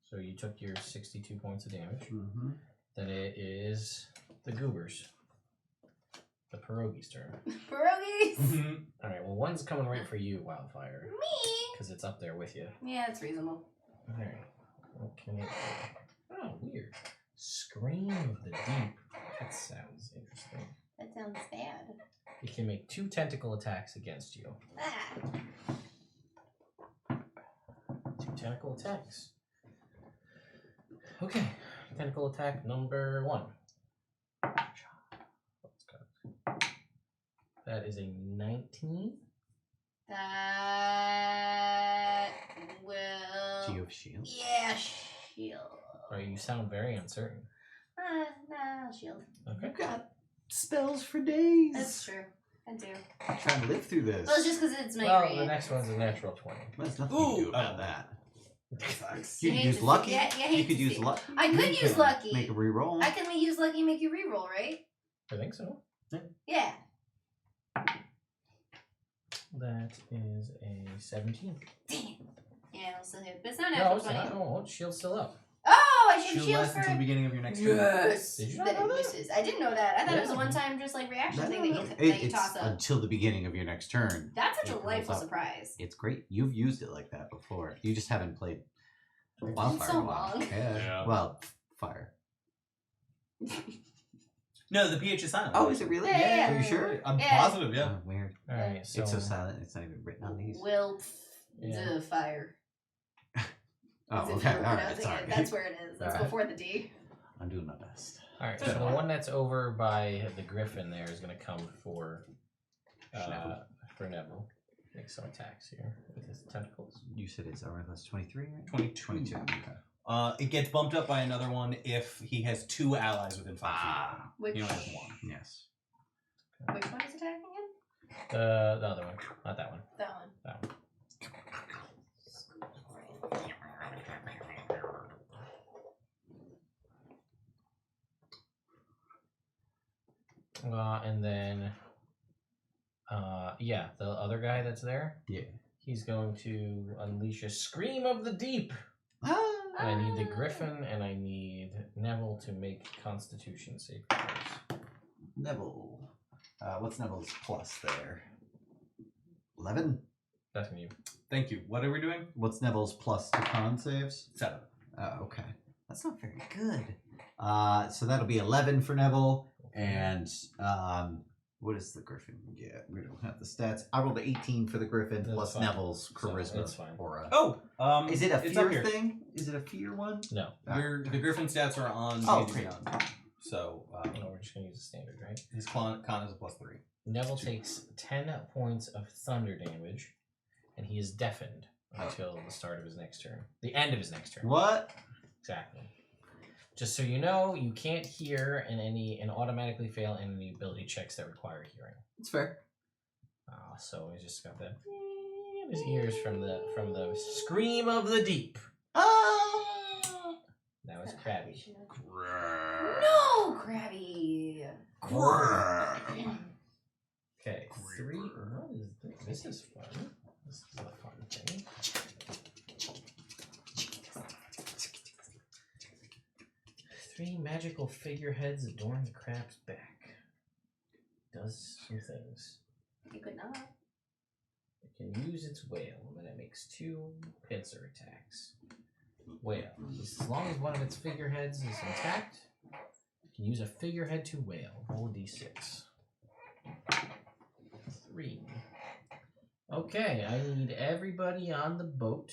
So you took your 62 points of damage. Mm-hmm. Then it is the goobers. The pierogies' turn. Pierogies! Alright, well, one's coming right for you, Wildfire. Me? Because it's up there with you. Yeah, it's reasonable. Alright. What can it do? Oh, weird. Scream of the Deep. That sounds interesting. That sounds bad. It can make 2 tentacle attacks against you. Ah. 2 tentacle attacks. Okay. Tentacle attack number 1. That is a 19. That will... Do you have shield? Yeah, shield. Right, you sound very uncertain. Nah, shield. Okay. You've got spells for days. That's true. I do. I'm trying to live through this. Well, it's just because it's my Well, grade. the next one's a natural 20. There's nothing you can do about Ooh. that. Sucks. You You could hate use to see- lucky. yeah, you You hate could to use see. lucky. I could You use can lucky. Make a reroll. I can use lucky and make you reroll, right? I think so. Yeah. That is a 17. Dang it. Yeah, it'll still hit. But it's not No, natural it's 20. not. Oh, shield's still up. Oh, I should Shield shield lasts for... until the beginning of your next turn. Yes! Did you not That know it that? misses. I didn't know that. I thought it was a Yeah. one-time just like reaction thing No, that no. you It's toss up. until the beginning of your next turn. That's such a it rolls delightful up. surprise. It's great. You've used it like that before. You just haven't played Wildfire so in a while. long. Yeah. Yeah. Wildfire. No, the PH is silent. Oh, is it really? Yeah. Are you sure? I'm Yeah. positive, yeah. Oh, weird. All right, so It's so silent. It's not even written on these. Yeah. Fire. Oh, As if okay. you were All right. pronouncing Sorry. it. That's where it is. That's Alright. before the D. I'm doing my best. All right, so the one that's over by the griffin there is going to come for Neville. Make some attacks here with his tentacles. You said it's armor class 23, right? 22. 22. Okay. It gets bumped up by another one if he has 2 allies within 5 feet. Which, He only has 1. Yes. which one is attacking him? The other one, not that one. That one. That one. And then, yeah, the other guy that's there, Yeah. he's going to unleash a scream of the deep. Ah! I need the griffin, and I need Neville to make Constitution save throws. Neville. What's Neville's plus there? 11? That's gonna be Thank you. What are we doing? What's Neville's plus to con saves? 7. Oh, okay. That's not very good. So that'll be 11 for Neville. And what is the Griffin get? We don't have the stats. I rolled an 18 for the Griffin That's plus fine. Neville's So, charisma that's fine. aura. Oh, Is it a it's up fear here. thing? Is it a fear one? No. The Griffin stats are on Oh, D&D great. Beyond. So No, we're just gonna use the standard, right? his con is a +3. Neville takes 10 points of thunder damage, and he is deafened until the start of his next turn. The end of his next turn. What? Exactly. Just so you know, you can't hear and automatically fail in any ability checks that require hearing. It's fair. So he's just got that in his ears from the scream of the deep. Ah! That was Krabby. No, Krabby. Okay, 3. What is this? This is fun. This is a fun thing. 3 magical figureheads adorn the crab's back. Does some things. You could not. It can use its whale, and then it makes 2 pincer attacks. Whale. As long as one of its figureheads is intact, it can use a figurehead to whale. Roll a d6. 3. Okay, I need everybody on the boat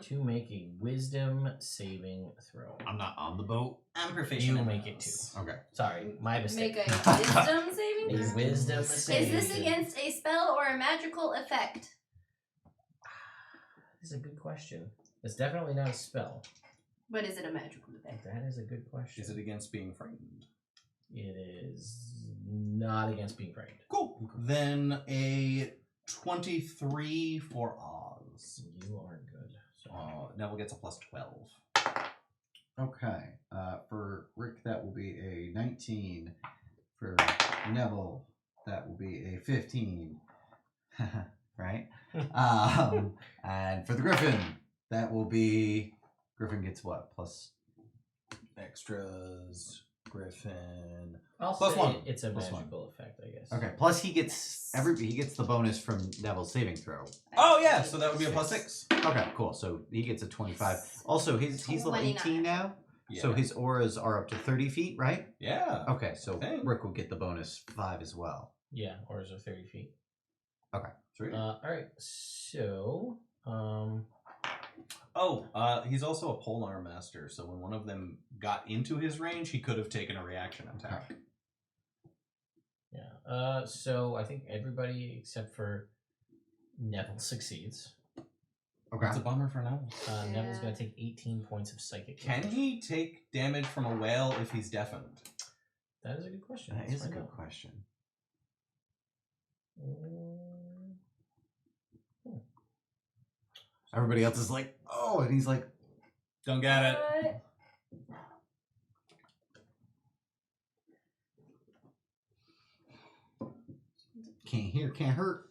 to make a wisdom saving throw. I'm not on the boat. I'm proficient. You in make it those. too. Okay. Sorry, my mistake. Make a wisdom saving A throw? wisdom Is saving. this against a spell or a magical effect? This is a good question. It's definitely not a spell. But is it a magical effect? That is a good question. Is it against being frightened? It is not against being frightened. Cool. Then a 23 for Oz. You are good. So Neville gets a +12. Okay. For Rick, that will be a 19. For Neville, that will be a 15. Right? And for the Griffin, that will be... Griffin gets what? Plus... Extras. Griffin. I'll Plus say 1. it's a Plus magical effect, I guess. Okay. Plus he gets the bonus from Neville's saving throw. Oh yeah, so that would be a +6. Okay, cool. So he gets a 25. Also, he's level 18 29. now. Yeah. So his auras are up to 30 feet, right? Yeah. Okay, so Dang. Rick will get the bonus 5 as well. Yeah, or is it 30 feet? Sweet. Alright, so He's also a polearm master, so when one of them got into his range, he could have taken a reaction attack. yeah. So I think everybody except for Neville succeeds. Okay. It's a bummer for Neville. Neville's Yeah. gonna take 18 points of psychic Can damage. he take damage from a whale if he's deafened? That is a good question. That Let's is a find good out. question. Everybody else is like, oh, and he's like, Don't get it. What? can't hear, can't hurt.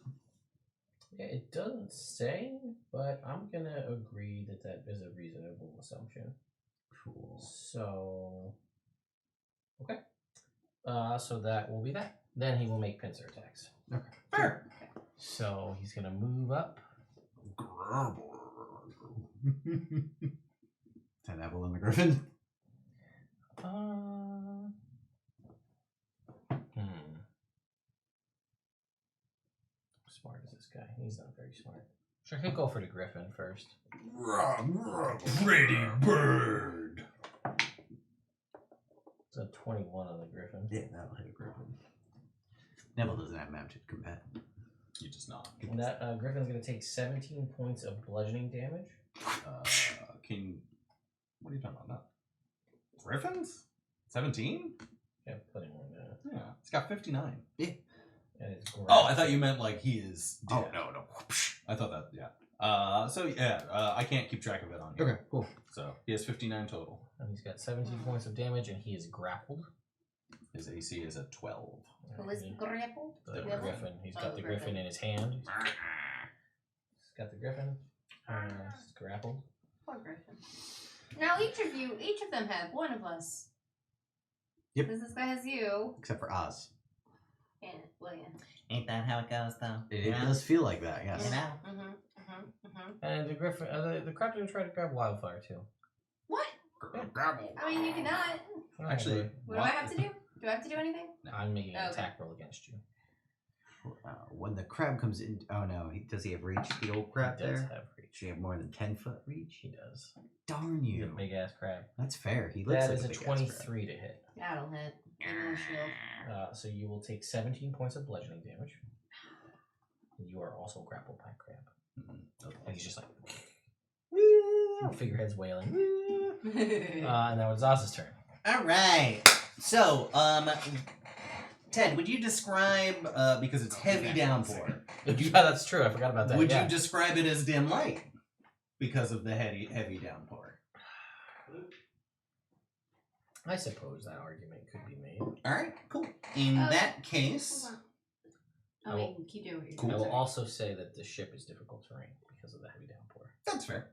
Yeah, it doesn't say, but I'm gonna agree that that is a reasonable assumption. Cool. So, okay. So that will be that. Then he will make pincer attacks. Okay. Fair. So he's gonna move up. Ten Neville and the Griffin. smart is this guy? He's not very smart. Sure, he'll go for the griffin first. Pretty bird. It's a 21 on the griffin. Yeah, that'll hit a griffin. Neville doesn't have mounted combat. You just not. And that griffin's going to take 17 points of bludgeoning damage. What are you talking about? Not Griffins? 17? Yeah, putting one down. Yeah, it's got 59. And it's Oh, I thought you meant like he is dead. Oh, no. I thought that, yeah. I can't keep track of it on here. Okay, cool. So he has 59 total. And he's got 17 points of damage, and he is grappled. His AC is a 12. Who is grappled? The Neville? griffin. He's got Oh, the griffin. griffin in his hand. He's got the griffin. He's grappled. Poor griffin. Now each of them have one of us. Yep. Because this guy has you. Except for Oz. And William. Ain't that how it goes, though? It does feel like that, yes. And the griffin, the crab's gonna try to grab Wildfire too. What? I mean, you cannot. Actually, What do I have to do? Do I have to do anything? I'm making an Okay. attack roll against you. When the crab comes in, oh no, does he have reach? The old crab He does there? have reach. Does he have more than 10-foot reach? He does. Darn He's a you! big ass crab. That's fair. He looks That like is a a big-ass 23 to hit. That'll hit. Give me a shield. So you will take 17 points of bludgeoning damage. And you are also grappled by a crab. And he's just like, woo, figurehead's wailing. And now it's Oz's turn. All right. So, Ted, would you describe, because it's heavy downpour, Yeah, that's true. I forgot about that. would yeah. you describe it as dim light because of the heavy downpour? I suppose that argument could be made. All right, cool. In that case, I mean, keep doing what you're Cool. I doing. will also say that the ship is difficult terrain because of the heavy downpour. that's fair.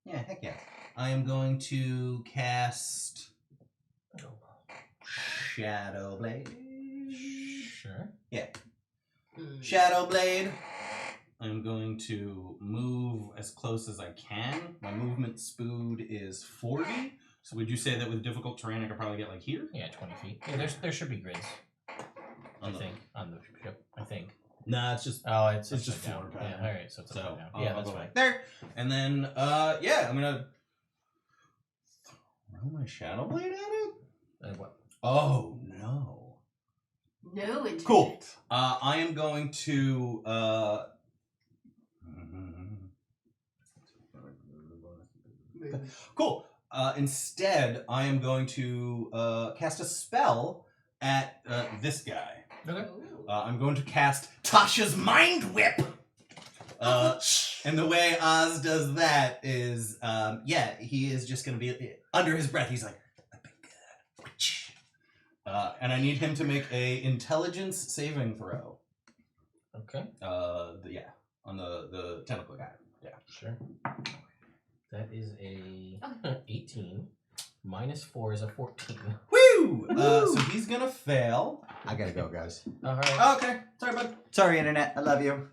Heck yeah. I am going to cast Shadow Blade. Sure. Shadow Blade. I'm going to move as close as I can. My movement speed is 40. So would you say that with difficult terrain I could probably get like here? Yeah, 20 feet. Yeah, there should be grids. I think on the ship. I think. Nah, it's just Oh, it's just upside floor down. pattern. Yeah, all right. So it's so. upside down. I'll Yeah, that's go fine. like there, and then I'm gonna throw my Shadow Blade at it. And what? Oh no! No intent. Cool. I am going to cool. Instead, I am going to cast a spell at this guy. Okay. Ooh. I'm going to cast Tasha's Mind Whip. And the way Oz does that is, he is just going to be under his breath. He's like, "I've been good." And I need him to make a intelligence saving throw. Okay. On the tentacle guy. Yeah. Sure. That is a 18. Minus 4 is a 14. Woo! So he's gonna fail. I gotta go, guys. All right. Okay. Sorry, bud. Sorry, Internet. I love you.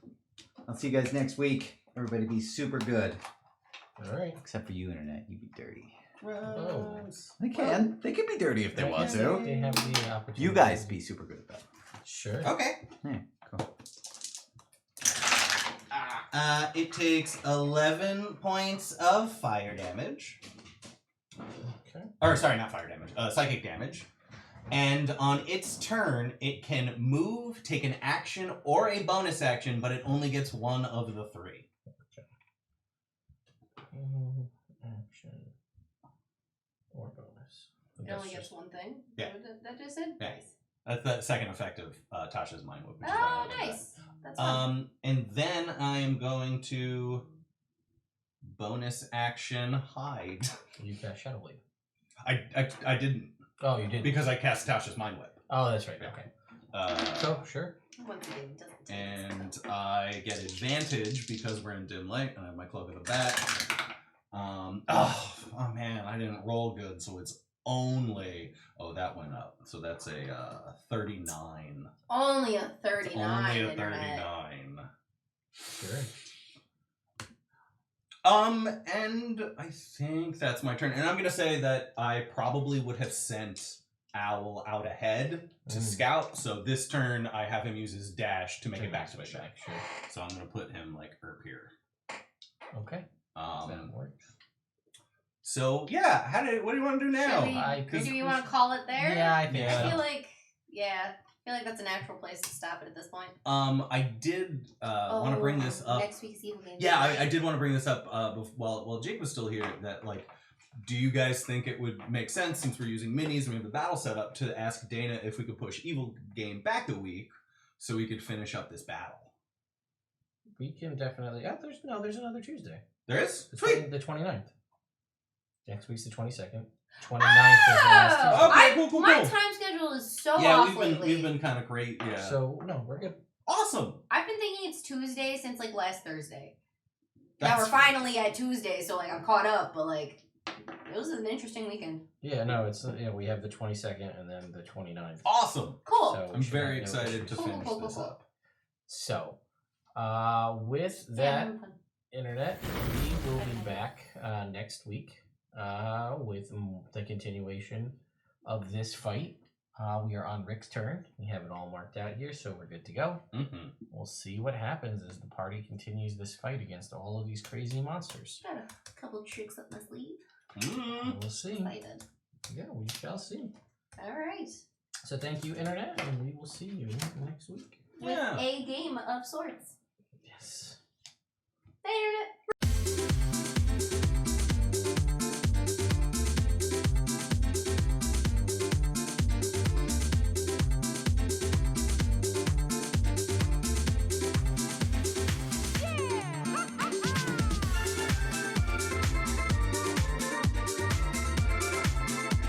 I'll see you guys next week. Everybody be super good. All right. Except for you, Internet. You be dirty. Oh. They can. They can be dirty if they want to. They have the opportunity. You guys be super good at that. Sure. Okay. Yeah, cool. It takes 11 points of fire damage. Okay. Or, sorry, not fire damage. Psychic damage. And on its turn, it can move, take an action, or a bonus action, but it only gets one of the three. Action. Or bonus. It only gets one thing? Yeah. That just said? Yeah. Nice. That's the second effect of Tasha's Mind Whip. Which is Oh, why I did nice. That's fun. that. And then I'm going to bonus action hide. You got Shadow Blade. I didn't, Oh, you did. because I cast Tasha's Mind Whip. Oh, that's right. Okay. So sure. Once again, it doesn't take And I get advantage because we're in dim light, and I have my cloak at the back. Oh man, I didn't roll good, so it's only that went up. So that's a 39. Only a 39. It's only a Internet. 39. Sure. And I think that's my turn. And I'm gonna say that I probably would have sent owl out ahead to scout. So this turn, I have him use his dash to make it back to my ship. Sure. So I'm gonna put him like up here. Okay. That works. So yeah, what do you want to do now? Or do you want to call it there? Yeah, I think. I feel like that's a natural place to stop it at this point. I did want to bring this up. Next week's Evil Game. Yeah, I did want to bring this up while Jake was still here. That like, do you guys think it would make sense, since we're using minis and we have the battle set up, to ask Dana if we could push Evil Game back a week so we could finish up this battle? We can definitely. Yeah, there's another Tuesday. There is? Sweet. The 29th. Next week's the 22nd. 29th is the last Tuesday. Okay, cool. My time schedule is so Yeah, off lately. we've been kind of great. Yeah. So no, we're good. Awesome. I've been thinking it's Tuesday since like last Thursday. Now That's we're finally at Tuesday, so like I'm caught up. But like, it was an interesting weekend. Yeah, no, it's we have the 22nd and then the 29th. awesome. Cool. So we I'm should very have no excited to issues. finish Cool. this up. So, with that, Internet, we will be back next week with the continuation of this fight. We are on Rick's turn. We have it all marked out here, so we're good to go. Mm-hmm. We'll see what happens as the party continues this fight against all of these crazy monsters. Got a couple tricks up my sleeve. Mm-hmm. We'll see. Excited. Yeah, we shall see. All right. So thank you, Internet, and we will see you next week. With a game of sorts.